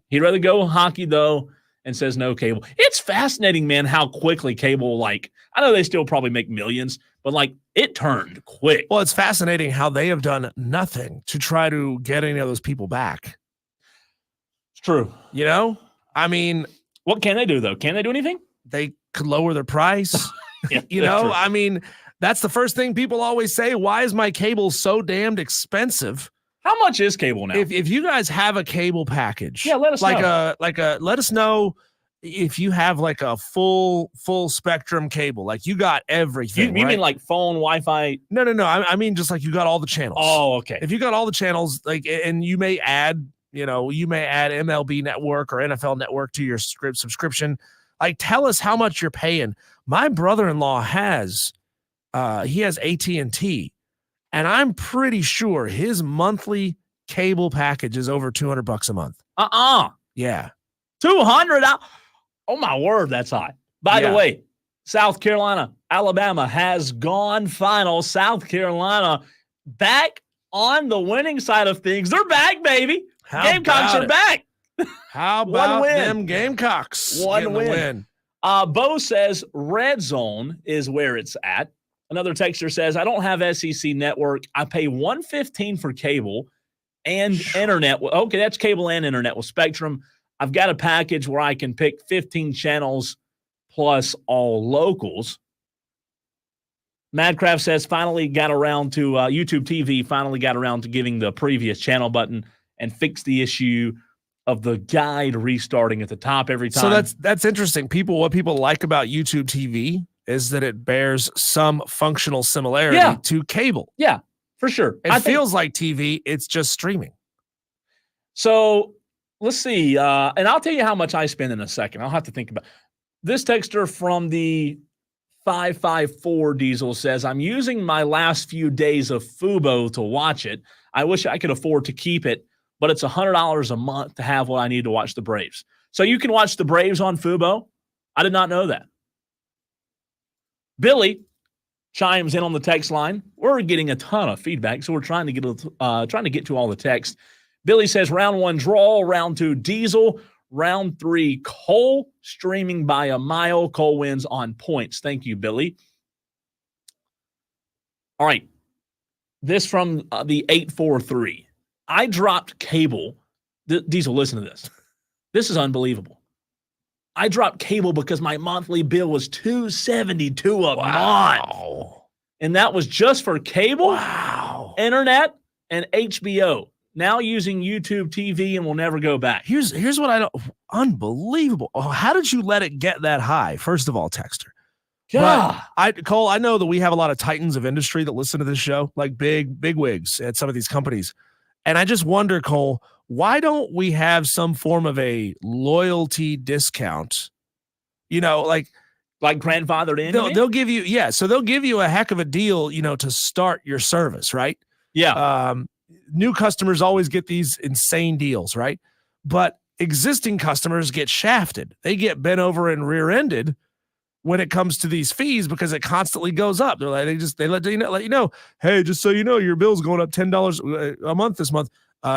Speaker 3: He'd rather go hockey, though, and says no cable. It's fascinating, man, how quickly cable, like, I know they still probably make millions, but, like, it turned quick.
Speaker 1: Well, it's fascinating how they have done nothing to try to get any of those people back.
Speaker 3: It's true.
Speaker 1: I mean,
Speaker 3: what can they do, though? Can they do anything?
Speaker 1: They could lower their price.
Speaker 3: Yeah,
Speaker 1: true. I mean, that's the first thing people always say. Why is my cable so damned expensive?
Speaker 3: How much is cable now?
Speaker 1: If you guys have a cable package,
Speaker 3: let us know.
Speaker 1: Let us know if you have like a full spectrum cable, like you got everything.
Speaker 3: You mean like phone, Wi-Fi?
Speaker 1: No. I mean just like you got all the channels.
Speaker 3: Oh, okay.
Speaker 1: If you got all the channels, like, and you may add MLB Network or NFL Network to your subscription. Like, tell us how much you're paying. My brother-in-law has AT&T, and I'm pretty sure his monthly cable package is over $200 a month. Yeah.
Speaker 3: 200. Oh my word, that's high. By the way, South Carolina, Alabama has gone final. South Carolina back on the winning side of things. They're back, baby. Gamecocks are back.
Speaker 1: How about them Gamecocks?
Speaker 3: One win. Bo says red zone is where it's at. Another texter says, I don't have SEC network. I pay $115 for cable and internet. Okay, that's cable and internet with Spectrum. I've got a package where I can pick 15 channels plus all locals. Madcraft says finally got around to YouTube TV, finally got around to giving the previous channel button and fix the issue of the guide restarting at the top every time.
Speaker 1: So that's interesting. What people like about YouTube TV is that it bears some functional similarity to cable.
Speaker 3: Yeah, for sure.
Speaker 1: It feels like TV. It's just streaming.
Speaker 3: So let's see. And I'll tell you how much I spend in a second. I'll have to think about this. Texter from the 554 Diesel says, I'm using my last few days of Fubo to watch it. I wish I could afford to keep it, but it's $100 a month to have what I need to watch the Braves. So you can watch the Braves on Fubo. I did not know that. Billy chimes in on the text line. We're getting a ton of feedback, so we're trying to get to all the text. Billy says round 1 draw, round 2 Diesel, round 3 Cole, streaming by a mile. Cole wins on points. Thank you, Billy. All right. This from the 843. I dropped cable. Diesel, listen to this. This is unbelievable. I dropped cable because my monthly bill was $272 a month. And that was just for cable, internet, and HBO. Now using YouTube TV and will never go back.
Speaker 1: Here's what I don't. Unbelievable. Oh, how did you let it get that high? First of all, Texter.
Speaker 3: God.
Speaker 1: Cole, I know that we have a lot of titans of industry that listen to this show, like big wigs at some of these companies. And I just wonder, Cole, why don't we have some form of a loyalty discount? You know, like
Speaker 3: grandfathered in?
Speaker 1: They'll give you, so they'll give you a heck of a deal, to start your service, right?
Speaker 3: Yeah.
Speaker 1: New customers always get these insane deals, right? But existing customers get shafted. They get bent over and rear-ended when it comes to these fees because it constantly goes up. They're like, they let you know, hey, just so you know, your bill's going up $10 a month this month.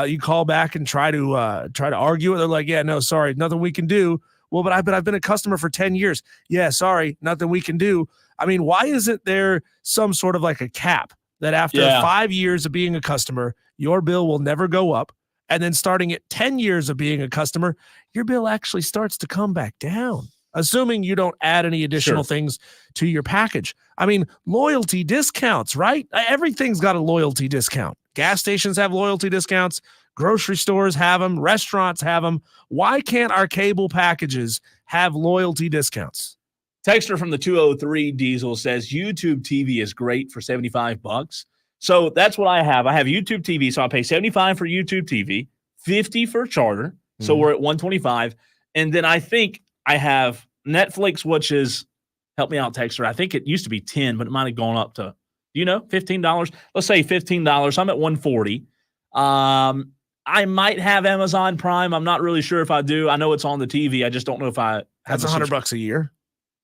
Speaker 1: You call back and try to argue it. They're like, yeah, no, sorry, nothing we can do. Well, but I've been a customer for 10 years. Yeah, sorry, nothing we can do. I mean, why isn't there some sort of like a cap that after 5 years of being a customer, your bill will never go up? And then starting at 10 years of being a customer, your bill actually starts to come back down, assuming you don't add any additional things to your package. I mean, loyalty discounts, right? Everything's got a loyalty discount. Gas stations have loyalty discounts. Grocery stores have them. Restaurants have them. Why can't our cable packages have loyalty discounts?
Speaker 3: Texter from the 203 Diesel says YouTube TV is great for $75. So that's what I have. I have YouTube TV, so I pay $75 for YouTube TV, $50 for Charter. So we're at $125. And then I think I have Netflix, which is, help me out, Texter. I think it used to be $10, but it might have gone up to, $15. Let's say $15. I'm at $140. I might have Amazon Prime. I'm not really sure if I do. I know it's on the TV. I just don't know if I have.
Speaker 1: That's $100 a year.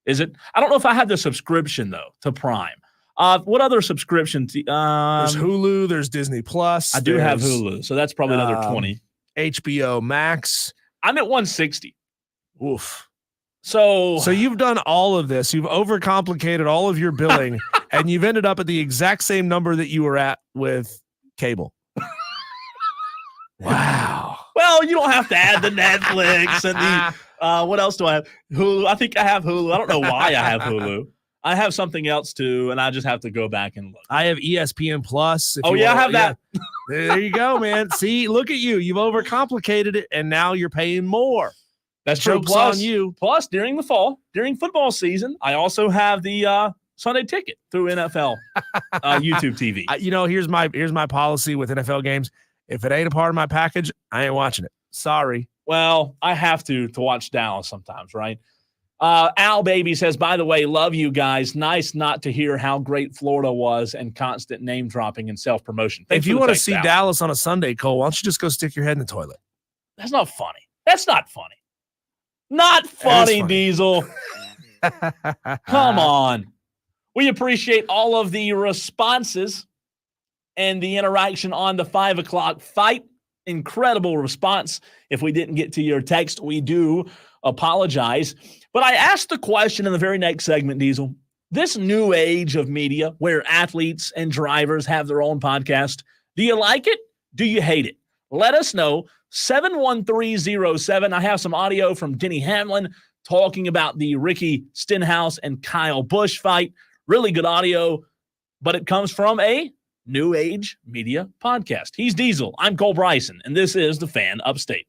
Speaker 3: Is it? I don't know if I have the subscription though to Prime. What other subscriptions?
Speaker 1: There's Hulu. There's Disney Plus.
Speaker 3: I do have Hulu, so that's probably another 20.
Speaker 1: HBO Max.
Speaker 3: I'm at 160.
Speaker 1: Oof.
Speaker 3: So
Speaker 1: you've done all of this. You've overcomplicated all of your billing, and you've ended up at the exact same number that you were at with cable. Wow.
Speaker 3: Well, you don't have to add the Netflix and the what else do I have? Hulu. I think I have Hulu. I don't know why I have Hulu. I have something else too, and I just have to go back and look.
Speaker 1: I have ESPN Plus.
Speaker 3: I have that.
Speaker 1: There you go, man. See, look at you. You've overcomplicated it, and now you're paying more.
Speaker 3: That's true.
Speaker 1: Joke's on you.
Speaker 3: Plus, during the fall, during football season, I also have the Sunday ticket through NFL YouTube TV.
Speaker 1: Here's my policy with NFL games. If it ain't a part of my package, I ain't watching it. Sorry.
Speaker 3: Well, I have to watch Dallas sometimes, right? Al Baby says, by the way, love you guys. Nice not to hear how great Florida was and constant name dropping and self-promotion.
Speaker 1: If you want to see Dallas on a Sunday, Cole, why don't you just go stick your head in the toilet?
Speaker 3: That's not funny. That's not funny. Not funny, Diesel. Come on. We appreciate all of the responses and the interaction on the 5 o'clock fight. Incredible response. If we didn't get to your text, we do apologize. But I asked the question in the very next segment, Diesel. This new age of media where athletes and drivers have their own podcast, do you like it? Do you hate it? Let us know. 71307. I have some audio from Denny Hamlin talking about the Ricky Stenhouse and Kyle Busch fight. Really good audio, but it comes from a new age media podcast. He's Diesel. I'm Cole Bryson, and this is The Fan Upstate.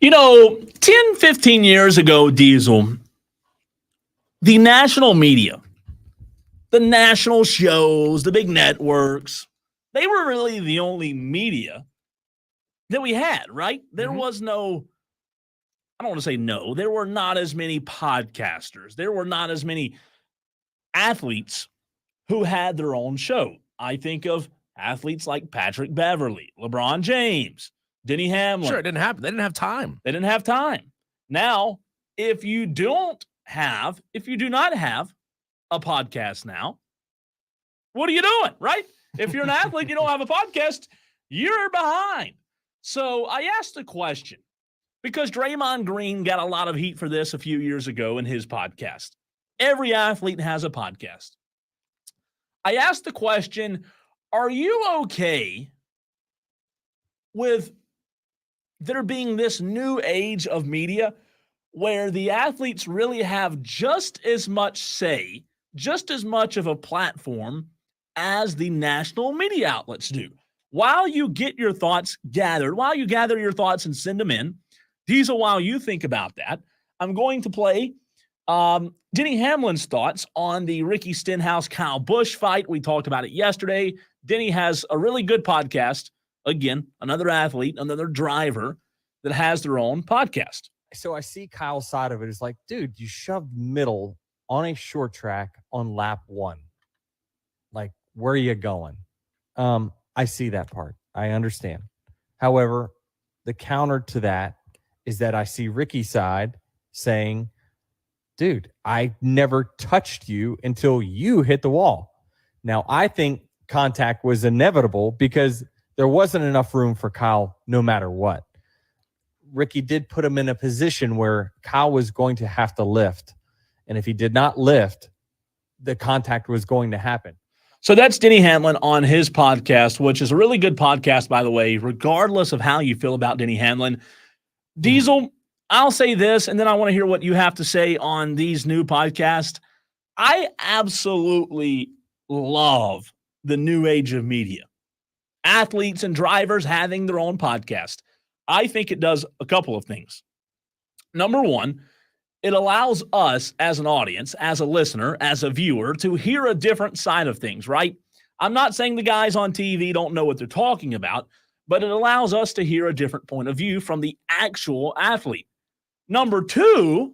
Speaker 3: 10, 15 years ago, Diesel, the national media, the national shows, the big networks, they were really the only media that we had, right? There was no, I don't want to say no, there were not as many podcasters. There were not as many athletes who had their own show. I think of athletes like Patrick Beverly, LeBron James, Denny Hamlin.
Speaker 1: Sure, it didn't happen. They didn't have time.
Speaker 3: They didn't have time. Now, if you do not have a podcast now, what are you doing, right? If you're an athlete, you don't have a podcast, you're behind. So I asked the question because Draymond Green got a lot of heat for this a few years ago in his podcast. Every athlete has a podcast. I asked the question, are you okay with there being this new age of media where the athletes really have just as much say, just as much of a platform as the national media outlets do? While you get your thoughts gathered, while you gather your thoughts and send them in, Diesel, while you think about that, I'm going to play Denny Hamlin's thoughts on the Ricky Stenhouse-Kyle Busch fight. We talked about it yesterday. Denny has a really good podcast. Again, another athlete, another driver that has their own podcast.
Speaker 11: So I see Kyle's side of it. It's like, dude, you shoved middle on a short track on lap 1. Like, where are you going? I see that part. I understand. However, the counter to that is that I see Ricky's side saying, dude, I never touched you until you hit the wall. Now, I think contact was inevitable because there wasn't enough room for Kyle no matter what. Ricky did put him in a position where Kyle was going to have to lift. And if he did not lift, the contact was going to happen.
Speaker 3: So that's Denny Hamlin on his podcast, which is a really good podcast, by the way, regardless of how you feel about Denny Hamlin. Diesel, I'll say this, and then I want to hear what you have to say on these new podcasts. I absolutely love the new age of media. Athletes and drivers having their own podcast. I think it does a couple of things. Number one, it allows us as an audience, as a listener, as a viewer, to hear a different side of things, right? I'm not saying the guys on TV don't know what they're talking about, but it allows us to hear a different point of view from the actual athlete. Number two,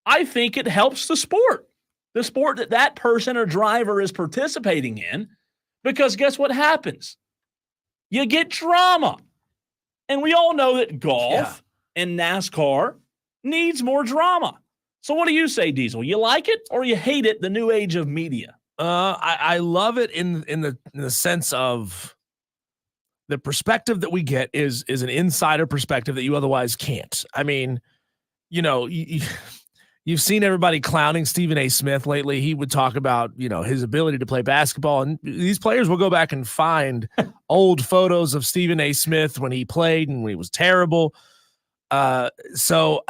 Speaker 3: I think it helps the sport that person or driver is participating in, because guess what happens? You get drama. And we all know that golf and NASCAR needs more drama. So what do you say, Diesel? You like it or you hate it, the new age of media?
Speaker 1: I love it in the sense of the perspective that we get is an insider perspective that you otherwise can't. I mean, you've seen everybody clowning Stephen A. Smith lately. He would talk about, his ability to play basketball. And these players will go back and find old photos of Stephen A. Smith when he played and when he was terrible. So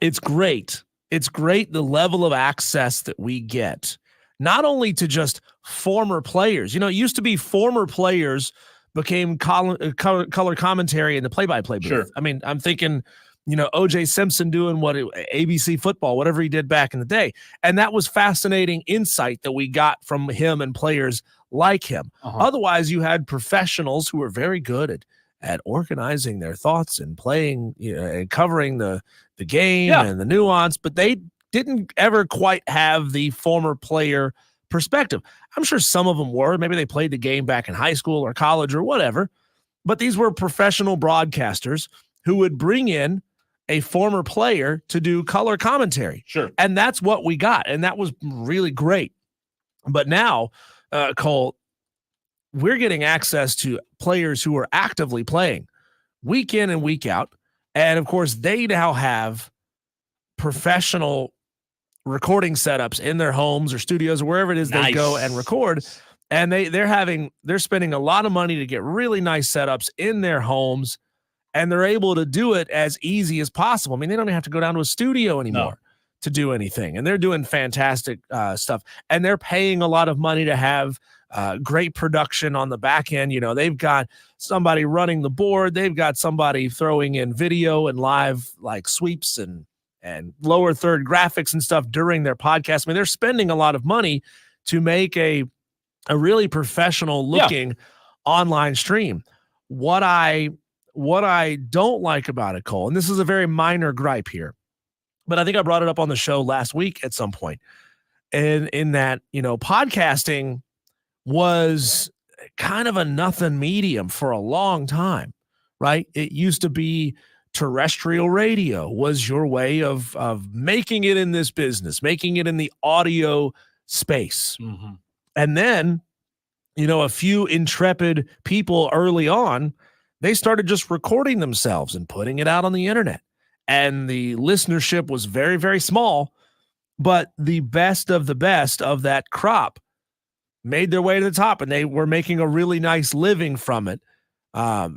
Speaker 1: it's great. It's great the level of access that we get, not only to just former players. It used to be former players became color commentary in the play-by-play booth.
Speaker 3: Sure.
Speaker 1: I mean, I'm thinking, O.J. Simpson doing ABC football, whatever he did back in the day. And that was fascinating insight that we got from him and players like him. Otherwise, you had professionals who were very good at organizing their thoughts and playing, and covering the game and the nuance, but they didn't ever quite have the former player perspective. I'm sure some of them were. Maybe they played the game back in high school or college or whatever, but these were professional broadcasters who would bring in a former player to do color commentary.
Speaker 3: Sure.
Speaker 1: And that's what we got. And that was really great. But now, Cole, we're getting access to players who are actively playing week in and week out. And of course, they now have professional recording setups in their homes or studios or wherever it is they go and record. And they're spending a lot of money to get really nice setups in their homes, and they're able to do it as easy as possible. I mean, they don't even have to go down to a studio anymore to do anything, and they're doing fantastic stuff, and they're paying a lot of money to have great production on the back end. You know, they've got somebody running the board, they've got somebody throwing in video and live like sweeps and lower third graphics and stuff during their podcast. I mean, they're spending a lot of money to make a really professional looking online stream. What I don't like about it, Cole, and this is a very minor gripe here, but I think I brought it up on the show last week at some point, and in that, you know, podcasting was kind of a nothing medium for a long time, right? It used to be terrestrial radio was your way of making it in this business, making it in the audio space.
Speaker 3: Mm-hmm.
Speaker 1: And then, you know, a few intrepid people early on, they started just recording themselves and putting it out on the internet. And the listenership was very, very small, but the best of that crop made their way to the top, and they were making a really nice living from it,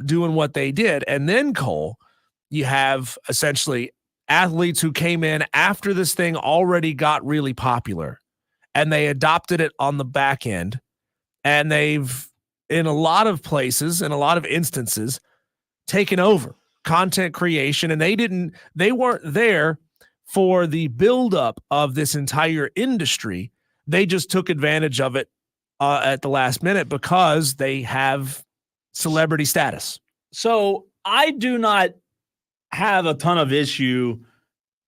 Speaker 1: doing what they did. And then, Cole, you have essentially athletes who came in after this thing already got really popular, and they adopted it on the back end, and they've, in a lot of places, in a lot of instances, taken over content creation, and they weren't there for the buildup of this entire industry. They just took advantage of it at the last minute because they have celebrity status.
Speaker 3: So I do not have a ton of issue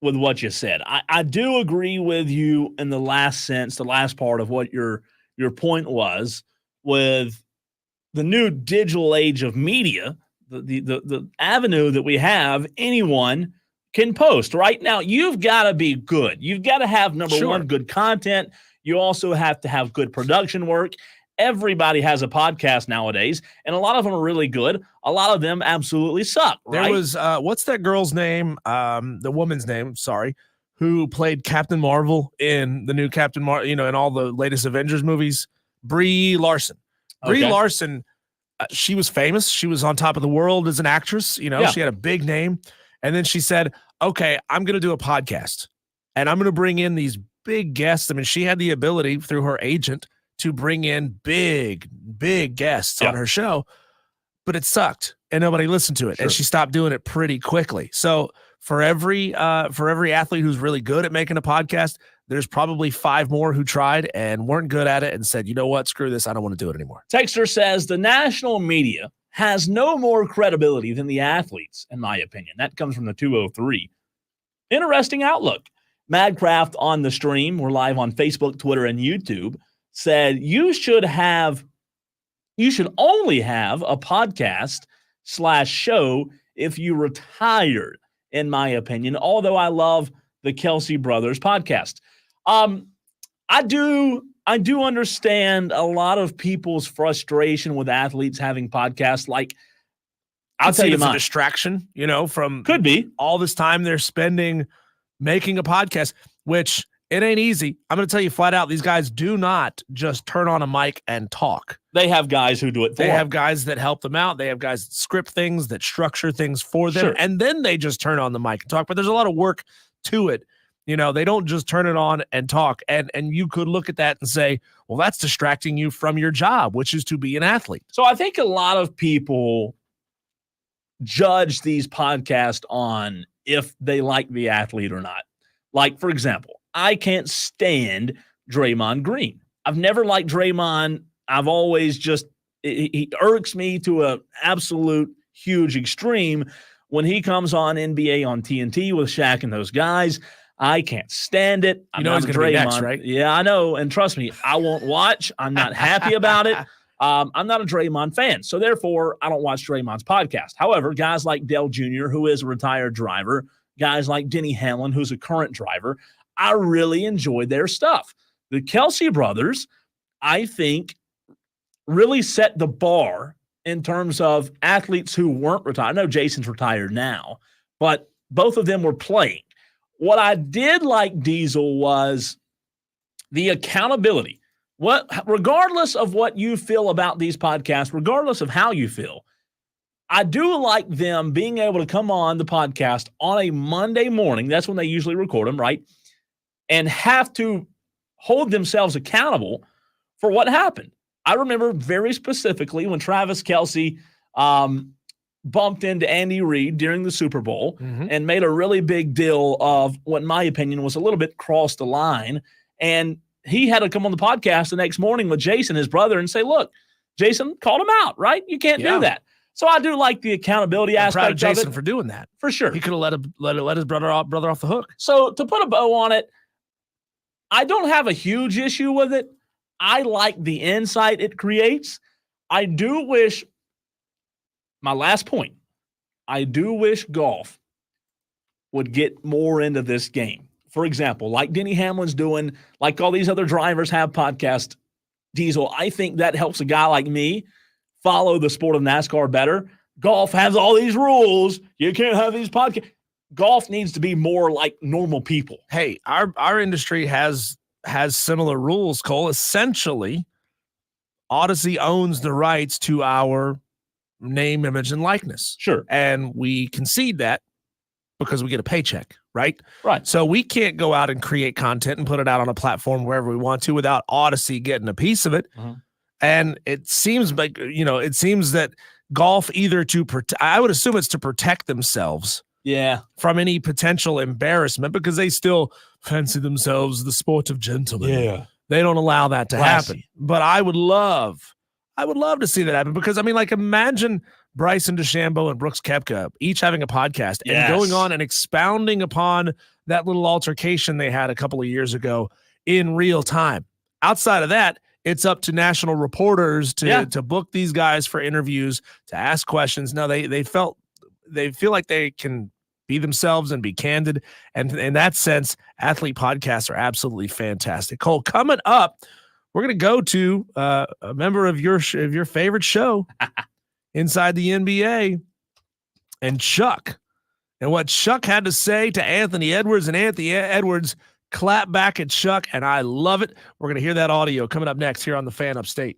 Speaker 3: with what you said. I do agree with you in the last sense, the last part of what your point was with the new digital age of media, the avenue that we have. Anyone can post right now. You've got to be good. You've got to have number one, good content. You also have to have good production work. Everybody has a podcast nowadays, and a lot of them are really good. A lot of them absolutely suck. Right?
Speaker 1: There was what's that girl's name? The woman's name, sorry, who played Captain Marvel in the new Captain Marvel, you know, in all the latest Avengers movies. Brie Larson. Brie Larson, she was famous. She was on top of the world as an actress. You know, she had a big name. And then she said, okay, I'm going to do a podcast, and I'm going to bring in these big guests. I mean, she had the ability through her agent to bring in big guests on her show, but it sucked and nobody listened to it. And she stopped doing it pretty quickly. So for every athlete who's really good at making a podcast, there's probably 5 more who tried and weren't good at it and said, you know what, screw this. I don't want to do it anymore.
Speaker 3: Texter says the national media has no more credibility than the athletes, in my opinion. That comes from the 203. Interesting outlook. Madcraft on the stream, we're live on Facebook, Twitter, and YouTube, said you should only have a podcast / show if you retired, in my opinion, although I love the Kelsey Brothers podcast. I do understand a lot of people's frustration with athletes having podcasts. Like, I'll tell you,
Speaker 1: it's a distraction, you know, from
Speaker 3: could be
Speaker 1: all this time they're spending making a podcast, which it ain't easy. I'm going to tell you flat out, these guys do not just turn on a mic and talk.
Speaker 3: They have guys who do it for them.
Speaker 1: They have guys that help them out. They have guys that script things, that structure things for them, and then they just turn on the mic and talk. But there's a lot of work to it. You know, they don't just turn it on and talk. And you could look at that and say, well, that's distracting you from your job, which is to be an athlete.
Speaker 3: So I think a lot of people judge these podcasts on if they like the athlete or not. Like, for example, I can't stand Draymond Green. I've never liked Draymond. I've always just, he irks me to an absolute huge extreme. When he comes on NBA on TNT with Shaq and those guys, I can't stand it.
Speaker 1: You know he's going to be next, right?
Speaker 3: Yeah, I know. And trust me, I won't watch. I'm not happy about it. I'm not a Draymond fan. So therefore, I don't watch Draymond's podcast. However, guys like Dell Jr., who is a retired driver, guys like Denny Hamlin, who's a current driver, I really enjoy their stuff. The Kelsey brothers, I think, really set the bar in terms of athletes who weren't retired. I know Jason's retired now, but both of them were playing. What I did like, Diesel, was the accountability. Regardless of what you feel about these podcasts, regardless of how you feel, I do like them being able to come on the podcast on a Monday morning. That's when they usually record them, right? and have to hold themselves accountable for what happened. I remember very specifically when Travis Kelce bumped into Andy Reid during the Super Bowl and made a really big deal of what, in my opinion, was a little bit crossed the line. And he had to come on the podcast the next morning with Jason, his brother, and say, look, Jason called him out, right? You can't do that. So I do like the accountability
Speaker 1: I'm
Speaker 3: aspect
Speaker 1: proud of Jason
Speaker 3: of it.
Speaker 1: for doing that.
Speaker 3: For sure.
Speaker 1: He could have let his brother off the hook.
Speaker 3: So to put a bow on it, I don't have a huge issue with it. I like the insight it creates. I do wish, my last point, I do wish golf would get more into this game. For example, like Denny Hamlin's doing, like all these other drivers have podcasts, Diesel, I think that helps a guy like me follow the sport of NASCAR better. Golf has all these rules. You can't have these podcasts. Golf needs to be more like normal people.
Speaker 1: Hey, our industry has similar rules, Cole. Essentially, Odyssey owns the rights to our name, image, and likeness.
Speaker 3: Sure.
Speaker 1: And we concede that because we get a paycheck, right?
Speaker 3: Right.
Speaker 1: So we can't go out and create content and put it out on a platform wherever we want to without Odyssey getting a piece of it. And it seems like, it seems that golf either I would assume it's to protect themselves from any potential embarrassment because they still fancy themselves the sport of gentlemen.
Speaker 3: Yeah.
Speaker 1: They don't allow that to
Speaker 3: Classy.
Speaker 1: happen. But I would love to see that happen because, imagine Bryson DeChambeau and Brooks Koepka each having a podcast and going on and expounding upon that little altercation they had a couple of years ago in real time. Outside of that, it's up to national reporters to book these guys for interviews, to ask questions. No, they feel like they can be themselves and be candid. And in that sense, athlete podcasts are absolutely fantastic. Cole, coming up, we're going to go to a member of your favorite show, Inside the NBA, and Chuck. And what Chuck had to say to Anthony Edwards, and Anthony Edwards clap back at Chuck, and I love it. We're going to hear that audio coming up next here on the Fan Upstate.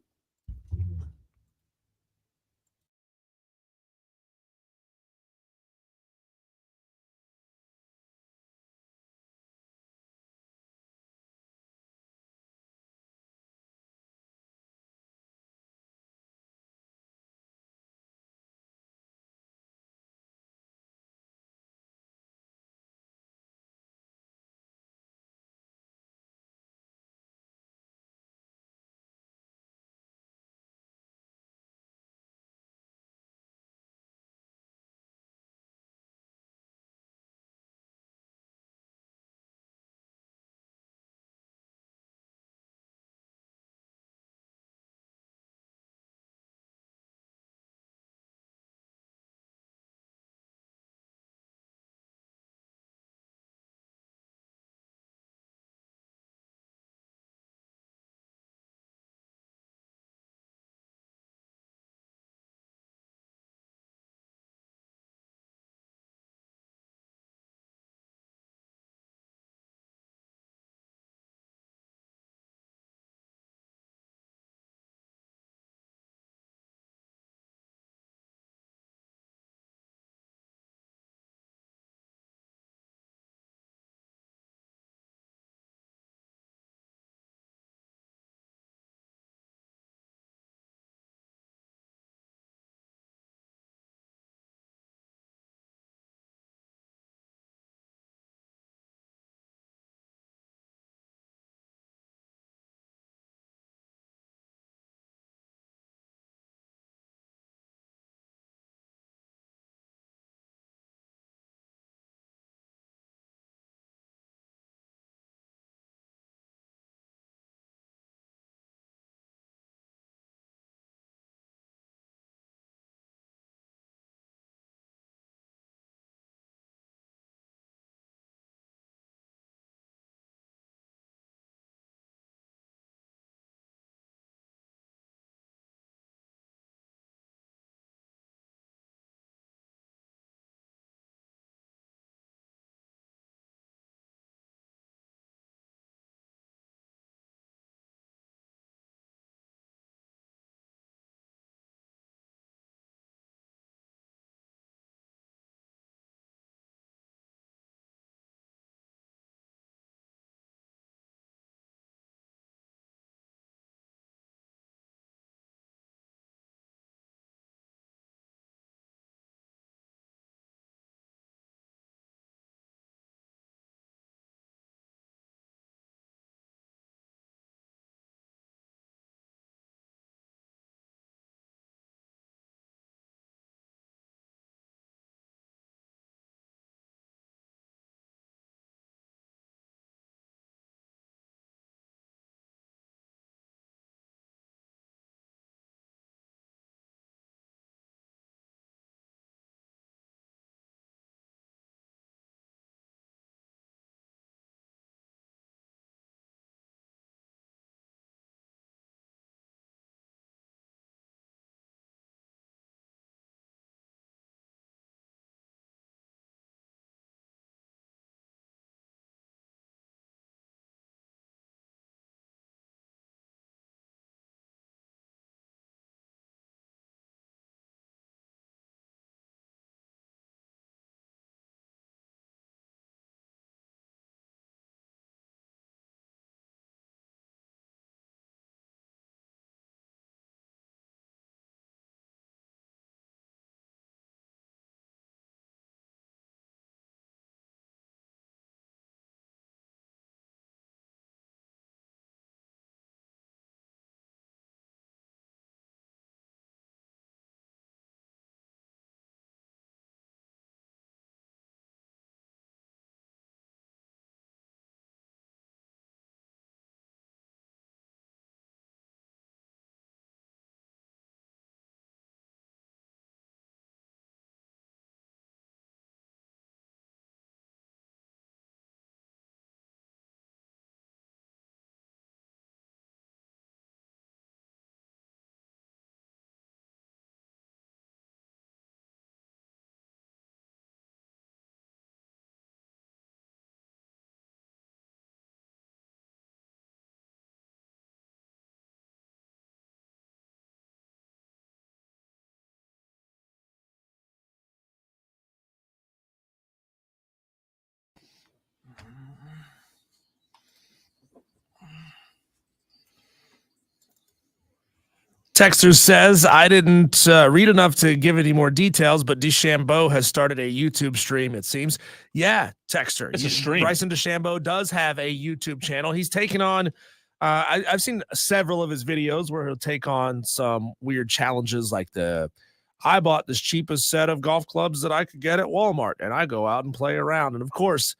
Speaker 1: Texter says, I didn't read enough to give any more details, but DeChambeau has started a YouTube stream, it seems. Yeah, Texter.
Speaker 3: It's a stream.
Speaker 1: Bryson DeChambeau does have a YouTube channel. He's taken on, I've seen several of his videos where he'll take on some weird challenges like I bought this cheapest set of golf clubs that I could get at Walmart, and I go out and play around. And of course,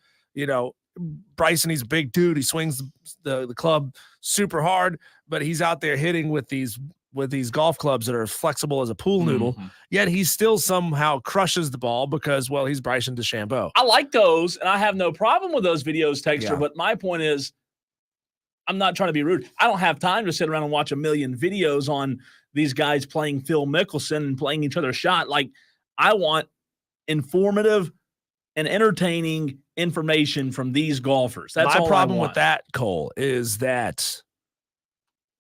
Speaker 1: Bryson, he's a big dude. He swings the club super hard, but he's out there hitting with these golf clubs that are flexible as a pool noodle, yet he still somehow crushes the ball because, well, he's Bryson DeChambeau.
Speaker 3: I like those, and I have no problem with those videos, Texter, but my point is, I'm not trying to be rude. I don't have time to sit around and watch a million videos on these guys playing Phil Mickelson and playing each other's shot. Like, I want informative and entertaining information from these golfers. That's
Speaker 1: my problem with that, Cole, is that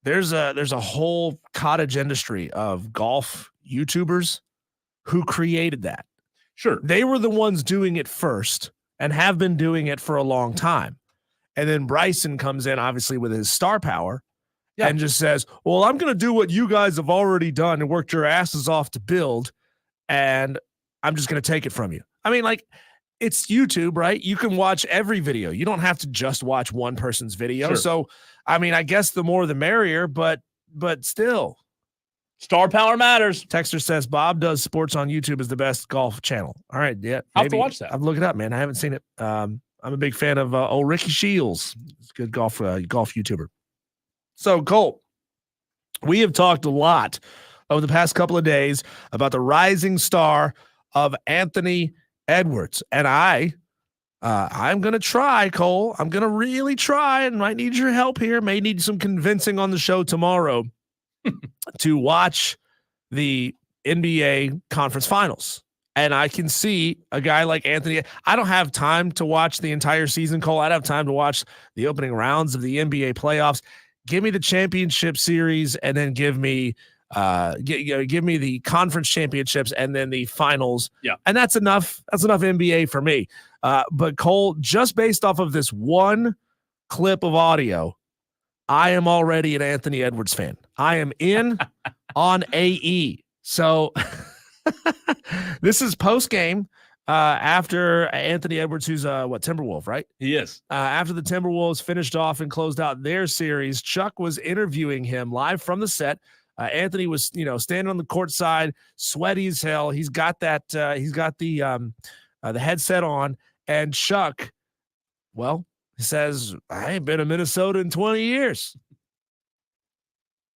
Speaker 1: there's a whole cottage industry of golf YouTubers who created that.
Speaker 3: Sure.
Speaker 1: They were the ones doing it first and have been doing it for a long time. And then Bryson comes in, obviously, with his star power and just says, well, I'm going to do what you guys have already done and worked your asses off to build, and I'm just going to take it from you. I mean, like, it's YouTube, right? You can watch every video. You don't have to just watch one person's video.
Speaker 3: Sure.
Speaker 1: So, I mean, I guess the more the merrier, but still.
Speaker 3: Star power matters.
Speaker 1: Texter says Bob Does Sports on YouTube is the best golf channel. All right, yeah.
Speaker 3: I'll have to watch that.
Speaker 1: I'll look it up, man. I haven't seen it. I'm a big fan of old Ricky Shields. He's a good golf YouTuber. So, Colt, we have talked a lot over the past couple of days about the rising star of Anthony Edwards, and I'm going to try, Cole. I'm going to really try, and might need your help here. May need some convincing on the show tomorrow to watch the NBA conference finals. And I can see a guy like Anthony. I don't have time to watch the entire season, Cole. I don't have time to watch the opening rounds of the NBA playoffs. Give me the championship series, and then give me the conference championships and then the finals.
Speaker 3: Yeah.
Speaker 1: And that's enough. That's enough NBA for me. But Cole, just based off of this one clip of audio, I am already an Anthony Edwards fan. I am in on AE. So this is post game after Anthony Edwards, who's Timberwolf, right?
Speaker 3: He is.
Speaker 1: After the Timberwolves finished off and closed out their series, Chuck was interviewing him live from the set. Anthony was, standing on the court side, sweaty as hell. He's got that. He's got the headset on, and Chuck, well, he says, "I ain't been in Minnesota in 20 years."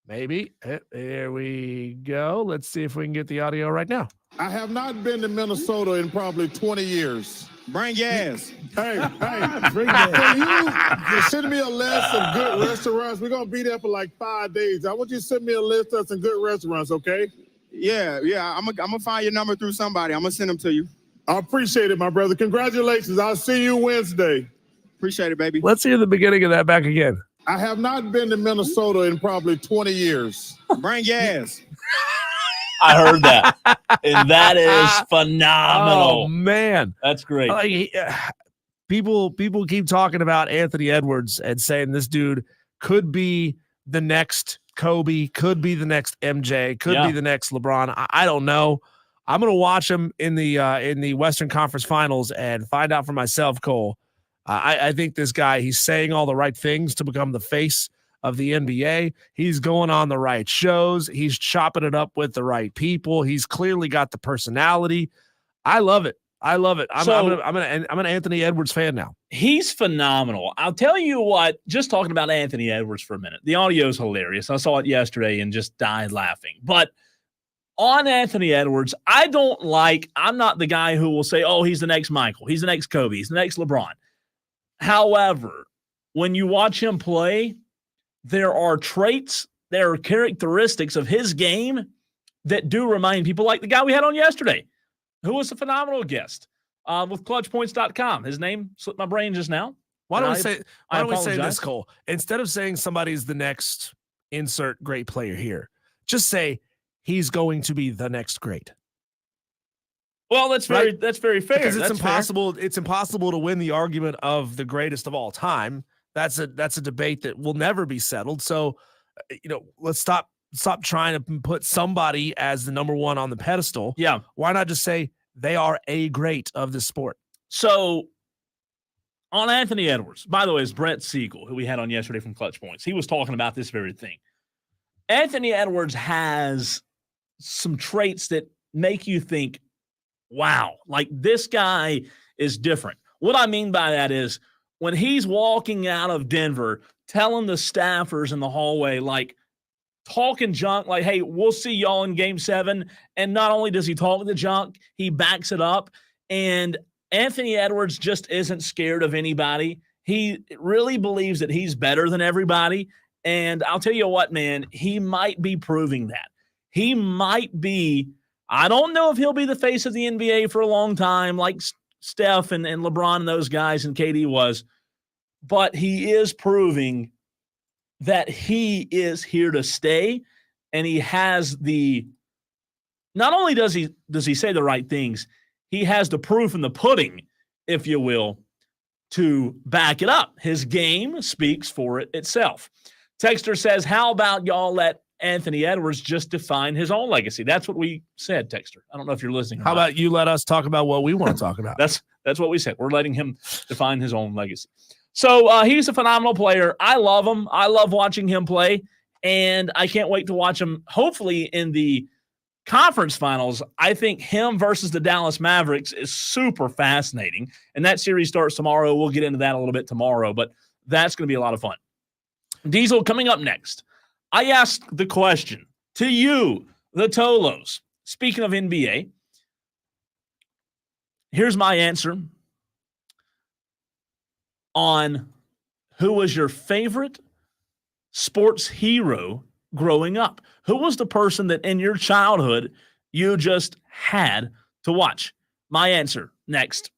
Speaker 1: Maybe. There we go. Let's see if we can get the audio right now.
Speaker 12: I have not been to Minnesota in probably 20 years. Bring gas. Hey, bring gas. Can you send me a list of good restaurants? We're going to be there for like 5 days. I want you to send me a list of some good restaurants, okay?
Speaker 13: Yeah. I'm going to find your number through somebody. I'm going to send them to you.
Speaker 12: I appreciate it, my brother. Congratulations. I'll see you Wednesday.
Speaker 13: Appreciate it, baby.
Speaker 1: Let's hear the beginning of that back again.
Speaker 12: I have not been to Minnesota in probably 20 years.
Speaker 13: Bring gas.
Speaker 3: I heard that. And that is phenomenal.
Speaker 1: Oh, man.
Speaker 3: That's great.
Speaker 1: People keep talking about Anthony Edwards and saying this dude could be the next Kobe, could be the next MJ, could be the next LeBron. I don't know. I'm going to watch him in the Western Conference Finals and find out for myself, Cole. I think this guy, he's saying all the right things to become the face of the NBA. He's going on the right shows. He's chopping it up with the right people. He's clearly got the personality. I love it. I'm an Anthony Edwards fan now.
Speaker 3: He's phenomenal. I'll tell you what, just talking about Anthony Edwards for a minute, the audio is hilarious. I saw it yesterday and just died laughing. But on Anthony Edwards, I'm not the guy who will say, oh, he's the next Michael, he's the next Kobe, he's the next LeBron. However, when you watch him play, there are traits, there are characteristics of his game that do remind people, like the guy we had on yesterday, who was a phenomenal guest with clutchpoints.com. His name slipped my brain just now.
Speaker 1: Why don't we say this, Cole? Instead of saying somebody's the next insert great player here, just say he's going to be the next great.
Speaker 3: Well, that's very
Speaker 1: Right?
Speaker 3: that's very fair.
Speaker 1: Because it's
Speaker 3: That's fair.
Speaker 1: impossible. It's impossible to win the argument of the greatest of all time. That's a debate that will never be settled. So, let's stop trying to put somebody as the number one on the pedestal.
Speaker 3: Yeah.
Speaker 1: Why not just say they are a great of the sport?
Speaker 3: So on Anthony Edwards, by the way, is Brett Siegel, who we had on yesterday from Clutch Points. He was talking about this very thing. Anthony Edwards has some traits that make you think, wow, like this guy is different. What I mean by that is when he's walking out of Denver, telling the staffers in the hallway, like talking junk, like, hey, we'll see y'all in game 7. And not only does he talk the junk, he backs it up. And Anthony Edwards just isn't scared of anybody. He really believes that he's better than everybody. And I'll tell you what, man, he might be proving that. He might be, I don't know if he'll be the face of the NBA for a long time, like Steph and LeBron and those guys and KD was, but he is proving that he is here to stay. And he has not only does he say the right things, he has the proof in the pudding, if you will, to back it up. His game speaks for it itself. Texter says, how about y'all let Anthony Edwards just define his own legacy? That's what we said, Texter. I don't know if you're listening.
Speaker 1: How about you let us talk about what we want to talk about?
Speaker 3: That's what we said. We're letting him define his own legacy. So he's a phenomenal player. I love him. I love watching him play, and I can't wait to watch him, hopefully, in the conference finals. I think him versus the Dallas Mavericks is super fascinating, and that series starts tomorrow. We'll get into that a little bit tomorrow, but that's going to be a lot of fun. Diesel, coming up next, I asked the question to you, the Tolos. Speaking of NBA, here's my answer on who was your favorite sports hero growing up. Who was the person that in your childhood you just had to watch? My answer next.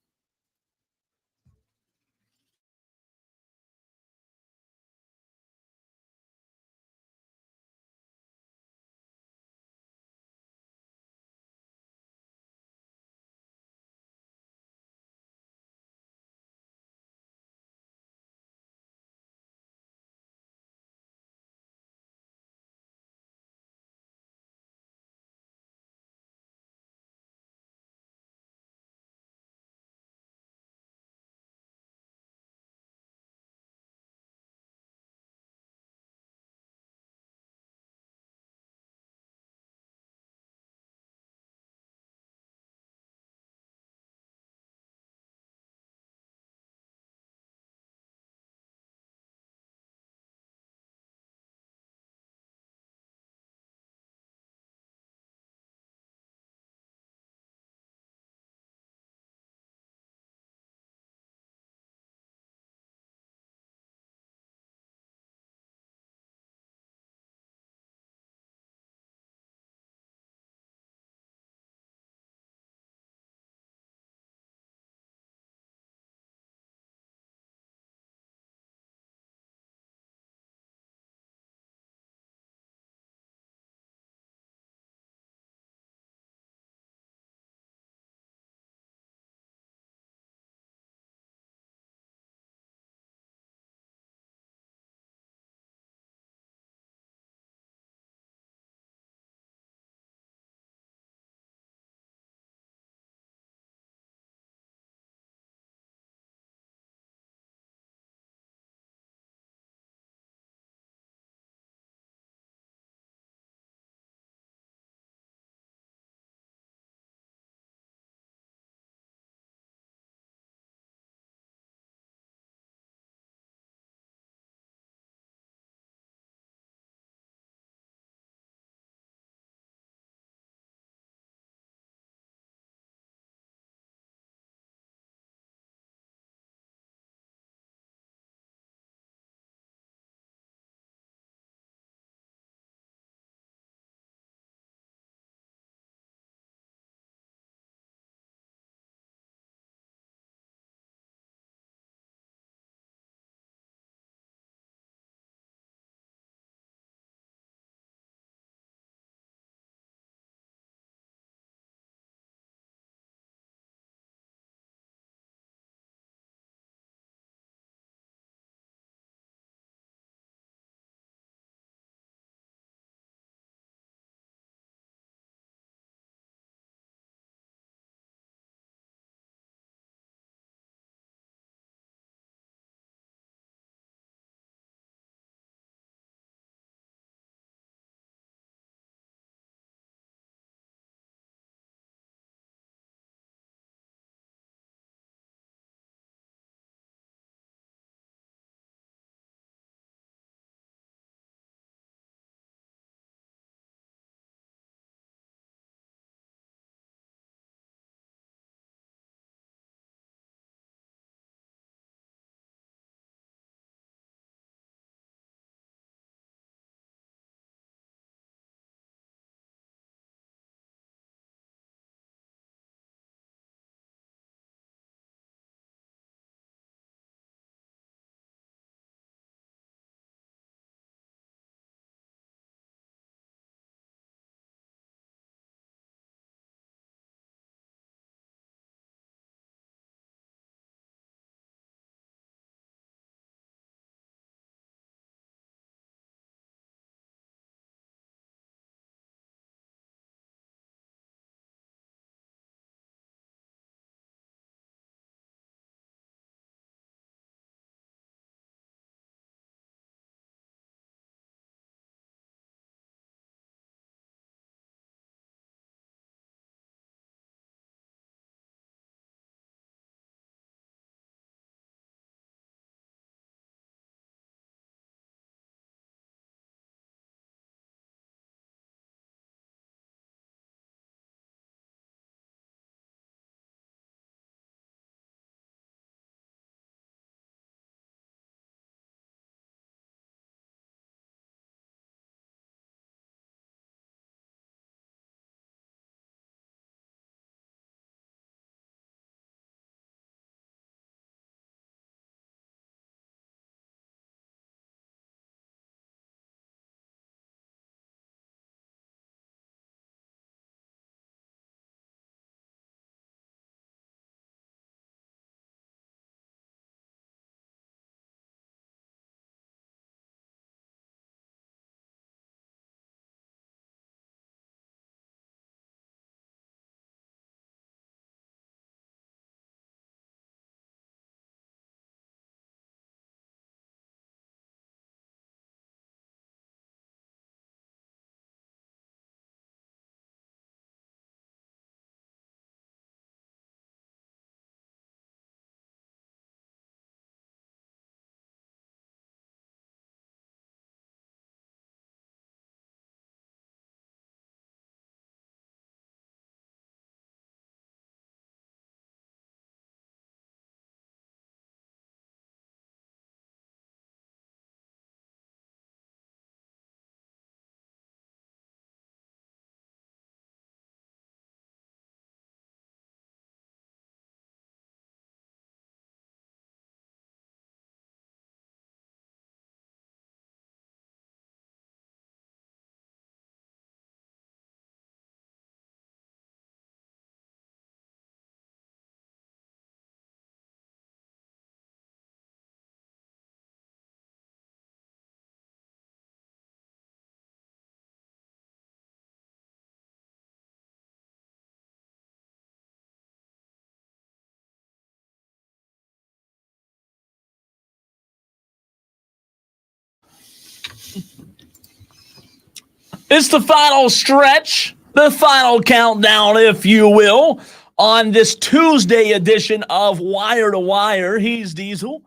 Speaker 3: It's the final stretch, the final countdown, if you will, on this Tuesday edition of Wire to Wire. He's Diesel.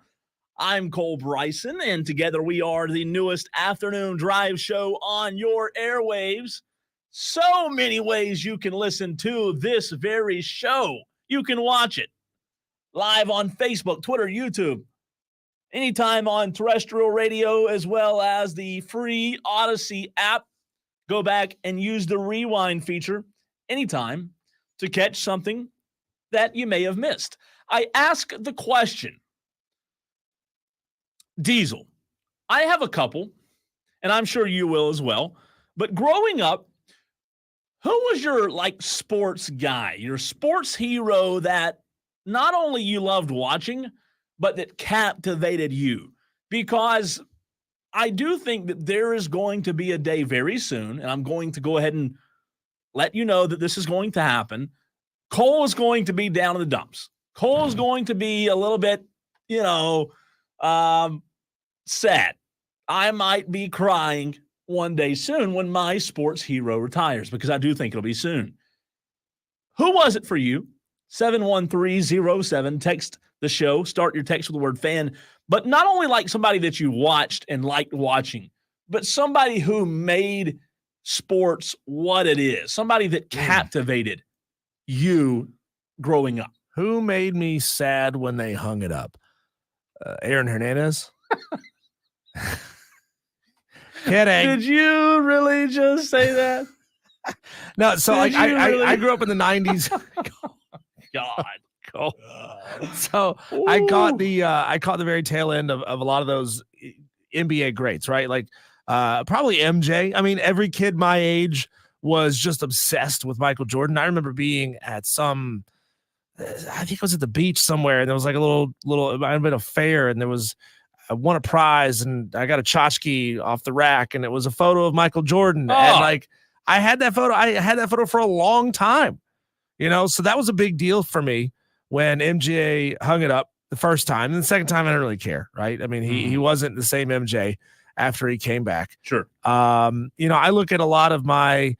Speaker 3: I'm Cole Bryson, and together we are the newest afternoon drive show on your airwaves. So many ways you can listen to this very show. You can watch it live on Facebook, Twitter, YouTube, anytime on terrestrial radio, as well as the free Odyssey app. Go back and use the rewind feature anytime to catch something that you may have missed. I ask the question, Diesel, I have a couple, and I'm sure you will as well, but growing up, who was your sports guy, your sports hero that not only you loved watching, but that captivated you? Because I do think that there is going to be a day very soon, and I'm going to go ahead and let you know that this is going to happen. Cole is going to be down in the dumps. Cole is going to be a little bit, sad. I might be crying one day soon when my sports hero retires, because I do think it'll be soon. Who was it for you? 71307. Text the show. Start your text with the word fan. But not only somebody that you watched and liked watching, but somebody who made sports what it is. Somebody that captivated you growing up.
Speaker 1: Who made me sad when they hung it up? Aaron Hernandez. Kidding.
Speaker 3: Did you really just say that?
Speaker 1: No, so I grew up in the 90s.
Speaker 3: God.
Speaker 1: Cool. So I caught the very tail end of a lot of those NBA greats, right? Probably MJ. I mean, every kid my age was just obsessed with Michael Jordan. I remember being at I think it was at the beach somewhere, and there was a little, it might have been a fair, and I won a prize, and I got a tchotchke off the rack, and it was a photo of Michael Jordan.
Speaker 3: Oh.
Speaker 1: And I had that photo for a long time, so that was a big deal for me when MJ hung it up the first time. And the second time, I didn't really care, right? I mean, he wasn't the same MJ after he came back.
Speaker 3: Sure.
Speaker 1: I look at a lot of my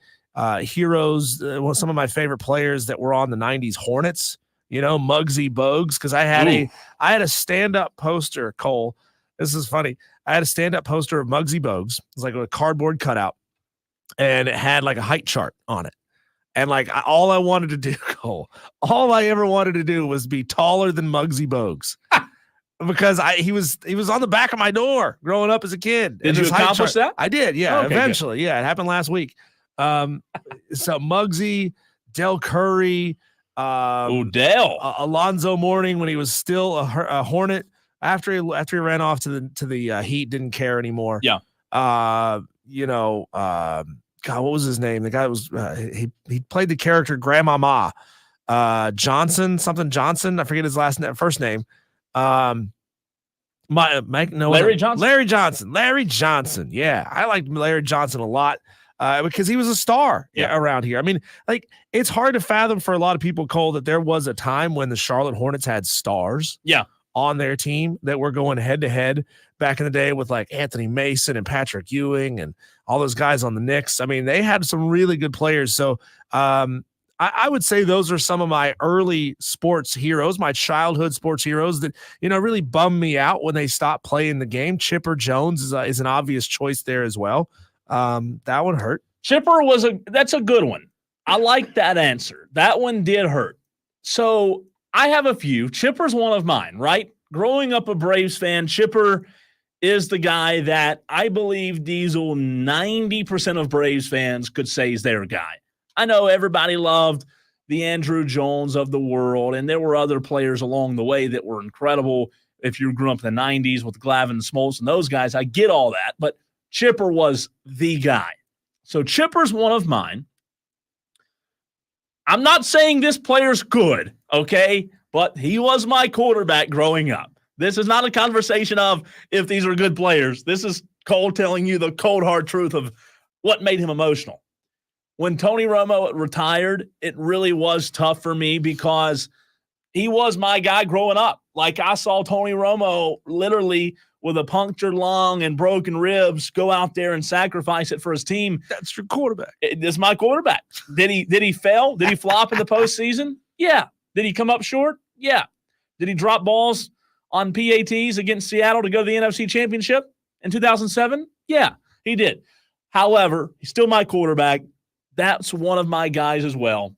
Speaker 1: heroes, some of my favorite players that were on the 90s Hornets, Muggsy Bogues, because I had a stand-up poster, Cole. This is funny. I had a stand-up poster of Muggsy Bogues. It was like a cardboard cutout, and it had a height chart on it. And all I wanted to do, Cole, all I ever wanted to do was be taller than Muggsy Bogues. Because he was on the back of my door growing up as a kid.
Speaker 3: Did you accomplish that?
Speaker 1: I did, yeah.
Speaker 3: Okay,
Speaker 1: eventually, good. Yeah, it happened last week. So Muggsy, Del Curry,
Speaker 3: Dell,
Speaker 1: Alonzo Mourning when he was still a Hornet after he ran off to the Heat, didn't care anymore.
Speaker 3: Yeah.
Speaker 1: God, what was his name? The guy was he played the character Grandmama Johnson, something Johnson. I forget his first name. Larry Johnson. Larry Johnson. Yeah, I liked Larry Johnson a lot because he was a star around here. I mean, it's hard to fathom for a lot of people, Cole, that there was a time when the Charlotte Hornets had stars on their team that were going head to head back in the day with Anthony Mason and Patrick Ewing and all those guys on the Knicks. I mean, they had some really good players. So I would say those are some of my early sports heroes, my childhood sports heroes that, really bummed me out when they stopped playing the game. Chipper Jones is an obvious choice there as well. That one hurt.
Speaker 3: Chipper that's a good one. I like that answer. That one did hurt. So I have a few. Chipper's one of mine, right? Growing up a Braves fan, Chipper is the guy that I believe, Diesel, 90% of Braves fans could say is their guy. I know everybody loved the Andrew Jones of the world, and there were other players along the way that were incredible. If you grew up in the 90s with Glavine, Smoltz, and those guys, I get all that, but Chipper was the guy. So Chipper's one of mine. I'm not saying this player's good, okay? But he was my quarterback growing up. This is not a conversation of if these are good players. This is Cole telling you the cold, hard truth of what made him emotional. When Tony Romo retired, it really was tough for me because he was my guy growing up. I saw Tony Romo literally with a punctured lung and broken ribs go out there and sacrifice it for his team.
Speaker 1: That's your quarterback.
Speaker 3: It's my quarterback. Did he fail? Did he flop in the postseason? Yeah. Did he come up short? Yeah. Did he drop balls on PATs against Seattle to go to the NFC Championship in 2007? Yeah, he did. However, he's still my quarterback. That's one of my guys as well.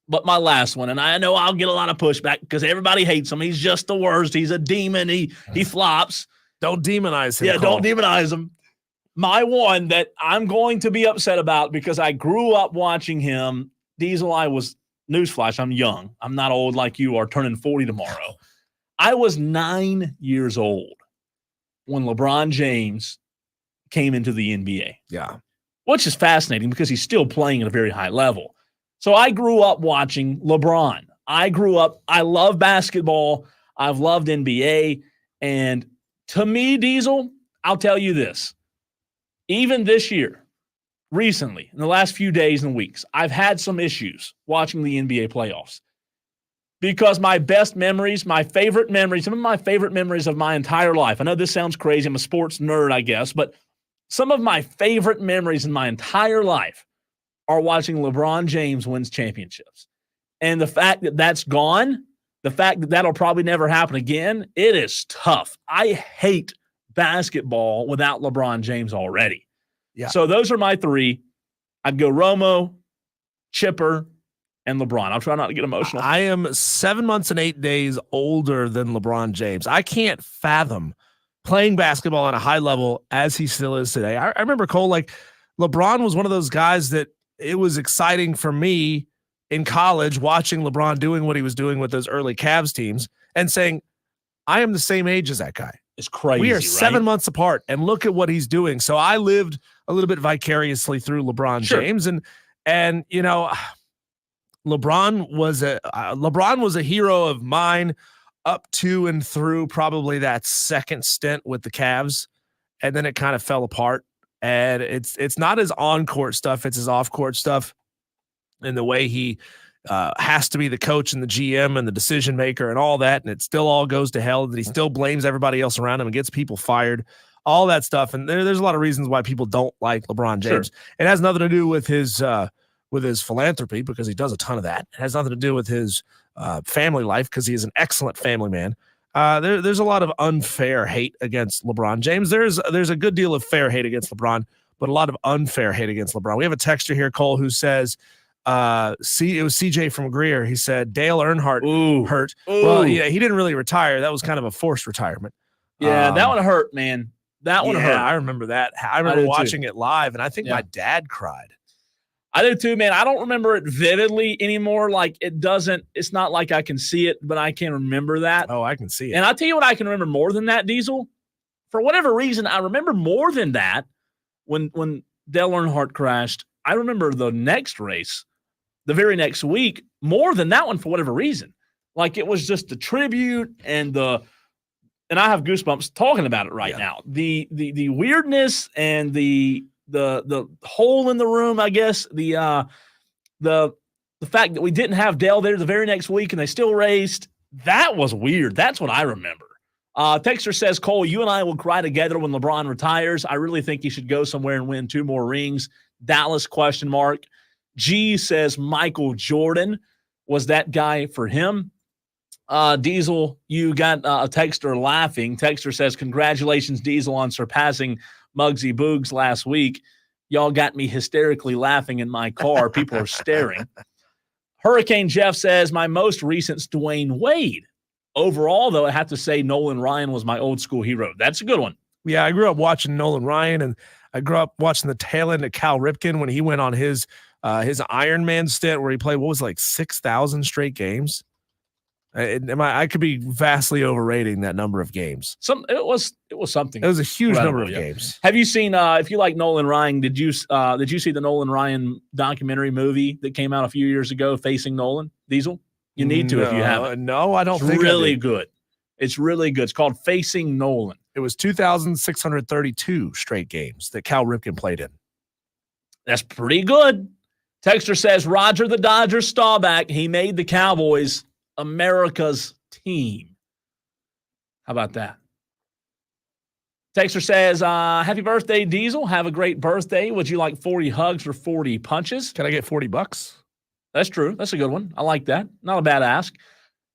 Speaker 3: But my last one, and I know I'll get a lot of pushback because everybody hates him. He's just the worst. He's a demon. He flops.
Speaker 1: Don't demonize him.
Speaker 3: Yeah,
Speaker 1: Cole.
Speaker 3: don't demonize him. My one that I'm going to be upset about because I grew up watching him. Diesel, newsflash, I'm young. I'm not old like you are, turning 40 tomorrow. I was 9 years old when LeBron James came into the NBA.
Speaker 1: Yeah.
Speaker 3: Which is fascinating because he's still playing at a very high level. So I grew up watching LeBron. I love basketball. I've loved NBA. And to me, Diesel, I'll tell you this. Even this year, recently, in the last few days and weeks, I've had some issues watching the NBA playoffs. Because my best memories, my favorite memories, some of my favorite memories of my entire life. I know this sounds crazy. I'm a sports nerd, I guess. But some of my favorite memories in my entire life are watching LeBron James wins championships. And the fact that that's gone, the fact that that'll probably never happen again, it is tough. I hate basketball without LeBron James already.
Speaker 1: Yeah.
Speaker 3: So those are my three. I'd go Romo, Chipper, and LeBron. I'll try not to get emotional.
Speaker 1: I am 7 months and 8 days older than LeBron James. I can't fathom playing basketball on a high level as he still is today. I remember, Cole, like LeBron was one of those guys that it was exciting for me in college watching LeBron doing what he was doing with those early Cavs teams and saying, I am the same age as that guy.
Speaker 3: It's crazy.
Speaker 1: We are
Speaker 3: right?
Speaker 1: 7 months apart, and look at what he's doing. So I lived a little bit vicariously through LeBron James, and you know, LeBron was a hero of mine up to and through probably that second stint with the Cavs, and then it kind of fell apart. And it's not his on-court stuff; it's his off-court stuff, and the way he has to be the coach and the GM and the decision maker and all that, and it still all goes to hell. That he still blames everybody else around him and gets people fired, all that stuff. And there's a lot of reasons why people don't like LeBron James.
Speaker 3: Sure.
Speaker 1: It has nothing to do with his philanthropy, because he does a ton of that. It has nothing to do with his family life, because he is an excellent family man. There's a lot of unfair hate against LeBron James. There's a good deal of fair hate against LeBron, but a lot of unfair hate against LeBron. We have a texter here, Cole, who says, it was CJ from Greer. He said Dale Earnhardt hurt. Well, yeah, he didn't really retire. That was kind of a forced retirement.
Speaker 3: Yeah, that one hurt, man. That one hurt.
Speaker 1: I remember that. I remember watching it live, and I think my dad cried.
Speaker 3: I do too, man. I don't remember it vividly anymore. Like it's not like I can see it, but I can remember that.
Speaker 1: Oh, I can see it.
Speaker 3: And I'll tell you what I can remember more than that, Diesel. For whatever reason, I remember more than that when Dale Earnhardt crashed. I remember the next race, the very next week, more than that one for whatever reason. Like it was just the tribute and I have goosebumps talking about it right now. The weirdness and the hole in the room, I guess, the fact that we didn't have Dale there the very next week and they still raced, that was weird. That's what I remember. Texter says, Cole, you and I will cry together when LeBron retires. I really think he should go somewhere and win 2 more rings. Dallas ? G says Michael Jordan was that guy for him. Diesel, you got a texter laughing. Texter says, congratulations, Diesel, on surpassing Muggsy Boogs last week. Y'all got me hysterically laughing in my car. People are staring. Hurricane Jeff says, my most recent's Dwayne Wade. Overall, though, I have to say Nolan Ryan was my old school hero. That's a good one.
Speaker 1: Yeah, I grew up watching Nolan Ryan, and I grew up watching the tail end of Cal Ripken when he went on his Iron Man stint where he played, 6,000 straight games. I could be vastly overrating that number of games.
Speaker 3: It was something.
Speaker 1: It was a huge number of games.
Speaker 3: Have you seen? If you like Nolan Ryan, did you see the Nolan Ryan documentary movie that came out a few years ago, Facing Nolan? Diesel, you need to if you haven't.
Speaker 1: No, I don't think.
Speaker 3: It's really good. It's really good. It's called Facing Nolan.
Speaker 1: It was 2,632 straight games that Cal Ripken played in.
Speaker 3: That's pretty good. Texter says Roger the Dodger Staubach. He made the Cowboys America's team. How about that? Texter says, happy birthday, Diesel. Have a great birthday. Would you like 40 hugs or 40 punches?
Speaker 1: Can I get $40?
Speaker 3: That's true. That's a good one. I like that. Not a bad ask.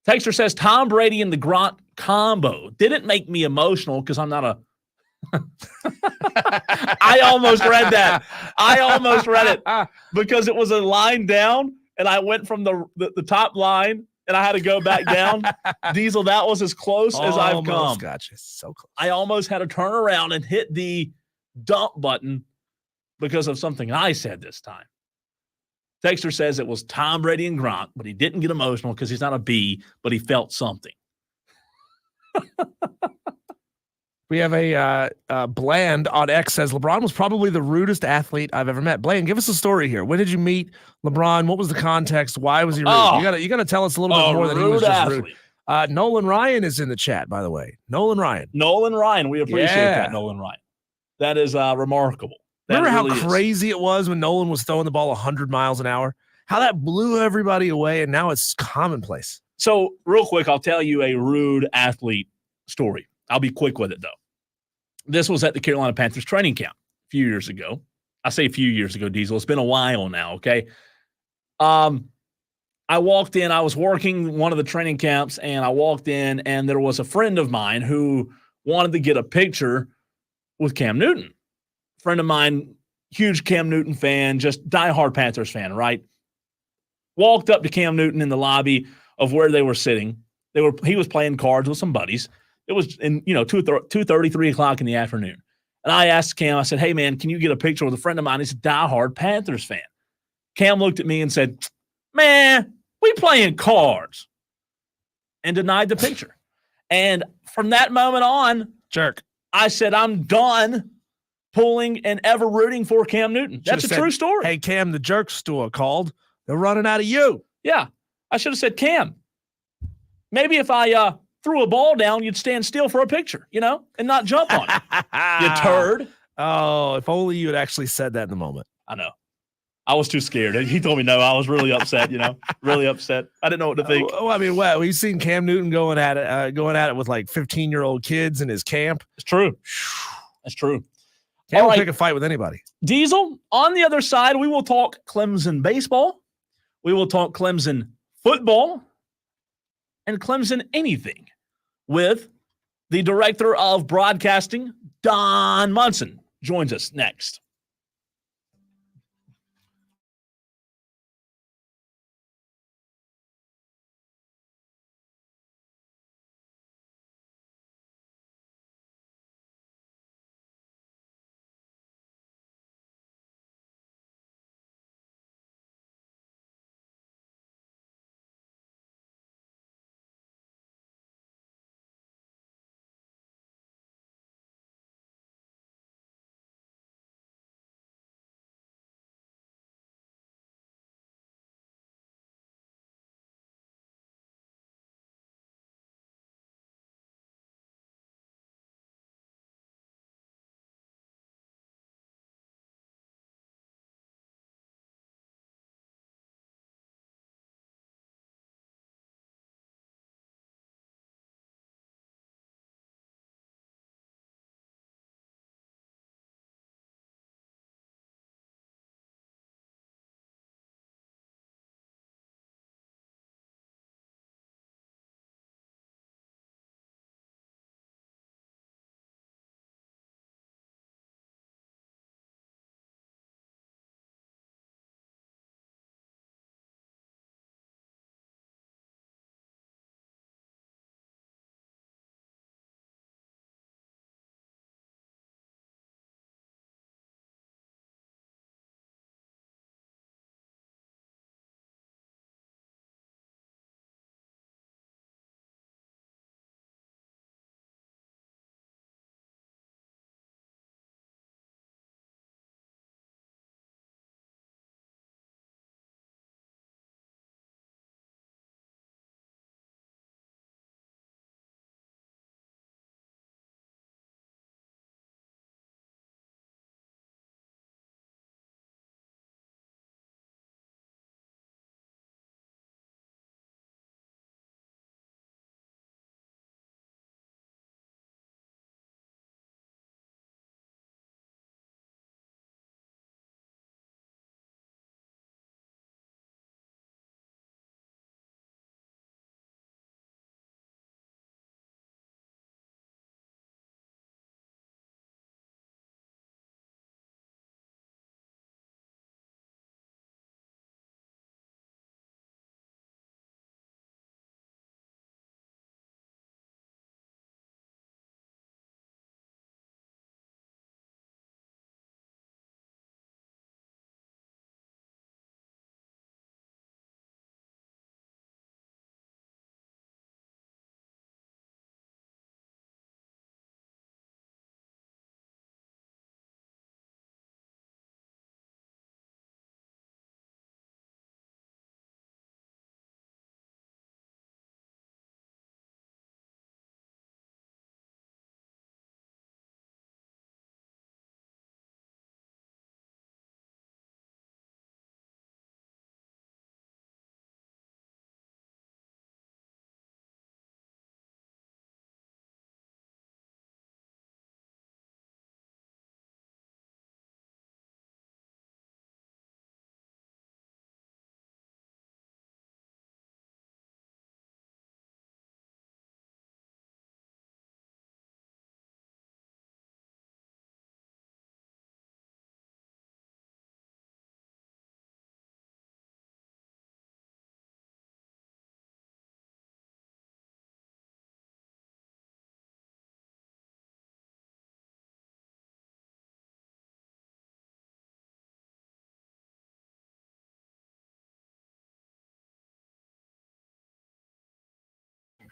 Speaker 3: Texter says, Tom Brady and the Grant combo didn't make me emotional because I'm not a I almost read that. I almost read it because it was a line down, and I went from the top line, and I had to go back down. Diesel, that was as close as I've come.
Speaker 1: Gotcha. So close.
Speaker 3: I almost had to turn around and hit the dump button because of something I said this time. Texter says it was Tom Brady and Gronk, but he didn't get emotional because he's not a B, but he felt something.
Speaker 1: We have a Bland on X says LeBron was probably the rudest athlete I've ever met. Bland, give us a story here. When did you meet LeBron? What was the context? Why was he rude? You gotta tell us a little bit more than he was just rude. Nolan Ryan is in the chat, by the way. Nolan Ryan, we appreciate that. Nolan Ryan, that is remarkable. Remember how crazy it was when Nolan was throwing the ball 100 miles an hour? How that blew everybody away, and now it's commonplace.
Speaker 3: So real quick, I'll tell you a rude athlete story. I'll be quick with it, though. This was at the Carolina Panthers training camp a few years ago. I say a few years ago, Diesel. It's been a while now, okay? I walked in. I was working one of the training camps, and I walked in, and there was a friend of mine who wanted to get a picture with Cam Newton. Friend of mine, huge Cam Newton fan, just diehard Panthers fan, right? Walked up to Cam Newton in the lobby of where they were sitting. He was playing cards with some buddies. It was in 2:30, 3 o'clock in the afternoon. And I asked Cam, I said, hey, man, can you get a picture with a friend of mine? He's a diehard Panthers fan. Cam looked at me and said, man, we playing cards, and denied the picture. And from that moment on,
Speaker 1: jerk,
Speaker 3: I said, I'm done pulling and ever rooting for Cam Newton. That's a true story.
Speaker 1: Hey, Cam, the jerk store called. They're running out of you.
Speaker 3: Yeah. I should have said, Cam, maybe if I threw a ball down, you'd stand still for a picture, and not jump on it. You turd.
Speaker 1: Oh, if only you had actually said that in the moment.
Speaker 3: I know. I was too scared. He told me no. I was really upset, really upset. I didn't know what to think.
Speaker 1: I mean, we've seen Cam Newton going at it with like 15-year-old kids in his camp.
Speaker 3: It's true. That's true.
Speaker 1: Cam will pick a fight with anybody.
Speaker 3: Diesel, on the other side, we will talk Clemson baseball. We will talk Clemson football and Clemson anything with the director of broadcasting, Don Munson, joins us next.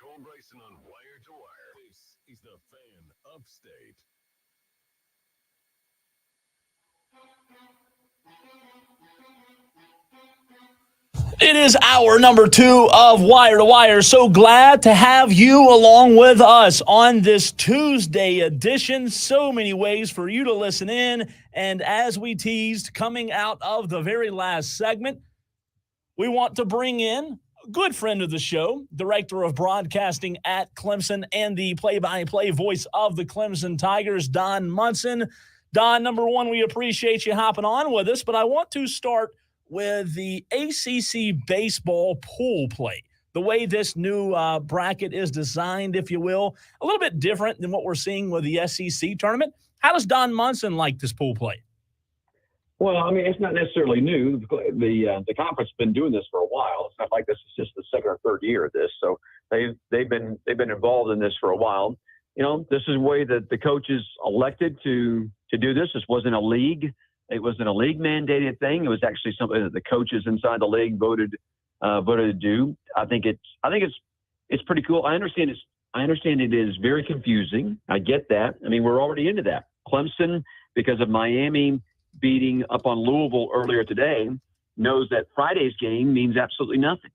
Speaker 14: Cole Bryson on Wire to Wire. This is the Fan Upstate.
Speaker 3: It is hour number 2 of Wire to Wire. So glad to have you along with us on this Tuesday edition. So many ways for you to listen in. And as we teased, coming out of the very last segment, we want to bring in a good friend of the show, Director of Broadcasting at Clemson and the play-by-play voice of the Clemson Tigers, Don Munson. Don, number one, we appreciate you hopping on with us, but I want to start with the ACC baseball pool play. The way this new bracket is designed, if you will, a little bit different than what we're seeing with the SEC tournament. How does Don Munson like this pool play?
Speaker 7: Well, I mean, it's not necessarily new. The conference has been doing this for a while. It's not like this is just the second or third year of this. So they've been involved in this for a while. You know, this is the way that the coaches elected to do this. This wasn't a league. It wasn't a league mandated thing. It was actually something that the coaches inside the league voted to do. I think it's pretty cool. I understand it is very confusing. I get that. I mean, we're already into that. Clemson, because of Miami beating up on Louisville earlier today, knows that Friday's game means absolutely nothing.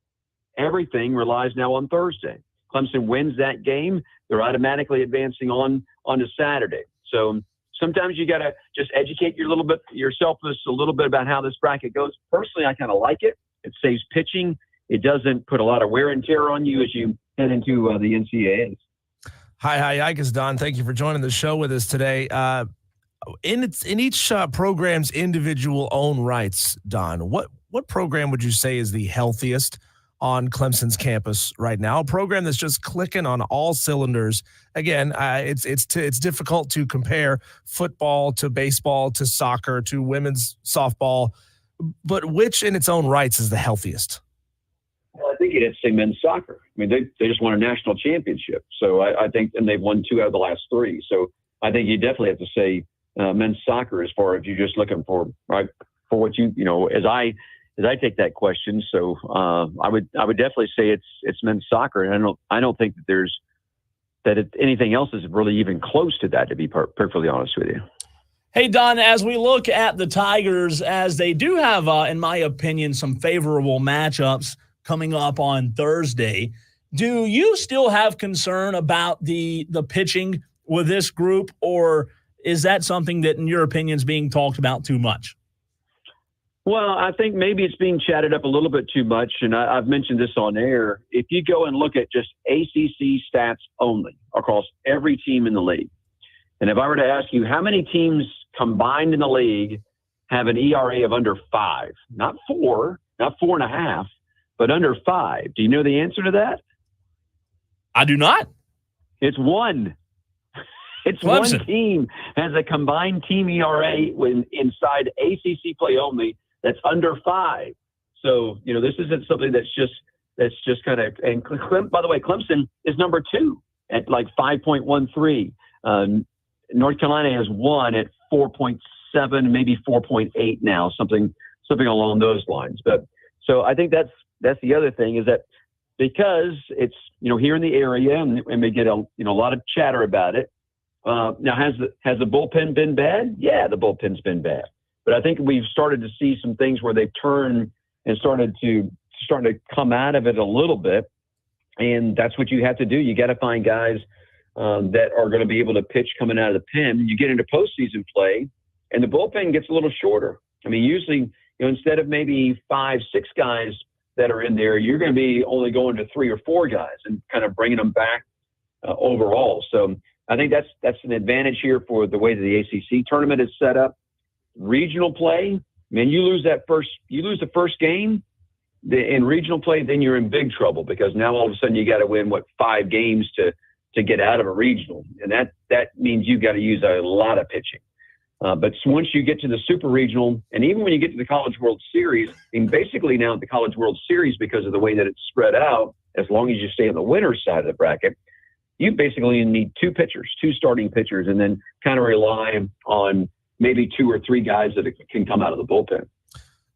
Speaker 7: Everything relies now on Thursday. Clemson wins that game, they're automatically advancing on to Saturday. So sometimes you got to just educate yourself a little bit about how this bracket goes. Personally, I kind of like it. It saves pitching. It doesn't put a lot of wear and tear on you as you head into the NCAAs.
Speaker 1: Hi, Yikes, Don. Thank you for joining the show with us today. In each program's individual own rights, Don, what program would you say is the healthiest on Clemson's campus right now? A program that's just clicking on all cylinders. Again, it's difficult to compare football to baseball to soccer to women's softball, but which in its own rights is the healthiest?
Speaker 7: Well, I think you'd say men's soccer. I mean, they just won a national championship. So I think, and they've won 2 out of the last 3. So I think you definitely have to say men's soccer as far as you're just looking for, right, for what you know, as I take that question. So I would definitely say it's men's soccer. And I don't think that anything else is really even close to that, to be perfectly honest with you.
Speaker 3: Hey, Don, as we look at the Tigers, as they do have, in my opinion, some favorable matchups coming up on Thursday, do you still have concern about the pitching with this group, or is that something that, in your opinion, is being talked about too much?
Speaker 7: Well, I think maybe it's being chatted up a little bit too much, and I've mentioned this on air. If you go and look at just ACC stats only across every team in the league, and if I were to ask you how many teams combined in the league have an ERA of under 5, not 4, not 4.5, but under 5, do you know the answer to that?
Speaker 3: I do not.
Speaker 7: It's 1. It's
Speaker 3: Clemson.
Speaker 7: One team has a combined team ERA when inside ACC play only that's under 5. So, you know, this isn't something that's just kind of, and by the way, Clemson is number 2 at like 5.13. North Carolina has 1 at 4.7, maybe 4.8 now, something along those lines. But so I think that's the other thing, is that because it's, you know, here in the area and we get a lot of chatter about it. Now, has the bullpen been bad? Yeah, the bullpen's been bad. But I think we've started to see some things where they've turned and starting to come out of it a little bit. And that's what you have to do. You got to find guys that are going to be able to pitch coming out of the pen. You get into postseason play, and the bullpen gets a little shorter. I mean, usually, you know, instead of maybe 5, 6 guys that are in there, you're going to be only going to 3 or 4 guys and kind of bringing them back overall. So I think that's an advantage here for the way that the ACC tournament is set up. Regional play, man, you lose the first game in regional play, then you're in big trouble, because now all of a sudden you got to win 5 games to get out of a regional, and that means you got to use a lot of pitching. But once you get to the super regional, and even when you get to the College World Series, and basically now the College World Series, because of the way that it's spread out, as long as you stay on the winner's side of the bracket, you basically need 2 starting pitchers, and then kind of rely on maybe 2 or 3 guys that can come out of the bullpen.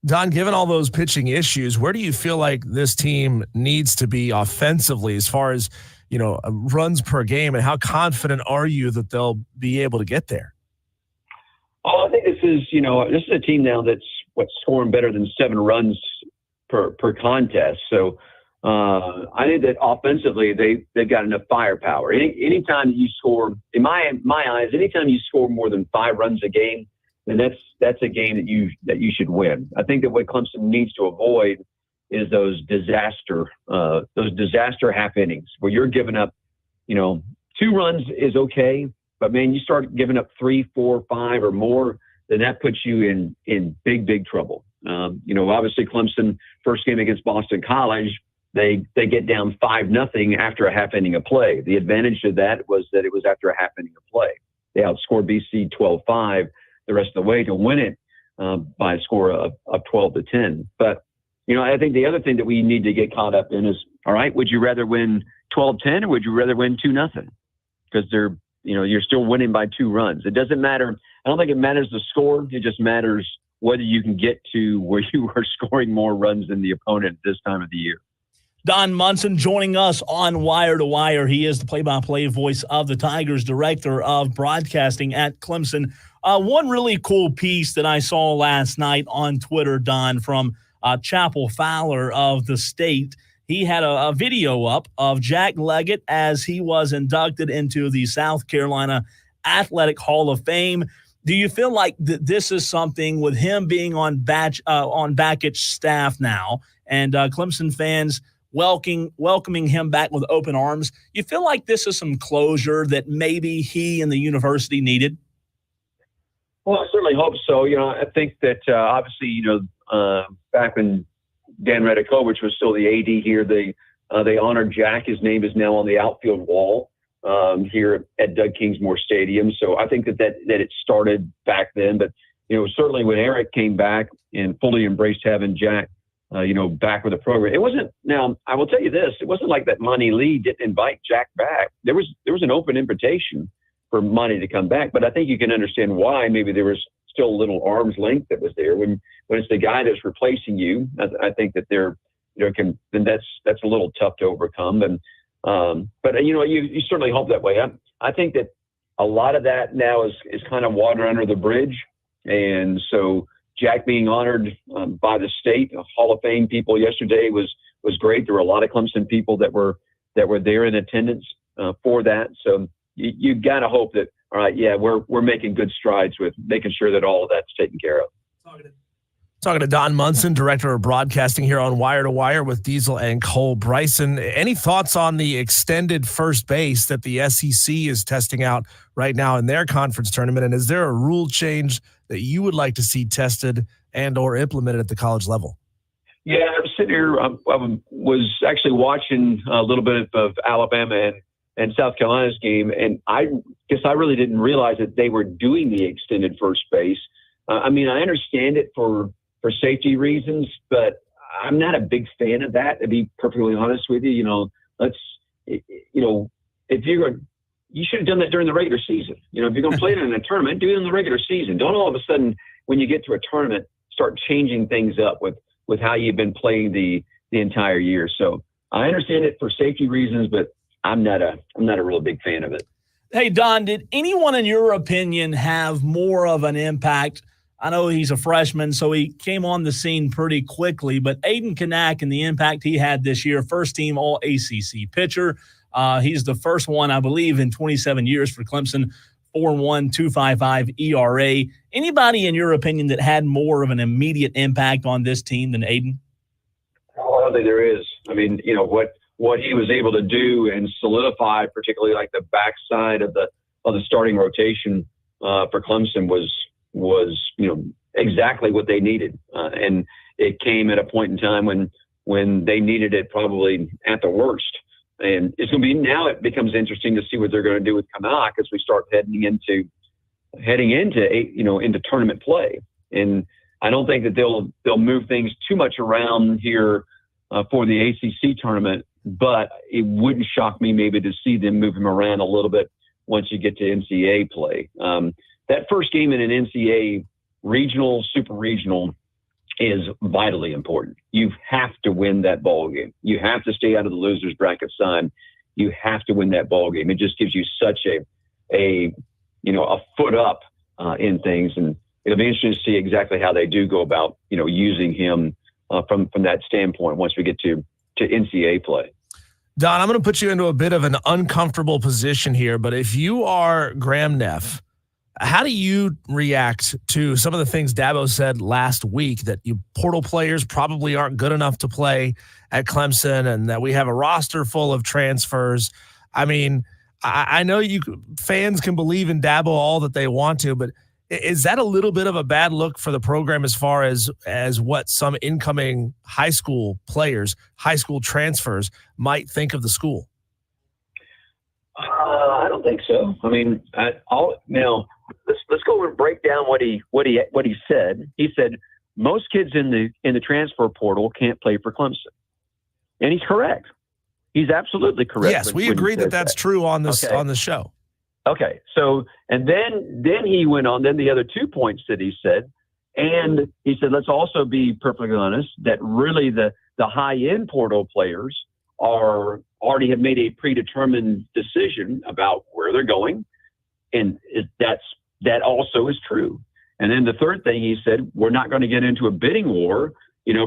Speaker 1: Don, given all those pitching issues, where do you feel like this team needs to be offensively as far as, runs per game, and how confident are you that they'll be able to get there?
Speaker 7: Oh, I think this is a team now that's scoring better than 7 runs per contest. So I think that offensively they've got enough firepower. Anytime you score, in my eyes, anytime you score more than 5 runs a game, then that's a game that you should win. I think that what Clemson needs to avoid is those disaster half innings where you're giving up, 2 runs is okay, but man, you start giving up 3, 4, 5 or more, then that puts you in big trouble. Obviously Clemson first game against Boston College, they get down 5-0 after a half inning of play. The advantage of that was that it was after a half inning of play. They outscored BC 12-5 the rest of the way to win it by a score of 12-10. But I think the other thing that we need to get caught up in is, all right, would you rather win 12-10 or would you rather win 2-0? Because you're still winning by 2 runs. It doesn't matter. I don't think it matters the score. It just matters whether you can get to where you are scoring more runs than the opponent this time of the year.
Speaker 3: Don Munson joining us on Wire to Wire. He is the play-by-play voice of the Tigers, director of broadcasting at Clemson. One really cool piece that I saw last night on Twitter, Don, from Chapel Fowler of the State. He had a video up of Jack Leggett as he was inducted into the South Carolina Athletic Hall of Fame. Do you feel like this is something with him being on Bakic's staff now and Clemson fans welcoming him back with open arms? You feel like this is some closure that maybe he and the university needed?
Speaker 7: Well, I certainly hope so. I think that obviously, back when Dan Redikovich was still the AD here, they honored Jack. His name is now on the outfield wall here at Doug Kingsmore Stadium. So I think that it started back then. But, certainly when Eric came back and fully embraced having Jack, back with the program, it wasn't. Now, I will tell you this: it wasn't like that Monty Lee didn't invite Jack back. There was an open invitation for Monty to come back, but I think you can understand why. Maybe there was still a little arm's length that was there when it's the guy that's replacing you. I think that then that's a little tough to overcome. And but you certainly hope that way. I think that a lot of that now is kind of water under the bridge, and so Jack being honored by the state Hall of Fame people yesterday was great. There were a lot of Clemson people that were there in attendance for that. So you got to hope that, all right, yeah, we're making good strides with making sure that all of that's taken care of.
Speaker 1: Talking to Don Munson, director of broadcasting here on Wire to Wire with Diesel and Cole Bryson. Any thoughts on the extended first base that the SEC is testing out right now in their conference tournament? And is there a rule change that you would like to see tested and or implemented at the college level?
Speaker 7: Yeah, I'm sitting here. I was actually watching a little bit of Alabama and South Carolina's game, and I guess I really didn't realize that they were doing the extended first base. I understand it for safety reasons, but I'm not a big fan of that, to be perfectly honest with you. You should have done that during the regular season. If you're going to play it in a tournament, do it in the regular season. Don't all of a sudden, when you get to a tournament, start changing things up with how you've been playing the entire year. So I understand it for safety reasons, but I'm not a real big fan of it.
Speaker 3: Hey, Don, did anyone in your opinion have more of an impact? I know he's a freshman, so he came on the scene pretty quickly, but Aiden Kanak and the impact he had this year, first team all ACC pitcher. He's the first one, I believe, in 27 years for Clemson, 4.1, 2.55 ERA. Anybody in your opinion that had more of an immediate impact on this team than Aiden?
Speaker 7: Oh, I don't think there is. What he was able to do and solidify, particularly like the backside of the starting rotation for Clemson was exactly what they needed. And it came at a point in time when they needed it probably at the worst. And it's going to be, now it becomes interesting to see what they're going to do with Kanak as we start heading into tournament play. And I don't think that they'll move things too much around here for the ACC tournament, but it wouldn't shock me maybe to see them move him around a little bit once you get to NCAA play. That first game in an NCAA regional, super regional is vitally important. You have to win that ball game. You have to stay out of the loser's bracket sign. you have to win that ball game. It just gives you such a foot up in things, and it'll be interesting to see exactly how they do go about, using him from that standpoint once we get to NCAA play.
Speaker 1: Don, I'm going to put you into a bit of an uncomfortable position here, but if you are Graham Neff, how do you react to some of the things Dabo said last week, that you portal players probably aren't good enough to play at Clemson and that we have a roster full of transfers? I mean, I know fans can believe in Dabo all that they want to, but is that a little bit of a bad look for the program as far as what some incoming high school players, high school transfers might think of the school?
Speaker 7: I don't think so. I mean, let's go and break down what he said. He said most kids in the transfer portal can't play for Clemson, and he's correct. He's absolutely correct.
Speaker 1: Yes, we agree that that's true on this on the show.
Speaker 7: Okay, so and then he went on. Then the other 2 points that he said, and he said, let's also be perfectly honest that really the high end portal players already have made a predetermined decision about where they're going, and that also is true. And then the third thing he said, we're not going to get into a bidding war,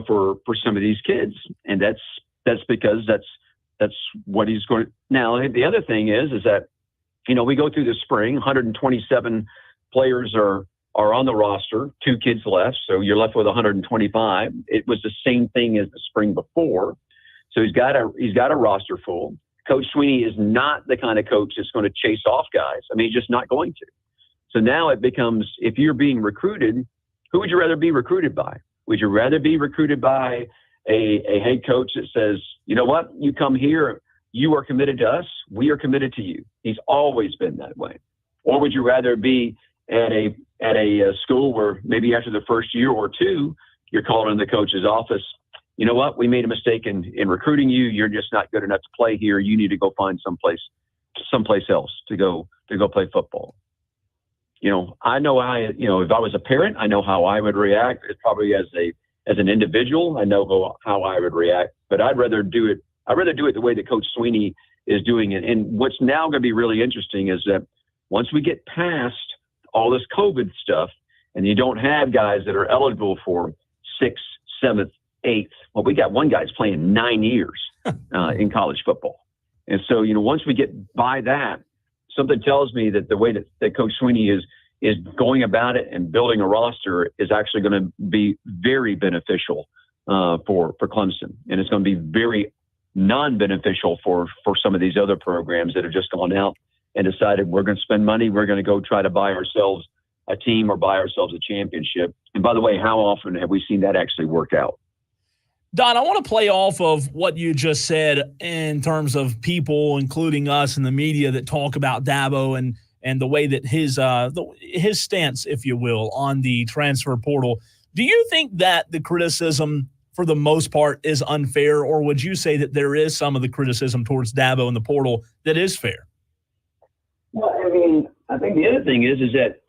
Speaker 7: for some of these kids, and that's because that's what he's going to. Now the other thing is that we go through the spring, 127 players are on the roster, 2 kids left, so you're left with 125. It was the same thing as the spring before. So he's got a roster full. Coach Sweeney is not the kind of coach that's going to chase off guys. I mean, he's just not going to. So now it becomes, if you're being recruited, who would you rather be recruited by? Would you rather be recruited by a head coach that says, you know what, you come here, you are committed to us, we are committed to you? He's always been that way. Or would you rather be at a school where maybe after the first year or two, you're called in the coach's office, you know what, we made a mistake in recruiting you. You're just not good enough to play here. You need to go find someplace else to go play football. I know if I was a parent, I know how I would react. It's probably as an individual, I know how I would react, but I'd rather do it the way that Coach Sweeney is doing it. And what's now going to be really interesting is that once we get past all this COVID stuff and you don't have guys that are eligible for 6th, 7th, 8th. Well, we got one guy's playing 9 years in college football. And so, once we get by that, something tells me that the way that Coach Sweeney is going about it and building a roster is actually going to be very beneficial for Clemson. And it's going to be very non-beneficial for some of these other programs that have just gone out and decided we're going to spend money. We're going to go try to buy ourselves a team or buy ourselves a championship. And by the way, how often have we seen that actually work out?
Speaker 3: Don, I want to play off of what you just said in terms of people, including us in the media, that talk about Dabo and the way that his stance, if you will, on the transfer portal. Do you think that the criticism, for the most part, is unfair, or would you say that there is some of the criticism towards Dabo and the portal that is fair?
Speaker 7: Well, I mean, I think the other thing is that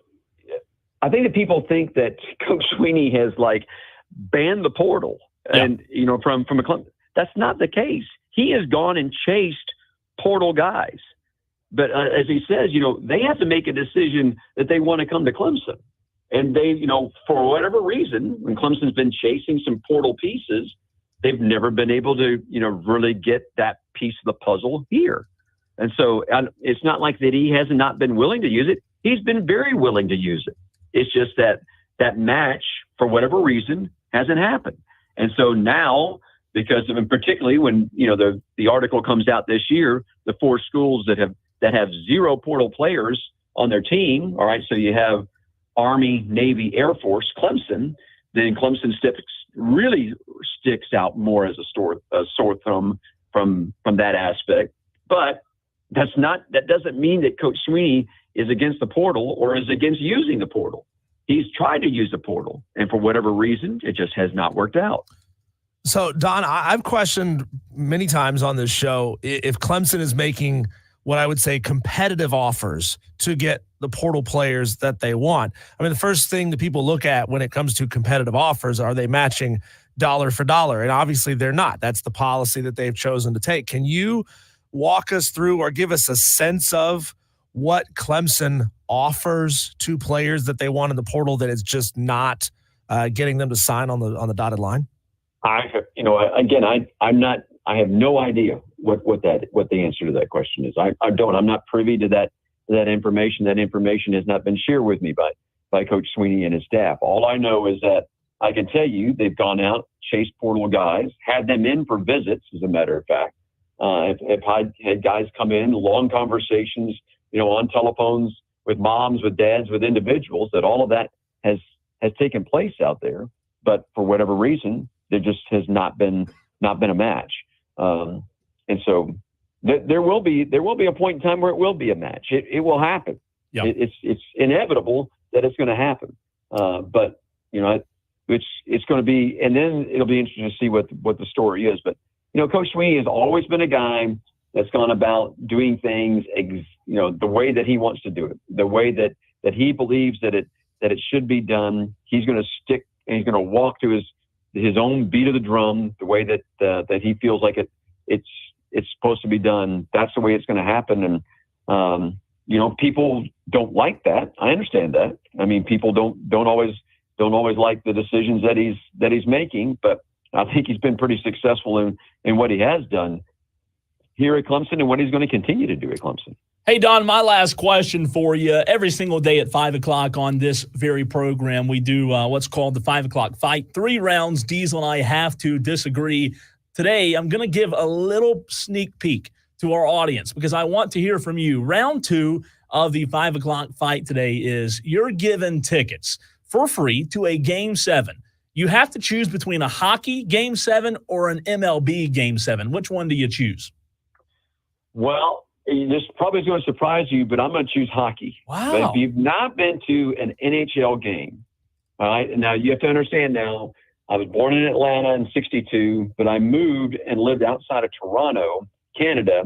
Speaker 7: I think that people think that Coach Sweeney has banned the portal. Yeah. And, from a club, that's not the case. He has gone and chased portal guys. But as he says, they have to make a decision that they want to come to Clemson. And they, for whatever reason, when Clemson's been chasing some portal pieces, they've never been able to, really get that piece of the puzzle here. And so it's not like that he has not been willing to use it. He's been very willing to use it. It's just that match, for whatever reason, hasn't happened. And so now, because of, and particularly when the article comes out this year, the 4 schools that have 0 portal players on their team. All right, so you have Army, Navy, Air Force, Clemson. Then Clemson really sticks out more as a sore thumb from that aspect. But that doesn't mean that Coach Sweeney is against the portal or is against using the portal. He's tried to use the portal, and for whatever reason, it just has not worked out.
Speaker 1: So, Don, I've questioned many times on this show if Clemson is making what I would say competitive offers to get the portal players that they want. I mean, the first thing that people look at when it comes to competitive offers, are they matching dollar for dollar? And obviously they're not. That's the policy that they've chosen to take. Can you walk us through or give us a sense of what Clemson offers to players that they want in the portal that is just not getting them to sign on the dotted line?
Speaker 7: I have no idea what the answer to that question is. I'm not privy to that information. That information has not been shared with me by Coach Sweeney and his staff. All I know is that I can tell you they've gone out, chased portal guys, had them in for visits, as a matter of fact. If I had guys come in, long conversations, on telephones with moms, with dads, with individuals, that all of that has taken place out there. But for whatever reason, there just has not been a match. And so there will be a point in time where it will be a match. It will happen.
Speaker 1: Yeah.
Speaker 7: It's inevitable that it's going to happen. But it's going to be, and then it'll be interesting to see what the story is. But Coach Sweeney has always been a guy that's gone about doing things, the way that he wants to do it, the way that he believes that it should be done. He's going to stick and he's going to walk to his own beat of the drum, the way that he feels like it's supposed to be done. That's the way it's going to happen. And people don't like that. I understand that. I mean, people don't always like the decisions that he's making, but I think he's been pretty successful in what he has done here at Clemson and what he's going to continue to do at Clemson.
Speaker 3: Hey, Don, my last question for you. Every single day at 5 o'clock on this very program, we do what's called the 5 o'clock fight. 3 rounds. Diesel and I have to disagree. Today, I'm going to give a little sneak peek to our audience because I want to hear from you. Round 2 of the 5 o'clock fight today is you're given tickets for free to a Game 7. You have to choose between a hockey Game 7 or an MLB Game 7. Which one do you choose?
Speaker 7: Well, this probably is going to surprise you, but I'm going to choose hockey.
Speaker 3: Wow.
Speaker 7: But if you've not been to an NHL game, all right, now you have to understand now, I was born in Atlanta in 62, but I moved and lived outside of Toronto, Canada,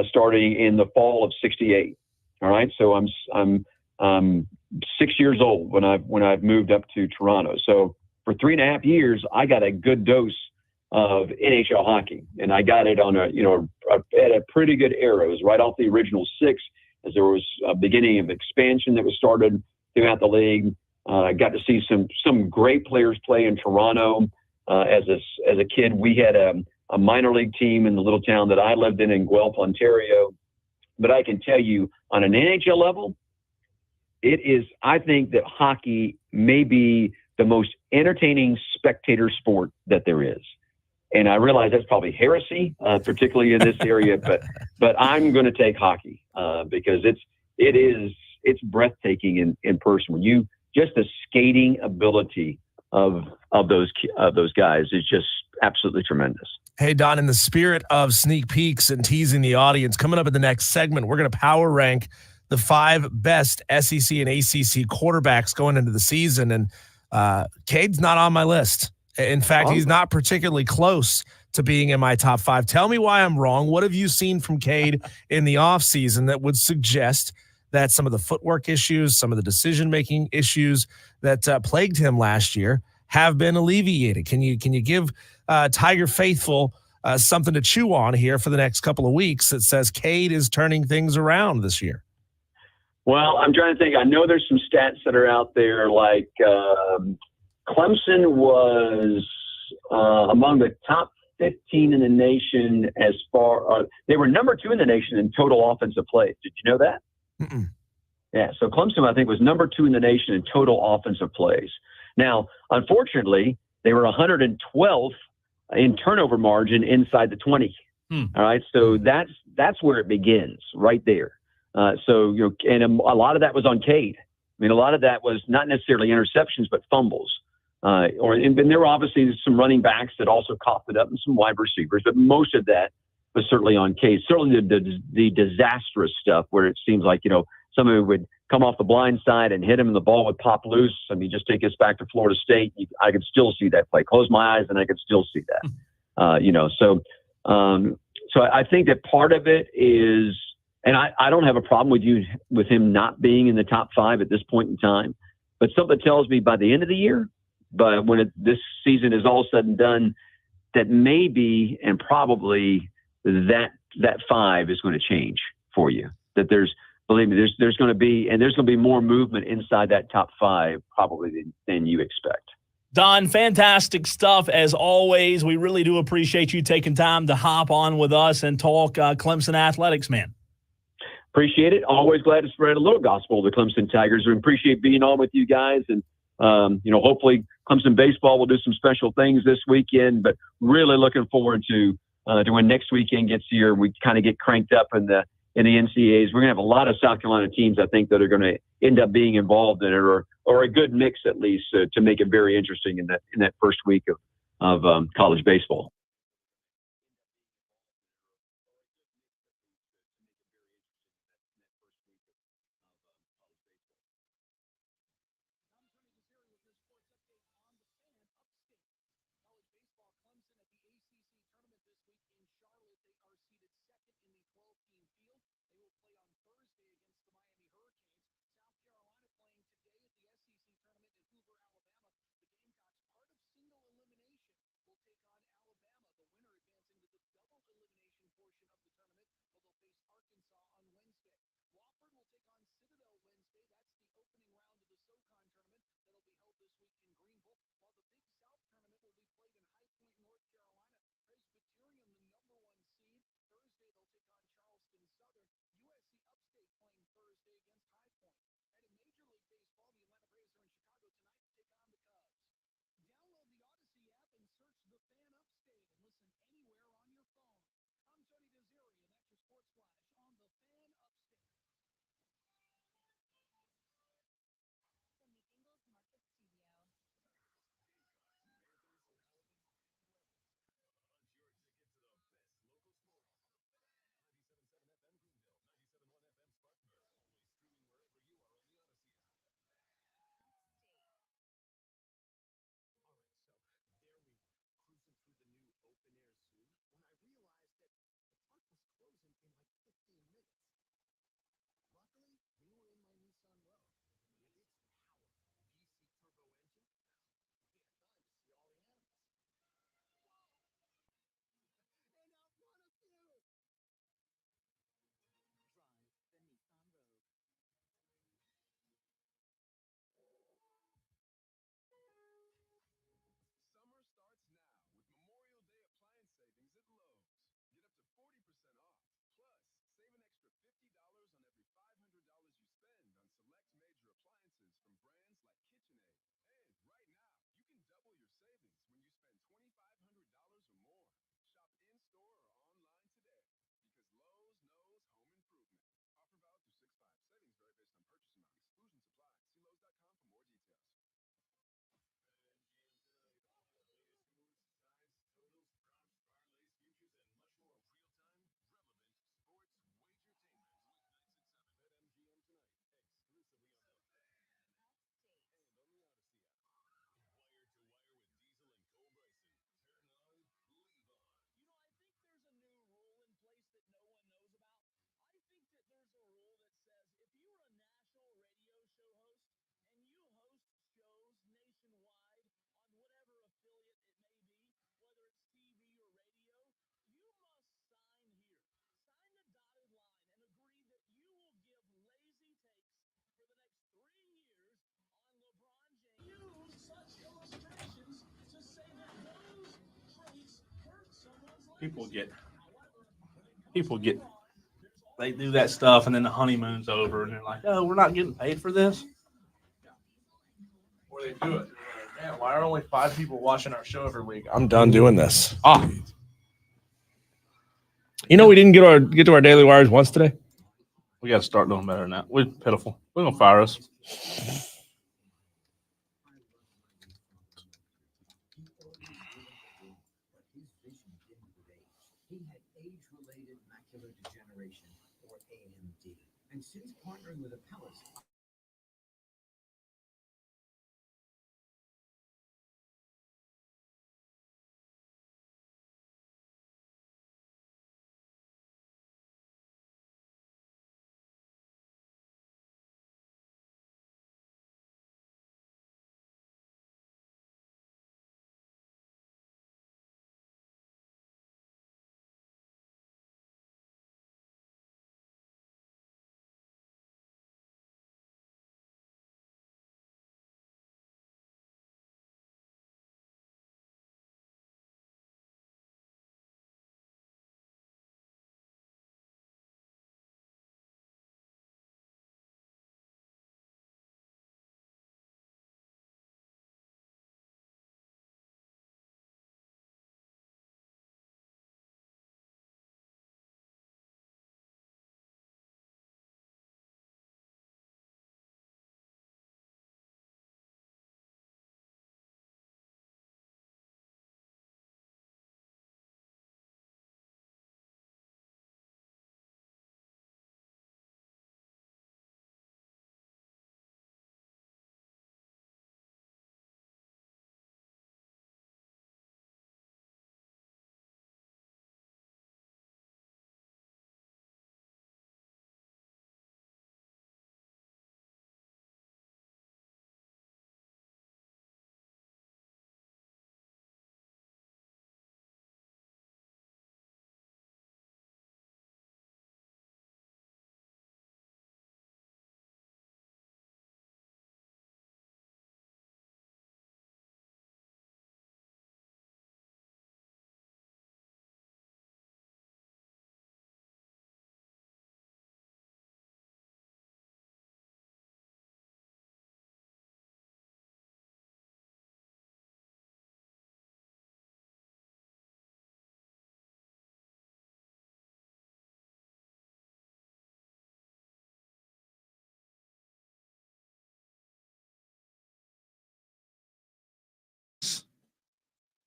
Speaker 7: starting in the fall of 68. All right. So I'm 6 years old when I've moved up to Toronto. So for 3.5 years, I got a good dose of NHL hockey, and I got it on at a pretty good era. It was right off the original 6, as there was a beginning of expansion that was started throughout the league. I got to see some great players play in Toronto. As a kid, we had a minor league team in the little town that I lived in Guelph, Ontario. But I can tell you, on an NHL level, I think that hockey may be the most entertaining spectator sport that there is. And I realize that's probably heresy, particularly in this area, but I'm going to take hockey because it's breathtaking in person. When just the skating ability of those guys is just absolutely tremendous.
Speaker 1: Hey, Don, in the spirit of sneak peeks and teasing the audience, coming up in the next segment, we're going to power rank the 5 best SEC and ACC quarterbacks going into the season. And Cade's not on my list. In fact, he's not particularly close to being in my top 5. Tell me why I'm wrong. What have you seen from Cade in the offseason that would suggest that some of the footwork issues, some of the decision-making issues that plagued him last year have been alleviated? Can you give Tiger Faithful something to chew on here for the next couple of weeks that says Cade is turning things around this year?
Speaker 7: Well, I'm trying to think. I know there's some stats that are out there like Clemson was among the top 15 in the nation as far they were number 2 in the nation in total offensive plays. Did you know that?
Speaker 1: Mm-mm.
Speaker 7: Yeah. So Clemson, I think, was number 2 in the nation in total offensive plays. Now, unfortunately, they were 112th in turnover margin inside the 20. All right. So that's where it begins right there. And a lot of that was on Cade. I mean, a lot of that was not necessarily interceptions, but fumbles. And there were obviously some running backs that also coughed it up and some wide receivers, but most of that was certainly on Cade. Certainly the disastrous stuff where it seems like, somebody would come off the blind side and hit him and the ball would pop loose. I mean, just take us back to Florida State. I could still see that play. Close my eyes and I could still see that. So I think that part of it is, and I don't have a problem with him not being in the top 5 at this point in time, but something tells me by the end of the year, but when this season is all said and done, that maybe and probably that that 5 is going to change for you. That believe me, there's going to be more movement inside that top 5 probably than you expect.
Speaker 3: Don, fantastic stuff as always. We really do appreciate you taking time to hop on with us and talk Clemson athletics, man.
Speaker 7: Appreciate it. Always glad to spread a little gospel of the Clemson Tigers. We appreciate being on with you guys. And, hopefully Clemson baseball will do some special things this weekend, but really looking forward to when next weekend gets here, we kind of get cranked up in the NCAAs. We're going to have a lot of South Carolina teams, I think, that are going to end up being involved in it, or a good mix at least to make it very interesting in that first week of college baseball.
Speaker 3: People get they do that stuff and then the honeymoon's over and they're like, oh, we're not getting paid for this.
Speaker 1: Or they do it. Man, why are only 5 people watching our show every week? I'm done doing this. We didn't get to our daily wires once today.
Speaker 3: We got to start doing better than that. We're pitiful. We're gonna fire us.
Speaker 15: He had age-related macular degeneration, or AMD, and since partnering with Apellis,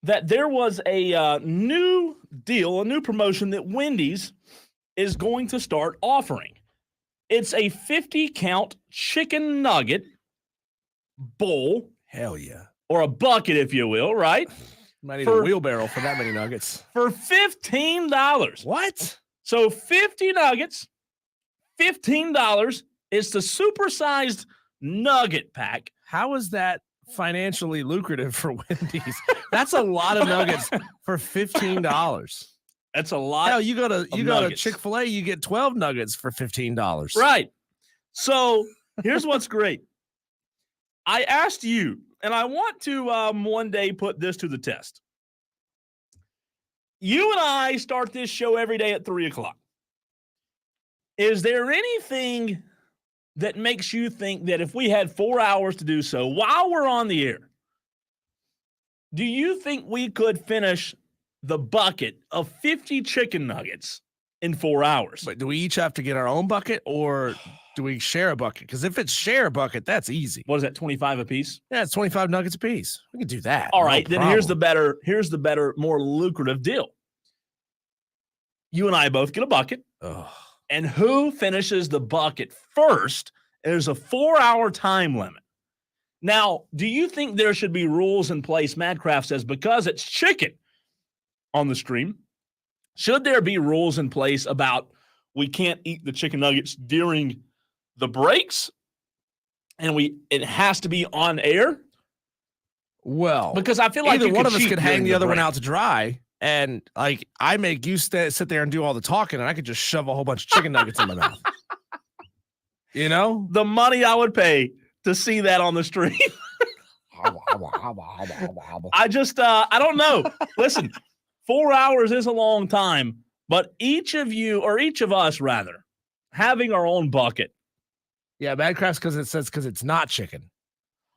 Speaker 3: that there was a new deal, a new promotion that Wendy's is going to start offering. It's a 50-count chicken nugget bowl.
Speaker 1: Hell yeah.
Speaker 3: Or a bucket, if you will, right?
Speaker 1: Might need a wheelbarrow for that many nuggets.
Speaker 3: For $15.
Speaker 1: What?
Speaker 3: So 50 nuggets, $15. It's the supersized nugget pack.
Speaker 1: How is that financially lucrative for Wendy's? That's a lot of nuggets for $15.
Speaker 3: That's a lot.
Speaker 1: Hell, you go to
Speaker 3: nuggets.
Speaker 1: Chick-fil-A, you get 12 nuggets for $15.
Speaker 3: Right. So here's what's great. I asked you, and I want to one day put this to the test. You and I start this show every day at 3:00. Is there anything that makes you think that if we had 4 hours to do so while we're on the air, do you think we could finish the bucket of 50 chicken nuggets in 4 hours?
Speaker 1: But do we each have to get our own bucket, or do we share a bucket? Because if it's share a bucket, that's easy.
Speaker 3: What is that, 25 a piece?
Speaker 1: Yeah, it's 25 nuggets a piece. We can do that.
Speaker 3: All
Speaker 1: no
Speaker 3: right, then
Speaker 1: problem.
Speaker 3: here's the better, more lucrative deal. You and I both get a bucket.
Speaker 1: Ugh.
Speaker 3: And who finishes the bucket first? There's a 4-hour time limit. Now, do you think there should be rules in place? Madcraft says, because it's chicken on the stream, should there be rules in place about we can't eat the chicken nuggets during the breaks and it has to be on air?
Speaker 1: Well,
Speaker 3: because I feel like
Speaker 1: either one of us
Speaker 3: cheat
Speaker 1: could hang
Speaker 3: during
Speaker 1: the other one
Speaker 3: break.
Speaker 1: out to dry, and like I make you sit there and do all the talking, and I could just shove a whole bunch of chicken nuggets in my mouth. You know,
Speaker 3: the money I would pay to see that on the stream. I just, I don't know. Listen, 4 hours is a long time, but each of you, or each of us rather, having our own bucket.
Speaker 1: Yeah, Madcraft's because it's not chicken.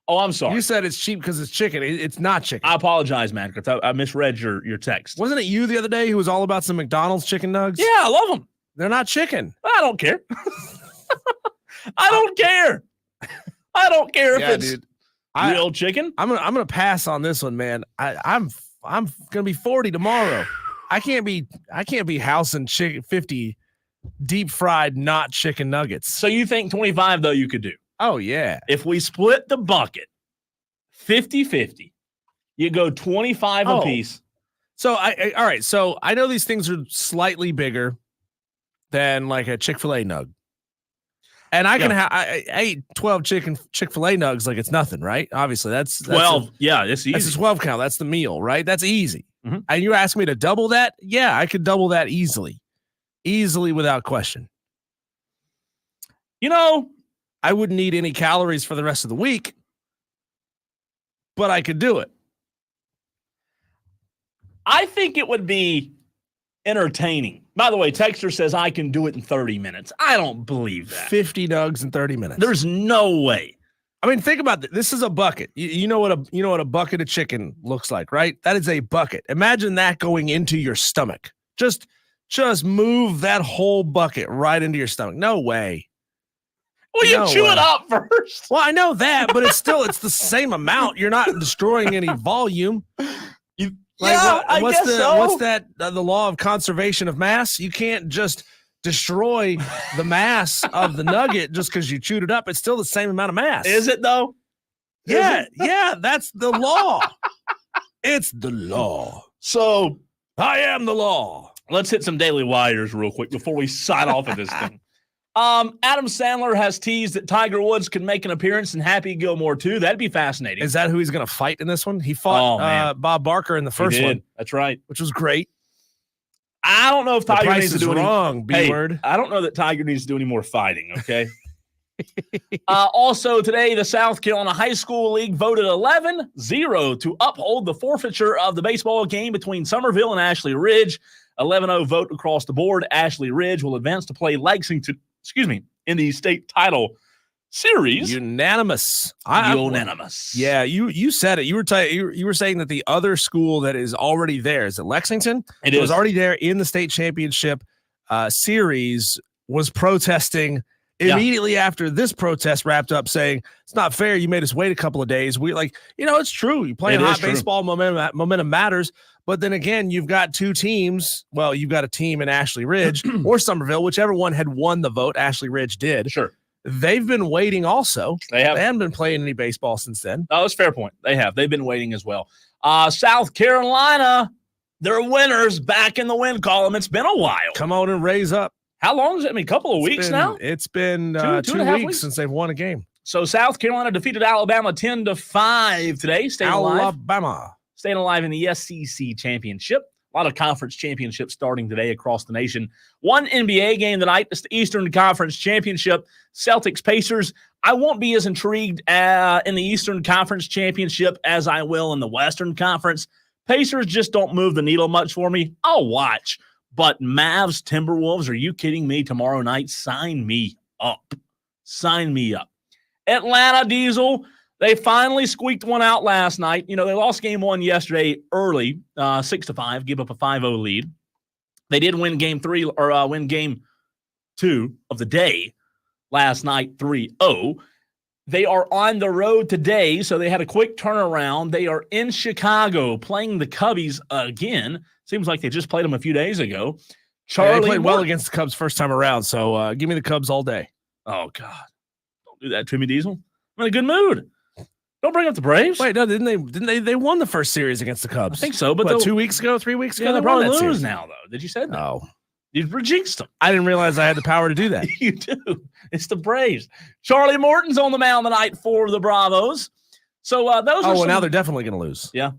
Speaker 3: Oh, I'm sorry.
Speaker 1: You said it's cheap because it's chicken. It's not chicken.
Speaker 3: I apologize, Madcraft. I misread your text.
Speaker 1: Wasn't it you the other day who was all about some McDonald's chicken nugs?
Speaker 3: Yeah, I love them.
Speaker 1: They're not chicken.
Speaker 3: I don't care. I don't care. I don't care if it's real chicken.
Speaker 1: I'm gonna pass on this one, man. I'm gonna be 40 tomorrow. I can't be housing 50 deep fried not chicken nuggets.
Speaker 3: So you think 25 though you could do?
Speaker 1: Oh yeah.
Speaker 3: If we split the bucket 50-50, you go 25 a piece.
Speaker 1: So all right. So I know these things are slightly bigger than like a Chick-fil-A nug. And I can I ate 12 Chick-fil-A nugs like it's nothing, right? Obviously, that's
Speaker 3: 12. Yeah, it's easy.
Speaker 1: That's a 12 count. That's the meal, right? That's easy. Mm-hmm. And you ask me to double that? Yeah, I could double that easily without question.
Speaker 3: You know,
Speaker 1: I wouldn't need any calories for the rest of the week, but I could do it.
Speaker 3: I think it would be entertaining. By the way, Texter says I can do it in 30 minutes. I don't believe that.
Speaker 1: 50 nugs in 30 minutes.
Speaker 3: There's no way.
Speaker 1: I mean, think about this. This is a bucket. You know what a bucket of chicken looks like, right? That is a bucket. Imagine that going into your stomach. Just move that whole bucket right into your stomach. No way.
Speaker 3: Well, you chew it up first.
Speaker 1: Well, I know that, but it's the same amount. You're not destroying any volume.
Speaker 3: What's
Speaker 1: that? The law of conservation of mass. You can't just destroy the mass of the nugget just because you chewed it up. It's still the same amount of mass.
Speaker 3: Is it though?
Speaker 1: Yeah, that's the law. It's the law.
Speaker 3: So
Speaker 1: I am the law.
Speaker 3: Let's hit some daily wires real quick before we sign off of this thing. Adam Sandler has teased that Tiger Woods could make an appearance in Happy Gilmore 2. That'd be fascinating.
Speaker 1: Is that who he's going to fight in this one? He fought Bob Barker in the first one.
Speaker 3: That's right.
Speaker 1: Which was great.
Speaker 3: I don't know if Tiger needs to do
Speaker 1: wrong, B-word.
Speaker 3: I don't know that Tiger needs to do any more fighting, okay? Also today, the South Carolina High School League voted 11-0 to uphold the forfeiture of the baseball game between Summerville and Ashley Ridge. 11-0 vote across the board. Ashley Ridge will advance to play Lexington, in the state title series.
Speaker 1: Unanimous.
Speaker 3: Unanimous.
Speaker 1: Yeah, you said it. You were saying that the other school that is already there, is it Lexington?
Speaker 3: It is.
Speaker 1: Was already there in the state championship series, was protesting immediately after this protest wrapped up, saying it's not fair. You made us wait a couple of days. We it's true. You playing hot baseball, momentum matters. But then again, you've got two teams. Well, you've got a team in Ashley Ridge or Summerville, whichever one had won the vote. Ashley Ridge did.
Speaker 3: Sure.
Speaker 1: They've been waiting also.
Speaker 3: They haven't
Speaker 1: been playing any baseball since then.
Speaker 3: Oh, that's a fair point. They have. They've been waiting as well. South Carolina, they're winners back in the win column. It's been a while.
Speaker 1: Come on and raise up.
Speaker 3: How long is it? I mean, a couple of weeks now?
Speaker 1: It's been two weeks since they've won a game.
Speaker 3: So South Carolina defeated Alabama 10-5 today. Staying alive in the SEC championship. A lot of conference championships starting today across the nation. One NBA game tonight. It's the Eastern Conference Championship. Celtics Pacers. I won't be as intrigued in the Eastern Conference Championship as I will in the Western Conference. Pacers just don't move the needle much for me. I'll watch. But Mavs, Timberwolves, are you kidding me? Tomorrow night, sign me up. Sign me up. Atlanta Diesel, they finally squeaked one out last night. They lost game one yesterday early, 6-5, give up a 5-0 lead. They did win game two of the day last night, 3-0. They are on the road today, so they had a quick turnaround. They are in Chicago playing the Cubbies again. Seems like they just played them a few days ago.
Speaker 1: They played well against the Cubs first time around, so give me the Cubs all day.
Speaker 3: Oh, God. Don't do that to me, Diesel. I'm in a good mood. Don't bring up the Braves.
Speaker 1: Wait, no, didn't they won the first series against the Cubs?
Speaker 3: I think so, but
Speaker 1: 2 weeks ago, 3 weeks ago?
Speaker 3: They probably lose now, though. Did you say that?
Speaker 1: No.
Speaker 3: You've jinxed them.
Speaker 1: I didn't realize I had the power to do that.
Speaker 3: You do. It's the Braves. Charlie Morton's on the mound tonight for the Bravos. So those are
Speaker 1: now they're definitely going to lose.
Speaker 3: Yeah,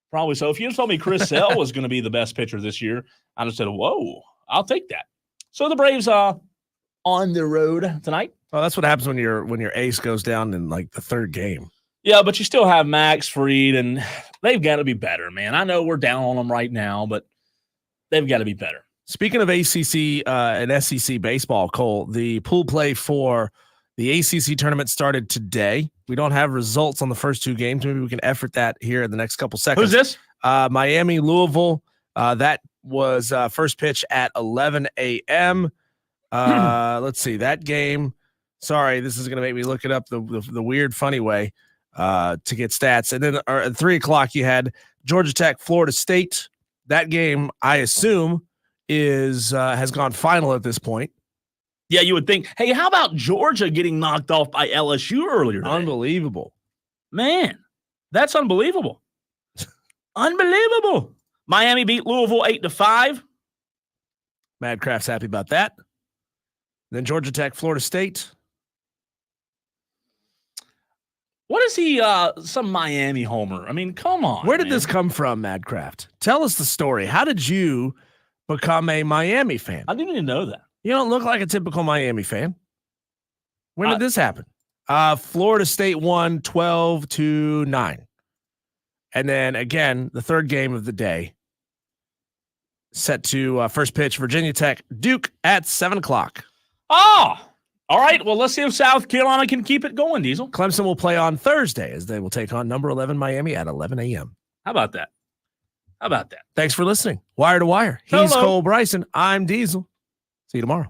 Speaker 3: probably so. If you told me Chris Sale was going to be the best pitcher this year, I'd have said, whoa, I'll take that. So the Braves on the road tonight.
Speaker 1: Oh, that's what happens when your ace goes down in like the third game.
Speaker 3: Yeah, but you still have Max Fried, and they've got to be better, man. I know we're down on them right now, but they've got to be better.
Speaker 1: Speaking of ACC and SEC baseball, Cole, the pool play for the ACC tournament started today. We don't have results on the first two games. Maybe we can effort that here in the next couple seconds.
Speaker 3: Who's this?
Speaker 1: Miami, Louisville. That was first pitch at 11 a.m. Let's see that game. Sorry, this is going to make me look it up the weird, funny way to get stats. And then at 3 o'clock, you had Georgia Tech, Florida State. That game, I assume, has gone final at this point.
Speaker 3: Yeah, you would think, hey, how about Georgia getting knocked off by LSU earlier today?
Speaker 1: Unbelievable.
Speaker 3: Man, that's unbelievable. Unbelievable. Miami beat Louisville 8-5.
Speaker 1: Madcraft's happy about that. Then Georgia Tech, Florida State.
Speaker 3: What is he, some Miami homer? I mean, come on.
Speaker 1: Where did this come from, Madcraft? Tell us the story. How did you become a Miami fan?
Speaker 3: I didn't even know that.
Speaker 1: You don't look like a typical Miami fan. When did this happen? Florida State won 12-9. And then, again, the third game of the day, set to first pitch, Virginia Tech, Duke at 7 o'clock.
Speaker 3: Oh, all right. Well, let's see if South Carolina can keep it going, Diesel.
Speaker 1: Clemson will play on Thursday as they will take on number 11 Miami at 11 a.m.
Speaker 3: How about that? How about that?
Speaker 1: Thanks for listening. Wire to Wire. He's
Speaker 3: Hello.
Speaker 1: Cole Bryson. I'm Diesel. See you tomorrow.